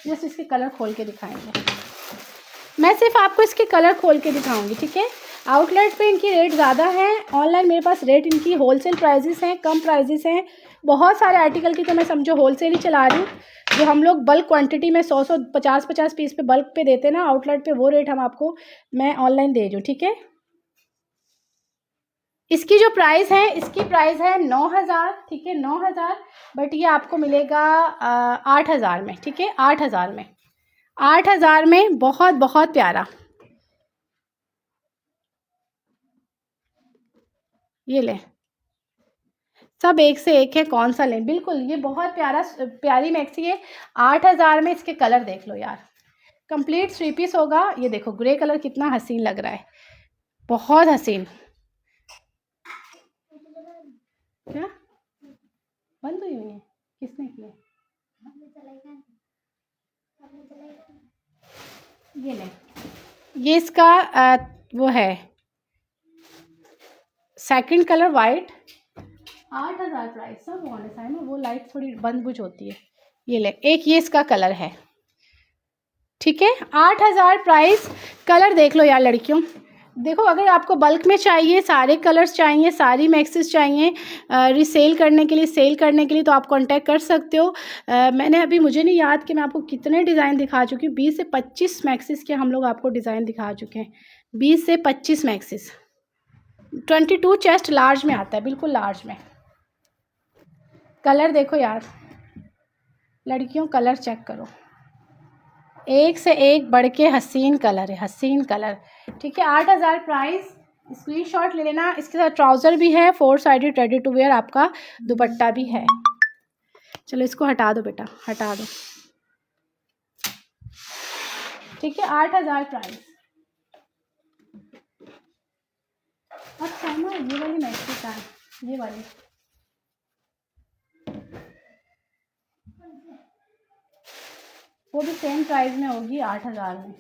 जस्ट इसके कलर खोल के दिखाएंगे, मैं सिर्फ आपको इसके कलर खोल के दिखाऊंगी, ठीक है। आउटलेट पे इनकी रेट ज़्यादा है, ऑनलाइन मेरे पास रेट इनकी होलसेल प्राइजेस हैं, कम प्राइजेस हैं। बहुत सारे आर्टिकल की तो मैं समझो होलसेल ही चला रही हूँ, जो हम लोग बल्क क्वांटिटी में 100 50 पीस पे बल्क पे देते हैं ना आउटलेट पे, वो रेट हम आपको मैं ऑनलाइन दे रही हूँ, ठीक है। इसकी जो प्राइस है, इसकी प्राइस है 9,000, ठीक है, 9,000, बट ये आपको मिलेगा 8,000 में, ठीक है, 8,000 में, 8,000 में, बहुत बहुत प्यारा। ये ले, सब एक से एक है, कौन सा लें, बिल्कुल ये बहुत प्यारी मैक्सी है। 8,000 में इसके कलर देख लो यार, कंप्लीट 3 पीस होगा। ये देखो ग्रे कलर कितना हसीन लग रहा है, बहुत हसीन। क्या बंद हुई है, किसने किया? ये ले, ये इसका वो है सेकंड कलर वाइट, 8,000 प्राइस। सब ऑनेस्ट है ना, वो लाइट थोड़ी बंद बुझ होती है। ये ले, एक ये इसका कलर है, ठीक है, 8,000 प्राइस। कलर देख लो यार लड़कियों, देखो अगर आपको बल्क में चाहिए, सारे कलर्स चाहिए, सारी मैक्सिस चाहिए रीसेल करने के लिए, सेल करने के लिए, तो आप कांटेक्ट कर सकते हो। मैंने अभी, मुझे नहीं याद कि मैं आपको कितने डिज़ाइन दिखा चुकी हूँ। 20 से 25 मैक्सिस के हम लोग आपको डिज़ाइन दिखा चुके हैं। 20 से 25 मैक्सिस। 22 चेस्ट लार्ज में आता है, बिल्कुल लार्ज में। कलर देखो यार लड़कियों, कलर चेक करो, एक से एक बढ़ के हसीन कलर है, हसीन कलर। ठीक है, 8000 प्राइस। स्क्रीनशॉट ले लेना। इसके साथ ट्राउज़र भी है, 4 साइडेड रेडी टू वेयर, आपका दुपट्टा भी है। चलो इसको हटा दो बेटा, हटा दो। ठीक है, 8000 प्राइस। अच्छा है ना, ये वाली मैक्सी का है, ये वाली वो भी सेम प्राइस में होगी, 8000 में।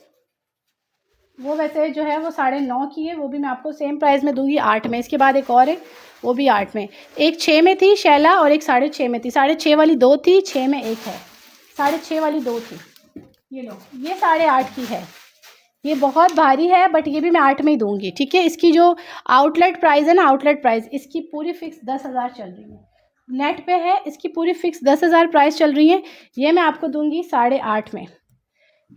वो वैसे जो है वो 9.5 की है, वो भी मैं आपको सेम प्राइस में दूंगी 8 में। इसके बाद एक और है, वो भी 8 में। एक 6 में थी शैला, और एक 6.5 में थी। 6.5 वाली 2 थी, 6 में एक है। 6.5 वाली 2 थी। ये लो, ये 8.5 की है। ये बहुत भारी है, बट ये भी मैं 8 में ही दूंगी। ठीक है, इसकी जो आउटलेट प्राइस है ना, आउटलेट प्राइस इसकी पूरी फिक्स 10,000 चल रही है। नेट पे है, इसकी पूरी फिक्स 10,000 प्राइस चल रही है। ये मैं आपको दूंगी 8.5 में।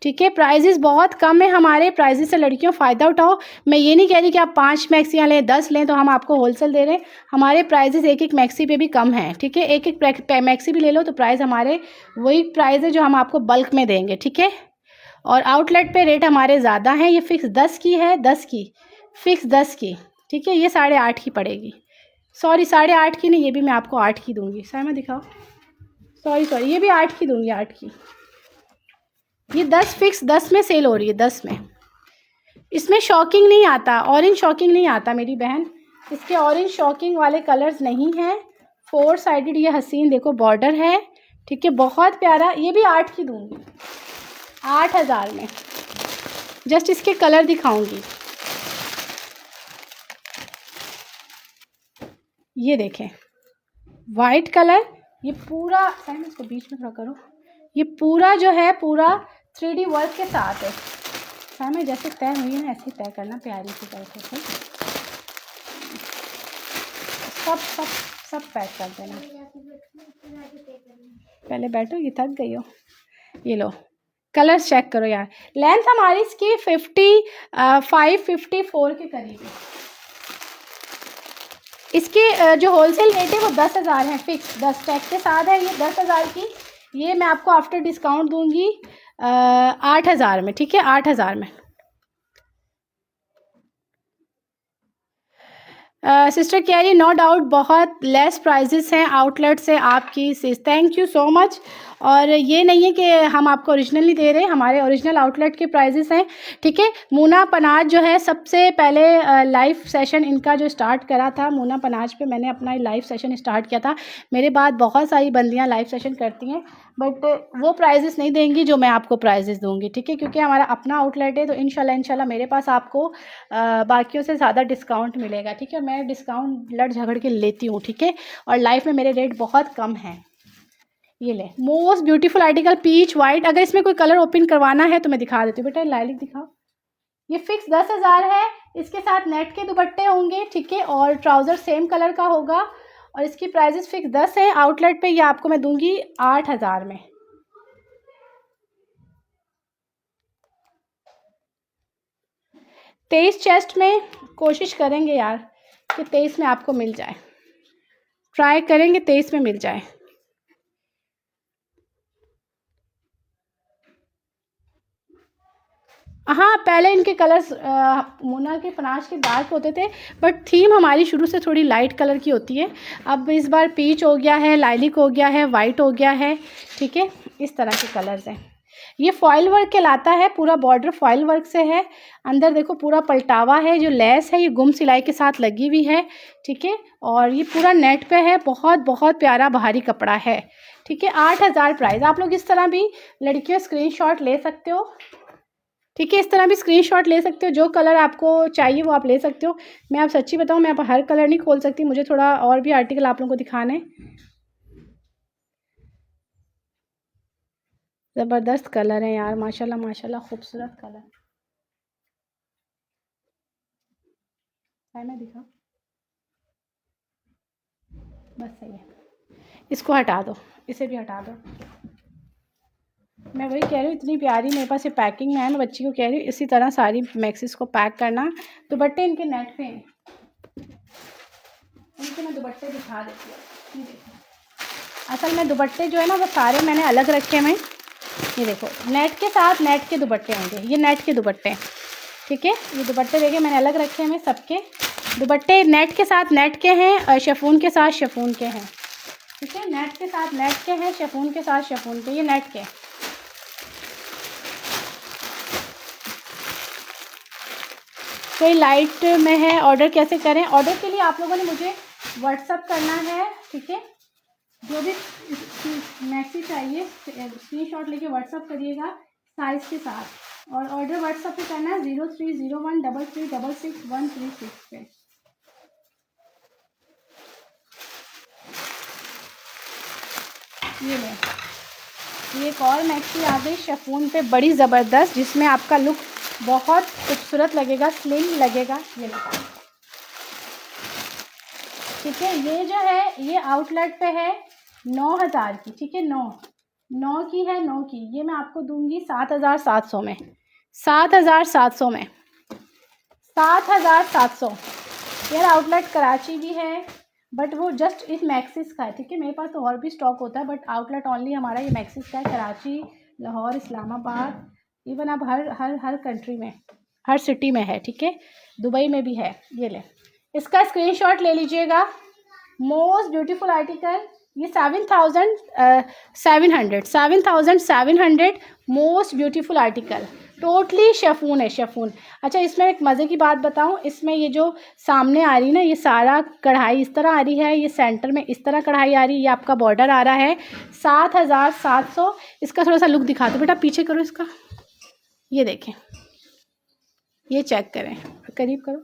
ठीक है, प्राइजेस बहुत कम है हमारे। प्राइजेस से लड़कियों फ़ायदा उठाओ। मैं ये नहीं कह रही कि आप 5 मैक्सियाँ लें, 10 लें, तो हम आपको होलसेल दे रहे हैं। हमारे प्राइजेस एक एक मैक्सी पे भी कम हैं। ठीक है, एक एक मैक्सी भी ले लो तो प्राइस हमारे वही प्राइस है जो हम आपको बल्क में देंगे। ठीक है, और आउटलेट पे रेट हमारे ज़्यादा हैं। ये फिक्स 10 की है, 10 की फिक्स 10 की। ठीक है, ये 8.5 की पड़ेगी। सॉरी 8.5 की नहीं, ये भी मैं आपको 8 की दूंगी। साइमा दिखाओ, सॉरी ये भी 8 की दूंगी, 8 की। ये 10 फिक्स 10 में सेल हो रही है, 10 में। इसमें शॉकिंग नहीं आता, ऑरेंज शॉकिंग नहीं आता मेरी बहन। इसके ऑरेंज शॉकिंग वाले कलर्स नहीं हैं। 4 साइडेड ये हसीन देखो बॉर्डर है। ठीक है, बहुत प्यारा। ये भी 8 की दूंगी, 8000 में। जस्ट इसके कलर दिखाऊंगी। ये देखें, वाइट कलर। ये पूरा इसको बीच में थोड़ा करो। ये पूरा जो है पूरा 3D वर्क के साथ है। में जैसे तय हुई है ना, ऐसे तय करना प्यारी सी तरीके से। सब सब सब पैक कर देना। पहले बैठो, ये थक गई हो। ये लो, कलर्स चेक करो यार। लेंथ हमारी इसकी 54 के करीब है। इसके जो होलसेल रेट है वो 10,000 है, फिक्स 10 टैग के साथ है ये 10,000 की। ये मैं आपको आफ्टर डिस्काउंट दूंगी 8,000 में। ठीक है, 8,000 में। सिस्टर कह रही नो डाउट बहुत लेस प्राइजेस हैं आउटलेट से आपकी। Thank you so much. और ये नहीं है कि हम आपको ओरिजिनली दे रहे हैं, हमारे ओरिजिनल आउटलेट के प्राइजेस हैं। ठीक है, मूना पनाज जो है सबसे पहले लाइव सेशन इनका जो स्टार्ट करा था, मूना पनाज पे मैंने अपना लाइव सेशन स्टार्ट किया था। मेरे बाद बहुत सारी बंदियां लाइव सेशन करती हैं, बट वो प्राइजेस नहीं देंगी जो मैं आपको प्राइजेस दूंगी। ठीक है, क्योंकि हमारा अपना आउटलेट है, तो इंशाल्लाह मेरे पास आपको बाकियों से ज़्यादा डिस्काउंट मिलेगा। ठीक है, मैं डिस्काउंट लड़ झगड़ के लेती हूँ। ठीक है, और लाइफ में मेरे रेट बहुत कम हैं। ये ले, most beautiful article peach white. अगर इसमें कोई कलर ओपन करवाना है तो मैं दिखा देती हूँ। बेटा लाइलिक दिखाओ। ये फिक्स 10,000 है। इसके साथ नेट के दुपट्टे होंगे। ठीक है, और ट्राउज़र सेम कलर का होगा, और इसकी प्राइजेस फिक्स 10 है। आउटलेट पे ये आपको मैं दूंगी 8,000 में। तेईस चेस्ट में कोशिश करेंगे यार कि 23 में आपको मिल जाए, ट्राई करेंगे 23 में मिल जाए। हाँ, पहले इनके कलर्स मोना के पनाज के डार्क होते थे, बट थीम हमारी शुरू से थोड़ी लाइट कलर की होती है। अब इस बार पीच हो गया है, लाइलिक हो गया है, वाइट हो गया है। ठीक है, इस तरह के कलर्स हैं। ये फॉइल वर्क कहलाता है, पूरा बॉर्डर फॉइल वर्क से है। अंदर देखो पूरा पलटावा है, जो लेस है ये गुम सिलाई के साथ लगी हुई है। ठीक है, और ये पूरा नेट पे है, बहुत बहुत प्यारा भारी कपड़ा है। ठीक है, 8,000 प्राइस। आप लोग इस तरह भी लड़कियों स्क्रीनशॉट ले सकते हो। ठीक है, इस तरह भी स्क्रीनशॉट ले सकते हो। जो कलर आपको चाहिए वो आप ले सकते हो। मैं आप सच्ची बताऊँ, मैं आप हर कलर नहीं खोल सकती, मुझे थोड़ा और भी आर्टिकल आप लोगों को दिखाने। ज़बरदस्त कलर है यार, माशाल्लाह माशाल्लाह, खूबसूरत कलर। में दिखा, बस सही है। इसको हटा दो, इसे भी हटा दो। मैं वही कह रही हूँ, इतनी प्यारी मेरे पास ये पैकिंग में है। मैं बच्ची को कह रही हूँ इसी तरह सारी मैक्सिस को पैक करना। दुपट्टे इनके नेट पे हैं, इनके मैं दुपट्टे दिखा देती हूँ। ये देखो, असल में दुपट्टे जो है ना वो सारे मैंने अलग रखे हैं। ये देखो, नेट के साथ नेट के दुपट्टे होंगे, ये नेट के दुपट्टे, ठीक है। ये दुपट्टे देखिए मैंने अलग रखे हैं सबके। दुपट्टे नेट के साथ नेट के हैं और शेफून के साथ शेफून के हैं, ठीक है। नेट के साथ नेट के हैं, शेफून के साथ शेफून के। ये नेट के, कोई लाइट में है। ऑर्डर कैसे करें? ऑर्डर के लिए आप लोगों ने मुझे व्हाट्सअप करना है, ठीक है। जो भी मैक्सी चाहिए स्क्रीनशॉट लेके व्हाट्सअप करिएगा साइज़ के साथ। और ऑर्डर व्हाट्सअप पे करना है 030133666136 पे। ये ले, ये एक और मैक्सी आ गई शेफून पे, बड़ी ज़बरदस्त, जिसमें आपका लुक बहुत खूबसूरत लगेगा, स्लिम लगेगा। ये लो, ठीक है। ये जो है ये आउटलेट पे है 9,000 की, ठीक है। 9 की है, 9 की। ये मैं आपको दूंगी 7,700 में, 7,700 में, 7,700। यार आउटलेट कराची भी है, बट वो जस्ट इस मैक्सिस का है, ठीक है। मेरे पास तो और भी स्टॉक होता है, बट आउटलेट ओनली हमारा ये मैक्सिस का है। कराची, लाहौर, इस्लामाबाद, इवन अब हर कंट्री में, हर सिटी में है, ठीक है। दुबई में भी है। ये ले, इसका स्क्रीनशॉट ले लीजिएगा। मोस्ट ब्यूटीफुल आर्टिकल, ये 7,700 most beautiful article, totally chiffon है, शेफून। अच्छा, इसमें एक मज़े की बात बताऊं, इसमें ये जो सामने आ रही ना, ये सारा कढ़ाई इस तरह आ रही है, ये सेंटर में इस तरह कढ़ाई आ रही है, ये आपका बॉर्डर आ रहा है। 7,700। इसका थोड़ा सा लुक दिखा दो बेटा, पीछे करो इसका, ये देखें, ये चेक करें, करीब करो।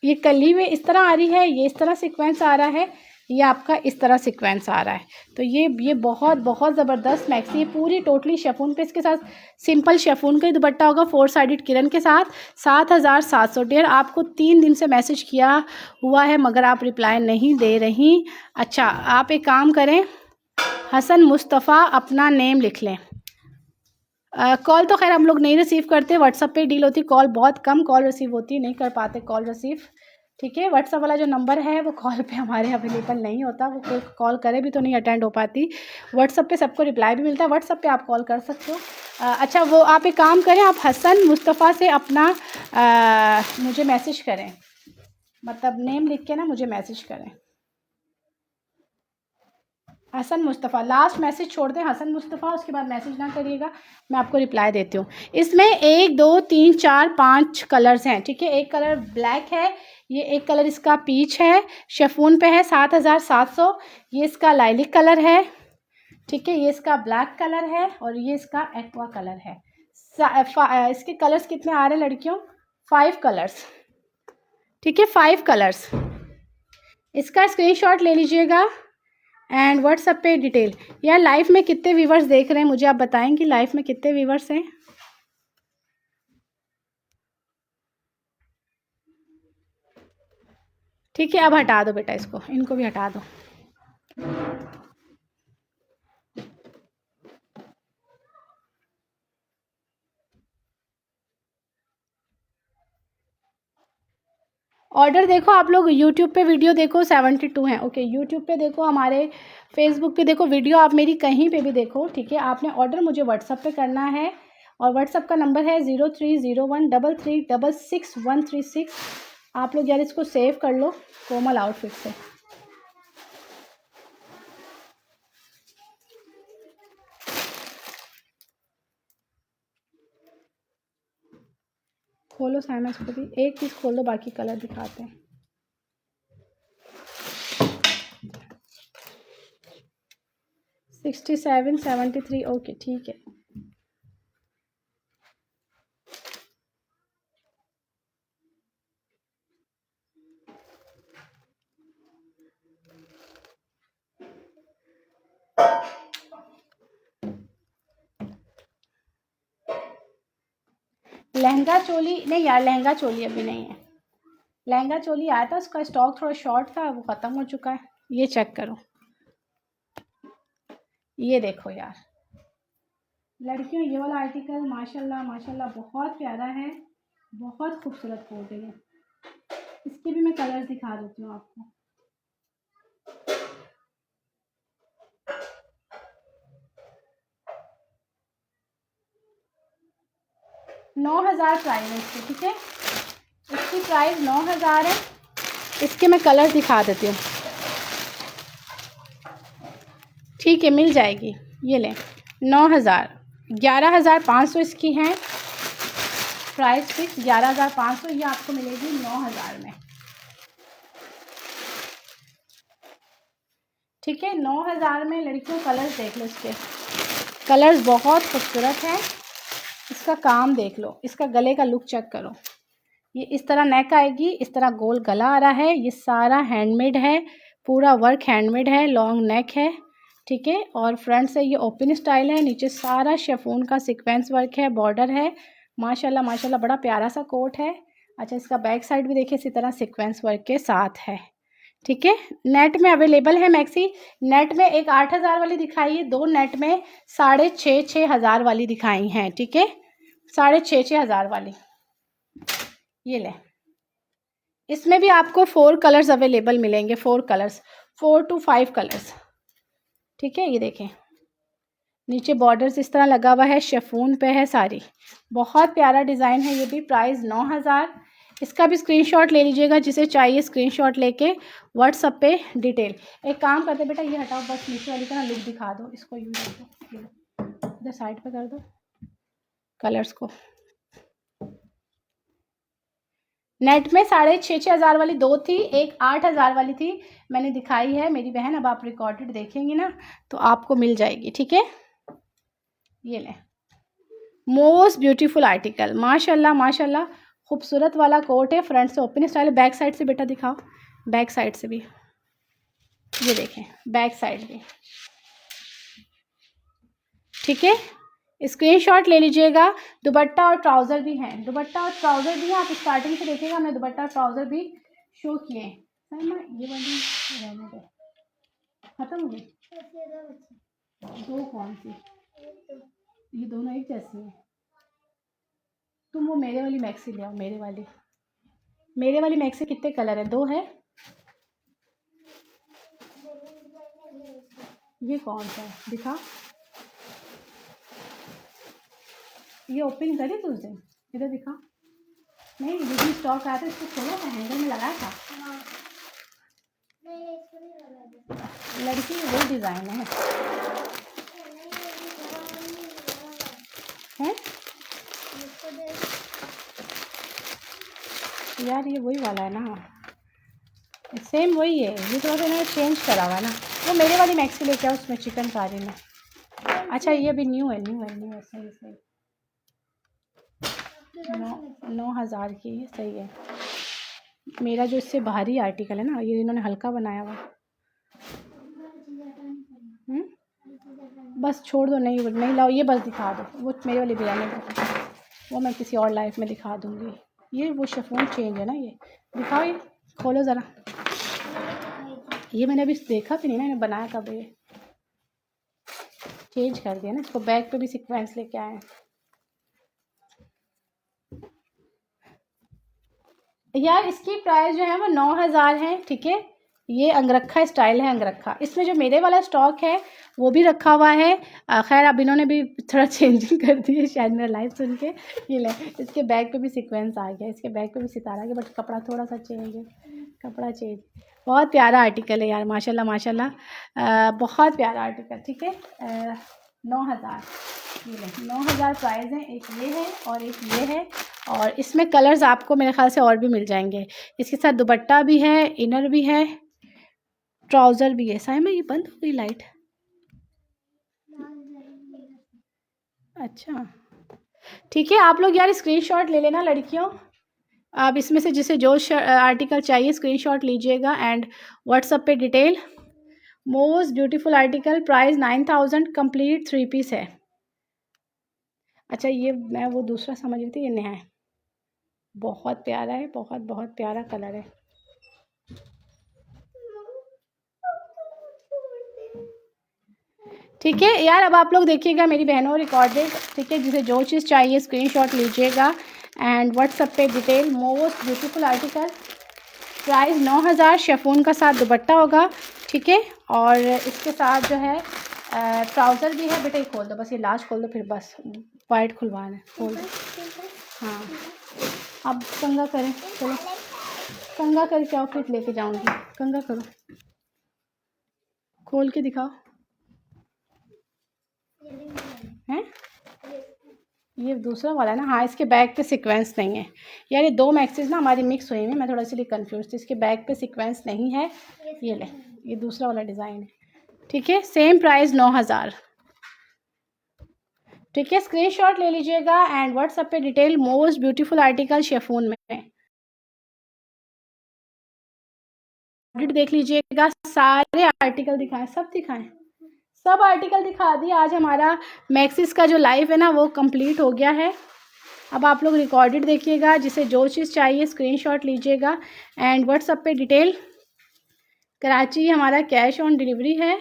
ये कली में इस तरह आ रही है, ये इस तरह सीक्वेंस आ रहा है, ये आपका इस तरह सीक्वेंस आ रहा है। तो ये बहुत बहुत ज़बरदस्त मैक्सी है, पूरी टोटली शेफून पे। इसके साथ सिंपल शेफून का ही दुपट्टा होगा 4 साइडेड किरण के साथ। 7,700। डेयर आपको 3 दिन से मैसेज किया हुआ है मगर आप रिप्लाई नहीं दे रही। अच्छा, आप एक काम करें, हसन मुस्तफ़ा अपना नेम लिख लें। कॉल तो खैर हम लोग नहीं रिसीव करते, व्हाट्सअप पे डील होती, कॉल बहुत कम कॉल रिसीव होती है, नहीं कर पाते कॉल रिसीव, ठीक है। व्हाट्सअप वाला जो नंबर है वो कॉल पे हमारे अवेलेबल नहीं होता, वो कोई कॉल करे भी तो नहीं अटेंड हो पाती। व्हाट्सअप पे सबको रिप्लाई भी मिलता है, व्हाट्सअप पे आप कॉल कर सकते हो। अच्छा, वो आप एक काम करें, आप हसन मुस्तफ़ा से अपना मुझे मैसेज करें, मतलब नेम लिख के ना मुझे मैसेज करें। हसन मुस्तफ़ा, लास्ट मैसेज छोड़ दें हसन मुस्तफ़ा, उसके बाद मैसेज ना करिएगा, मैं आपको रिप्लाई देती हूँ। इसमें 1 2 3 4 5 कलर्स हैं, ठीक है। एक कलर ब्लैक है, ये एक कलर इसका पीच है, शेफून पे है 7,700। ये इसका लाइलिक कलर है, ठीक है। ये इसका ब्लैक कलर है और ये इसका एक्वा कलर है। इसके कलर्स कितने आ रहे हैं लड़कियों? 5 कलर्स, ठीक है, 5 कलर्स। इसका स्क्रीनशॉट ले लीजिएगा एंड व्हाट्सएप पे डिटेल। यार लाइफ में कितने व्यूवर्स देख रहे हैं मुझे आप बताएं कि लाइफ में कितने व्यूवर्स हैं? ठीक है, अब हटा दो बेटा इसको, इनको भी हटा दो। ऑर्डर देखो आप लोग, यूट्यूब पे वीडियो देखो 72 हैं, ओके। यूट्यूब पे देखो, हमारे फेसबुक पे देखो वीडियो, आप मेरी कहीं पे भी देखो, ठीक है। आपने ऑर्डर मुझे व्हाट्सअप पे करना है और व्हाट्सअप का नंबर है 030133666136। आप लोग यार इसको सेव कर लो, कोमल आउटफिट से। खोलो साइमा इसको भी, एक पीस खोल दो, बाकी कलर दिखाते हैं। सिक्सटी 73, ओके ठीक है। लहंगा चोली नहीं यार, लहंगा चोली अभी नहीं है। लहंगा चोली आया था, उसका स्टॉक थोड़ा शॉर्ट था, वो ख़त्म हो चुका है। ये चेक करो, ये देखो यार लड़कियों, ये वाला आर्टिकल माशाल्लाह माशाल्लाह बहुत प्यारा है, बहुत खूबसूरत कोट है ये। इसके भी मैं कलर्स दिखा देती हूँ आपको। $9,000 प्राइस है इसकी, ठीक है, इसकी प्राइस 9,000 है। इसके मैं कलर दिखा देती हूँ, ठीक है, मिल जाएगी। ये लें 9,000, 11,500 इसकी हैं प्राइस फिक्स, 11,500। ये आपको मिलेगी 9,000 में, ठीक है, 9,000 में। लड़कियों कलर्स देख लो, इसके कलर्स बहुत खूबसूरत हैं। इसका काम देख लो, इसका गले का लुक चेक करो। ये इस तरह नेक आएगी, इस तरह गोल गला आ रहा है। ये सारा हैंडमेड है, पूरा वर्क हैंडमेड है, लॉन्ग नेक है, ठीक है। और फ्रंट से ये ओपन स्टाइल है, नीचे सारा शिफॉन का सीक्वेंस वर्क है, बॉर्डर है। माशाल्लाह माशाल्लाह बड़ा प्यारा सा कोट है। अच्छा, इसका बैक साइड भी देखिए, इसी तरह सीक्वेंस वर्क के साथ है, ठीक है। नेट में अवेलेबल है मैक्सी। नेट में एक 8,000 वाली दिखाई है, दो नेट में 6,500 वाली दिखाई हैं, ठीक है, 6,500 वाली। ये ले, इसमें भी आपको 4 कलर्स अवेलेबल मिलेंगे, 4 कलर्स, 4 to 5 कलर्स, ठीक है। ये देखें, नीचे बॉर्डर्स इस तरह लगा हुआ है, शिफॉन पे है सारी, बहुत प्यारा डिज़ाइन है। ये भी प्राइस 9,000। इसका भी स्क्रीनशॉट ले लीजिएगा, जिसे चाहिए स्क्रीनशॉट लेके व्हाट्सएप पे डिटेल। एक काम करते बेटा, ये हटाओ, बस नीचे वाली का ना लुक दिखा दो, इसको यूज कर दो, इधर साइड पे कर दो कलर्स को। नेट में 6,500 वाली दो थी, एक 8,000 वाली थी, मैंने दिखाई है मेरी बहन। अब आप रिकॉर्डेड देखेंगी ना तो आपको मिल जाएगी, ठीक है। ये ले, मोस्ट ब्यूटीफुल आर्टिकल, माशाल्लाह माशाल्लाह खूबसूरत वाला कोट है। फ्रंट से ओपन स्टाइल, बैक साइड से बेटा दिखाओ, बैक साइड से भी, ये देखें बैक साइड भी, ठीक है। स्क्रीनशॉट ले लीजिएगा। दुपट्टा और ट्राउज़र भी हैं, दुपट्टा और ट्राउज़र भी हैं। आप स्टार्टिंग से देखिएगा, मैं दुपट्टा और ट्राउज़र भी शो किए हैं। सही ना, ये वाली रहने दो, खत्म हो गई। दो कौन सी, ये दोनों एक जैसी हैं। तुम वो मेरे वाली मैक्सी ले आओ, मेरे वाली मैक्सी कितने कलर है, 2 है। ये कौन सा है दिखा, ये ओपन करी तू उस दिन, इधर दिखा। नहीं, जिस स्टॉक आया था इसको खोला था, हैंगर में लगाया था। लड़की वो डिज़ाइन है यार, ये वही वाला है ना, सेम वही है। ये थोड़ा सा इन्होंने चेंज करा हुआ है ना। वो मेरे वाली मैक्सी लेके आओ, उसमें चिकनकारी में। अच्छा, ये भी न्यू है, सही सही। 9,000 की, सही है। मेरा जो इससे भारी आर्टिकल है ना, ये इन्होंने हल्का बनाया हुआ। बस छोड़ दो, नहीं लाओ, ये बस दिखा दो, वो मेरे वाली बिरयानी दो, वो मैं किसी और लाइफ में दिखा दूँगी। ये वो शिफॉन चेंज है ना, ये दिखाओ, ये खोलो ज़रा। ये मैंने अभी देखा भी नहीं ना, इन्हें बनाया कब, ये चेंज कर दिया ना इसको। बैक पे भी सीक्वेंस लेके आए हैं यार। इसकी प्राइस जो है वो 9,000 है, ठीक है। ये अंगरखा स्टाइल है, अंगरखा। इसमें जो मेरे वाला स्टॉक है वो भी रखा हुआ है। खैर अब इन्होंने भी थोड़ा चेंजिंग कर दी है शायद मेरा लाइव सुन के। ये ले, इसके बैक पे भी सीक्वेंस आ गया, इसके बैक पे भी सितारा आ गया, बट कपड़ा थोड़ा सा चेंज है, कपड़ा चेंज। बहुत प्यारा आर्टिकल है यार, माशाल्लाह माशाल्लाह, बहुत प्यारा आर्टिकल, ठीक है। 9,000, ये ले 9,000 प्राइस है। एक ये है और एक ये है, और इसमें कलर्स आपको मेरे ख्याल से और भी मिल जाएंगे। इसके साथ दुपट्टा भी है, इनर भी है, ट्राउज़र भी है। साइमा ये बंद हो गई लाइट, अच्छा ठीक है। आप लोग यार स्क्रीनशॉट ले लेना लड़कियों, आप इसमें से जिसे जो आर्टिकल चाहिए स्क्रीनशॉट लीजिएगा एंड व्हाट्सएप पे detail. Most beautiful article, price 9,000, complete 3 piece है। अच्छा, ये मैं वो दूसरा समझ रही थी, ये नया है। बहुत प्यारा है, बहुत बहुत प्यारा कलर है। ठीक है यार, अब आप लोग देखिएगा मेरी बहनों रिकॉर्डेड, ठीक है, जिसे जो चीज़ चाहिए स्क्रीनशॉट लीजिएगा एंड व्हाट्सएप पे detail. Most beautiful article, price 9000, chiffon का साथ दुपट्टा होगा, ठीक है। और इसके साथ जो है ट्राउज़र भी है। बेटा ये खोल दो, बस ये लास्ट खोल दो, फिर बस वाइट खुलवाना है, खोल दो। हाँ अब कंगा करें, चलो कंगा करके आओ, फिर लेके जाऊंगी। कंगा करो, खोल के दिखाओ। हैं ये दूसरा वाला है ना? हाँ, इसके बैक पे सीक्वेंस नहीं है यार, ये दो मैक्सीज ना हमारी मिक्स हुई हैं, मैं थोड़ा इसलिए कंफ्यूज थी। इसके बैक पे सीक्वेंस नहीं है, ये ले, ये दूसरा वाला डिज़ाइन है, ठीक है। सेम प्राइस 9000, ठीक है। स्क्रीनशॉट ले लीजिएगा एंड व्हाट्सएप पे detail. Most beautiful article chiffon में देख लीजिएगा। सारे आर्टिकल दिखाएं, सब दिखाएं, सब आर्टिकल दिखा दिए। आज हमारा मैक्सिस का जो लाइव है ना वो कंप्लीट हो गया है। अब आप लोग रिकॉर्डेड देखिएगा, जिसे जो चीज़ चाहिए स्क्रीनशॉट लीजिएगा एंड व्हाट्सएप पे डिटेल। कराची हमारा कैश ऑन डिलीवरी है,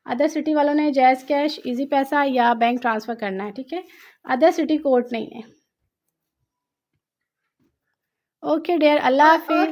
अदर सिटी वालों ने जैज़ कैश, इजी पैसा या बैंक ट्रांसफ़र करना है, ठीक है। अदर सिटी कोड नहीं है। ओके डियर, अल्लाह हाफिज़।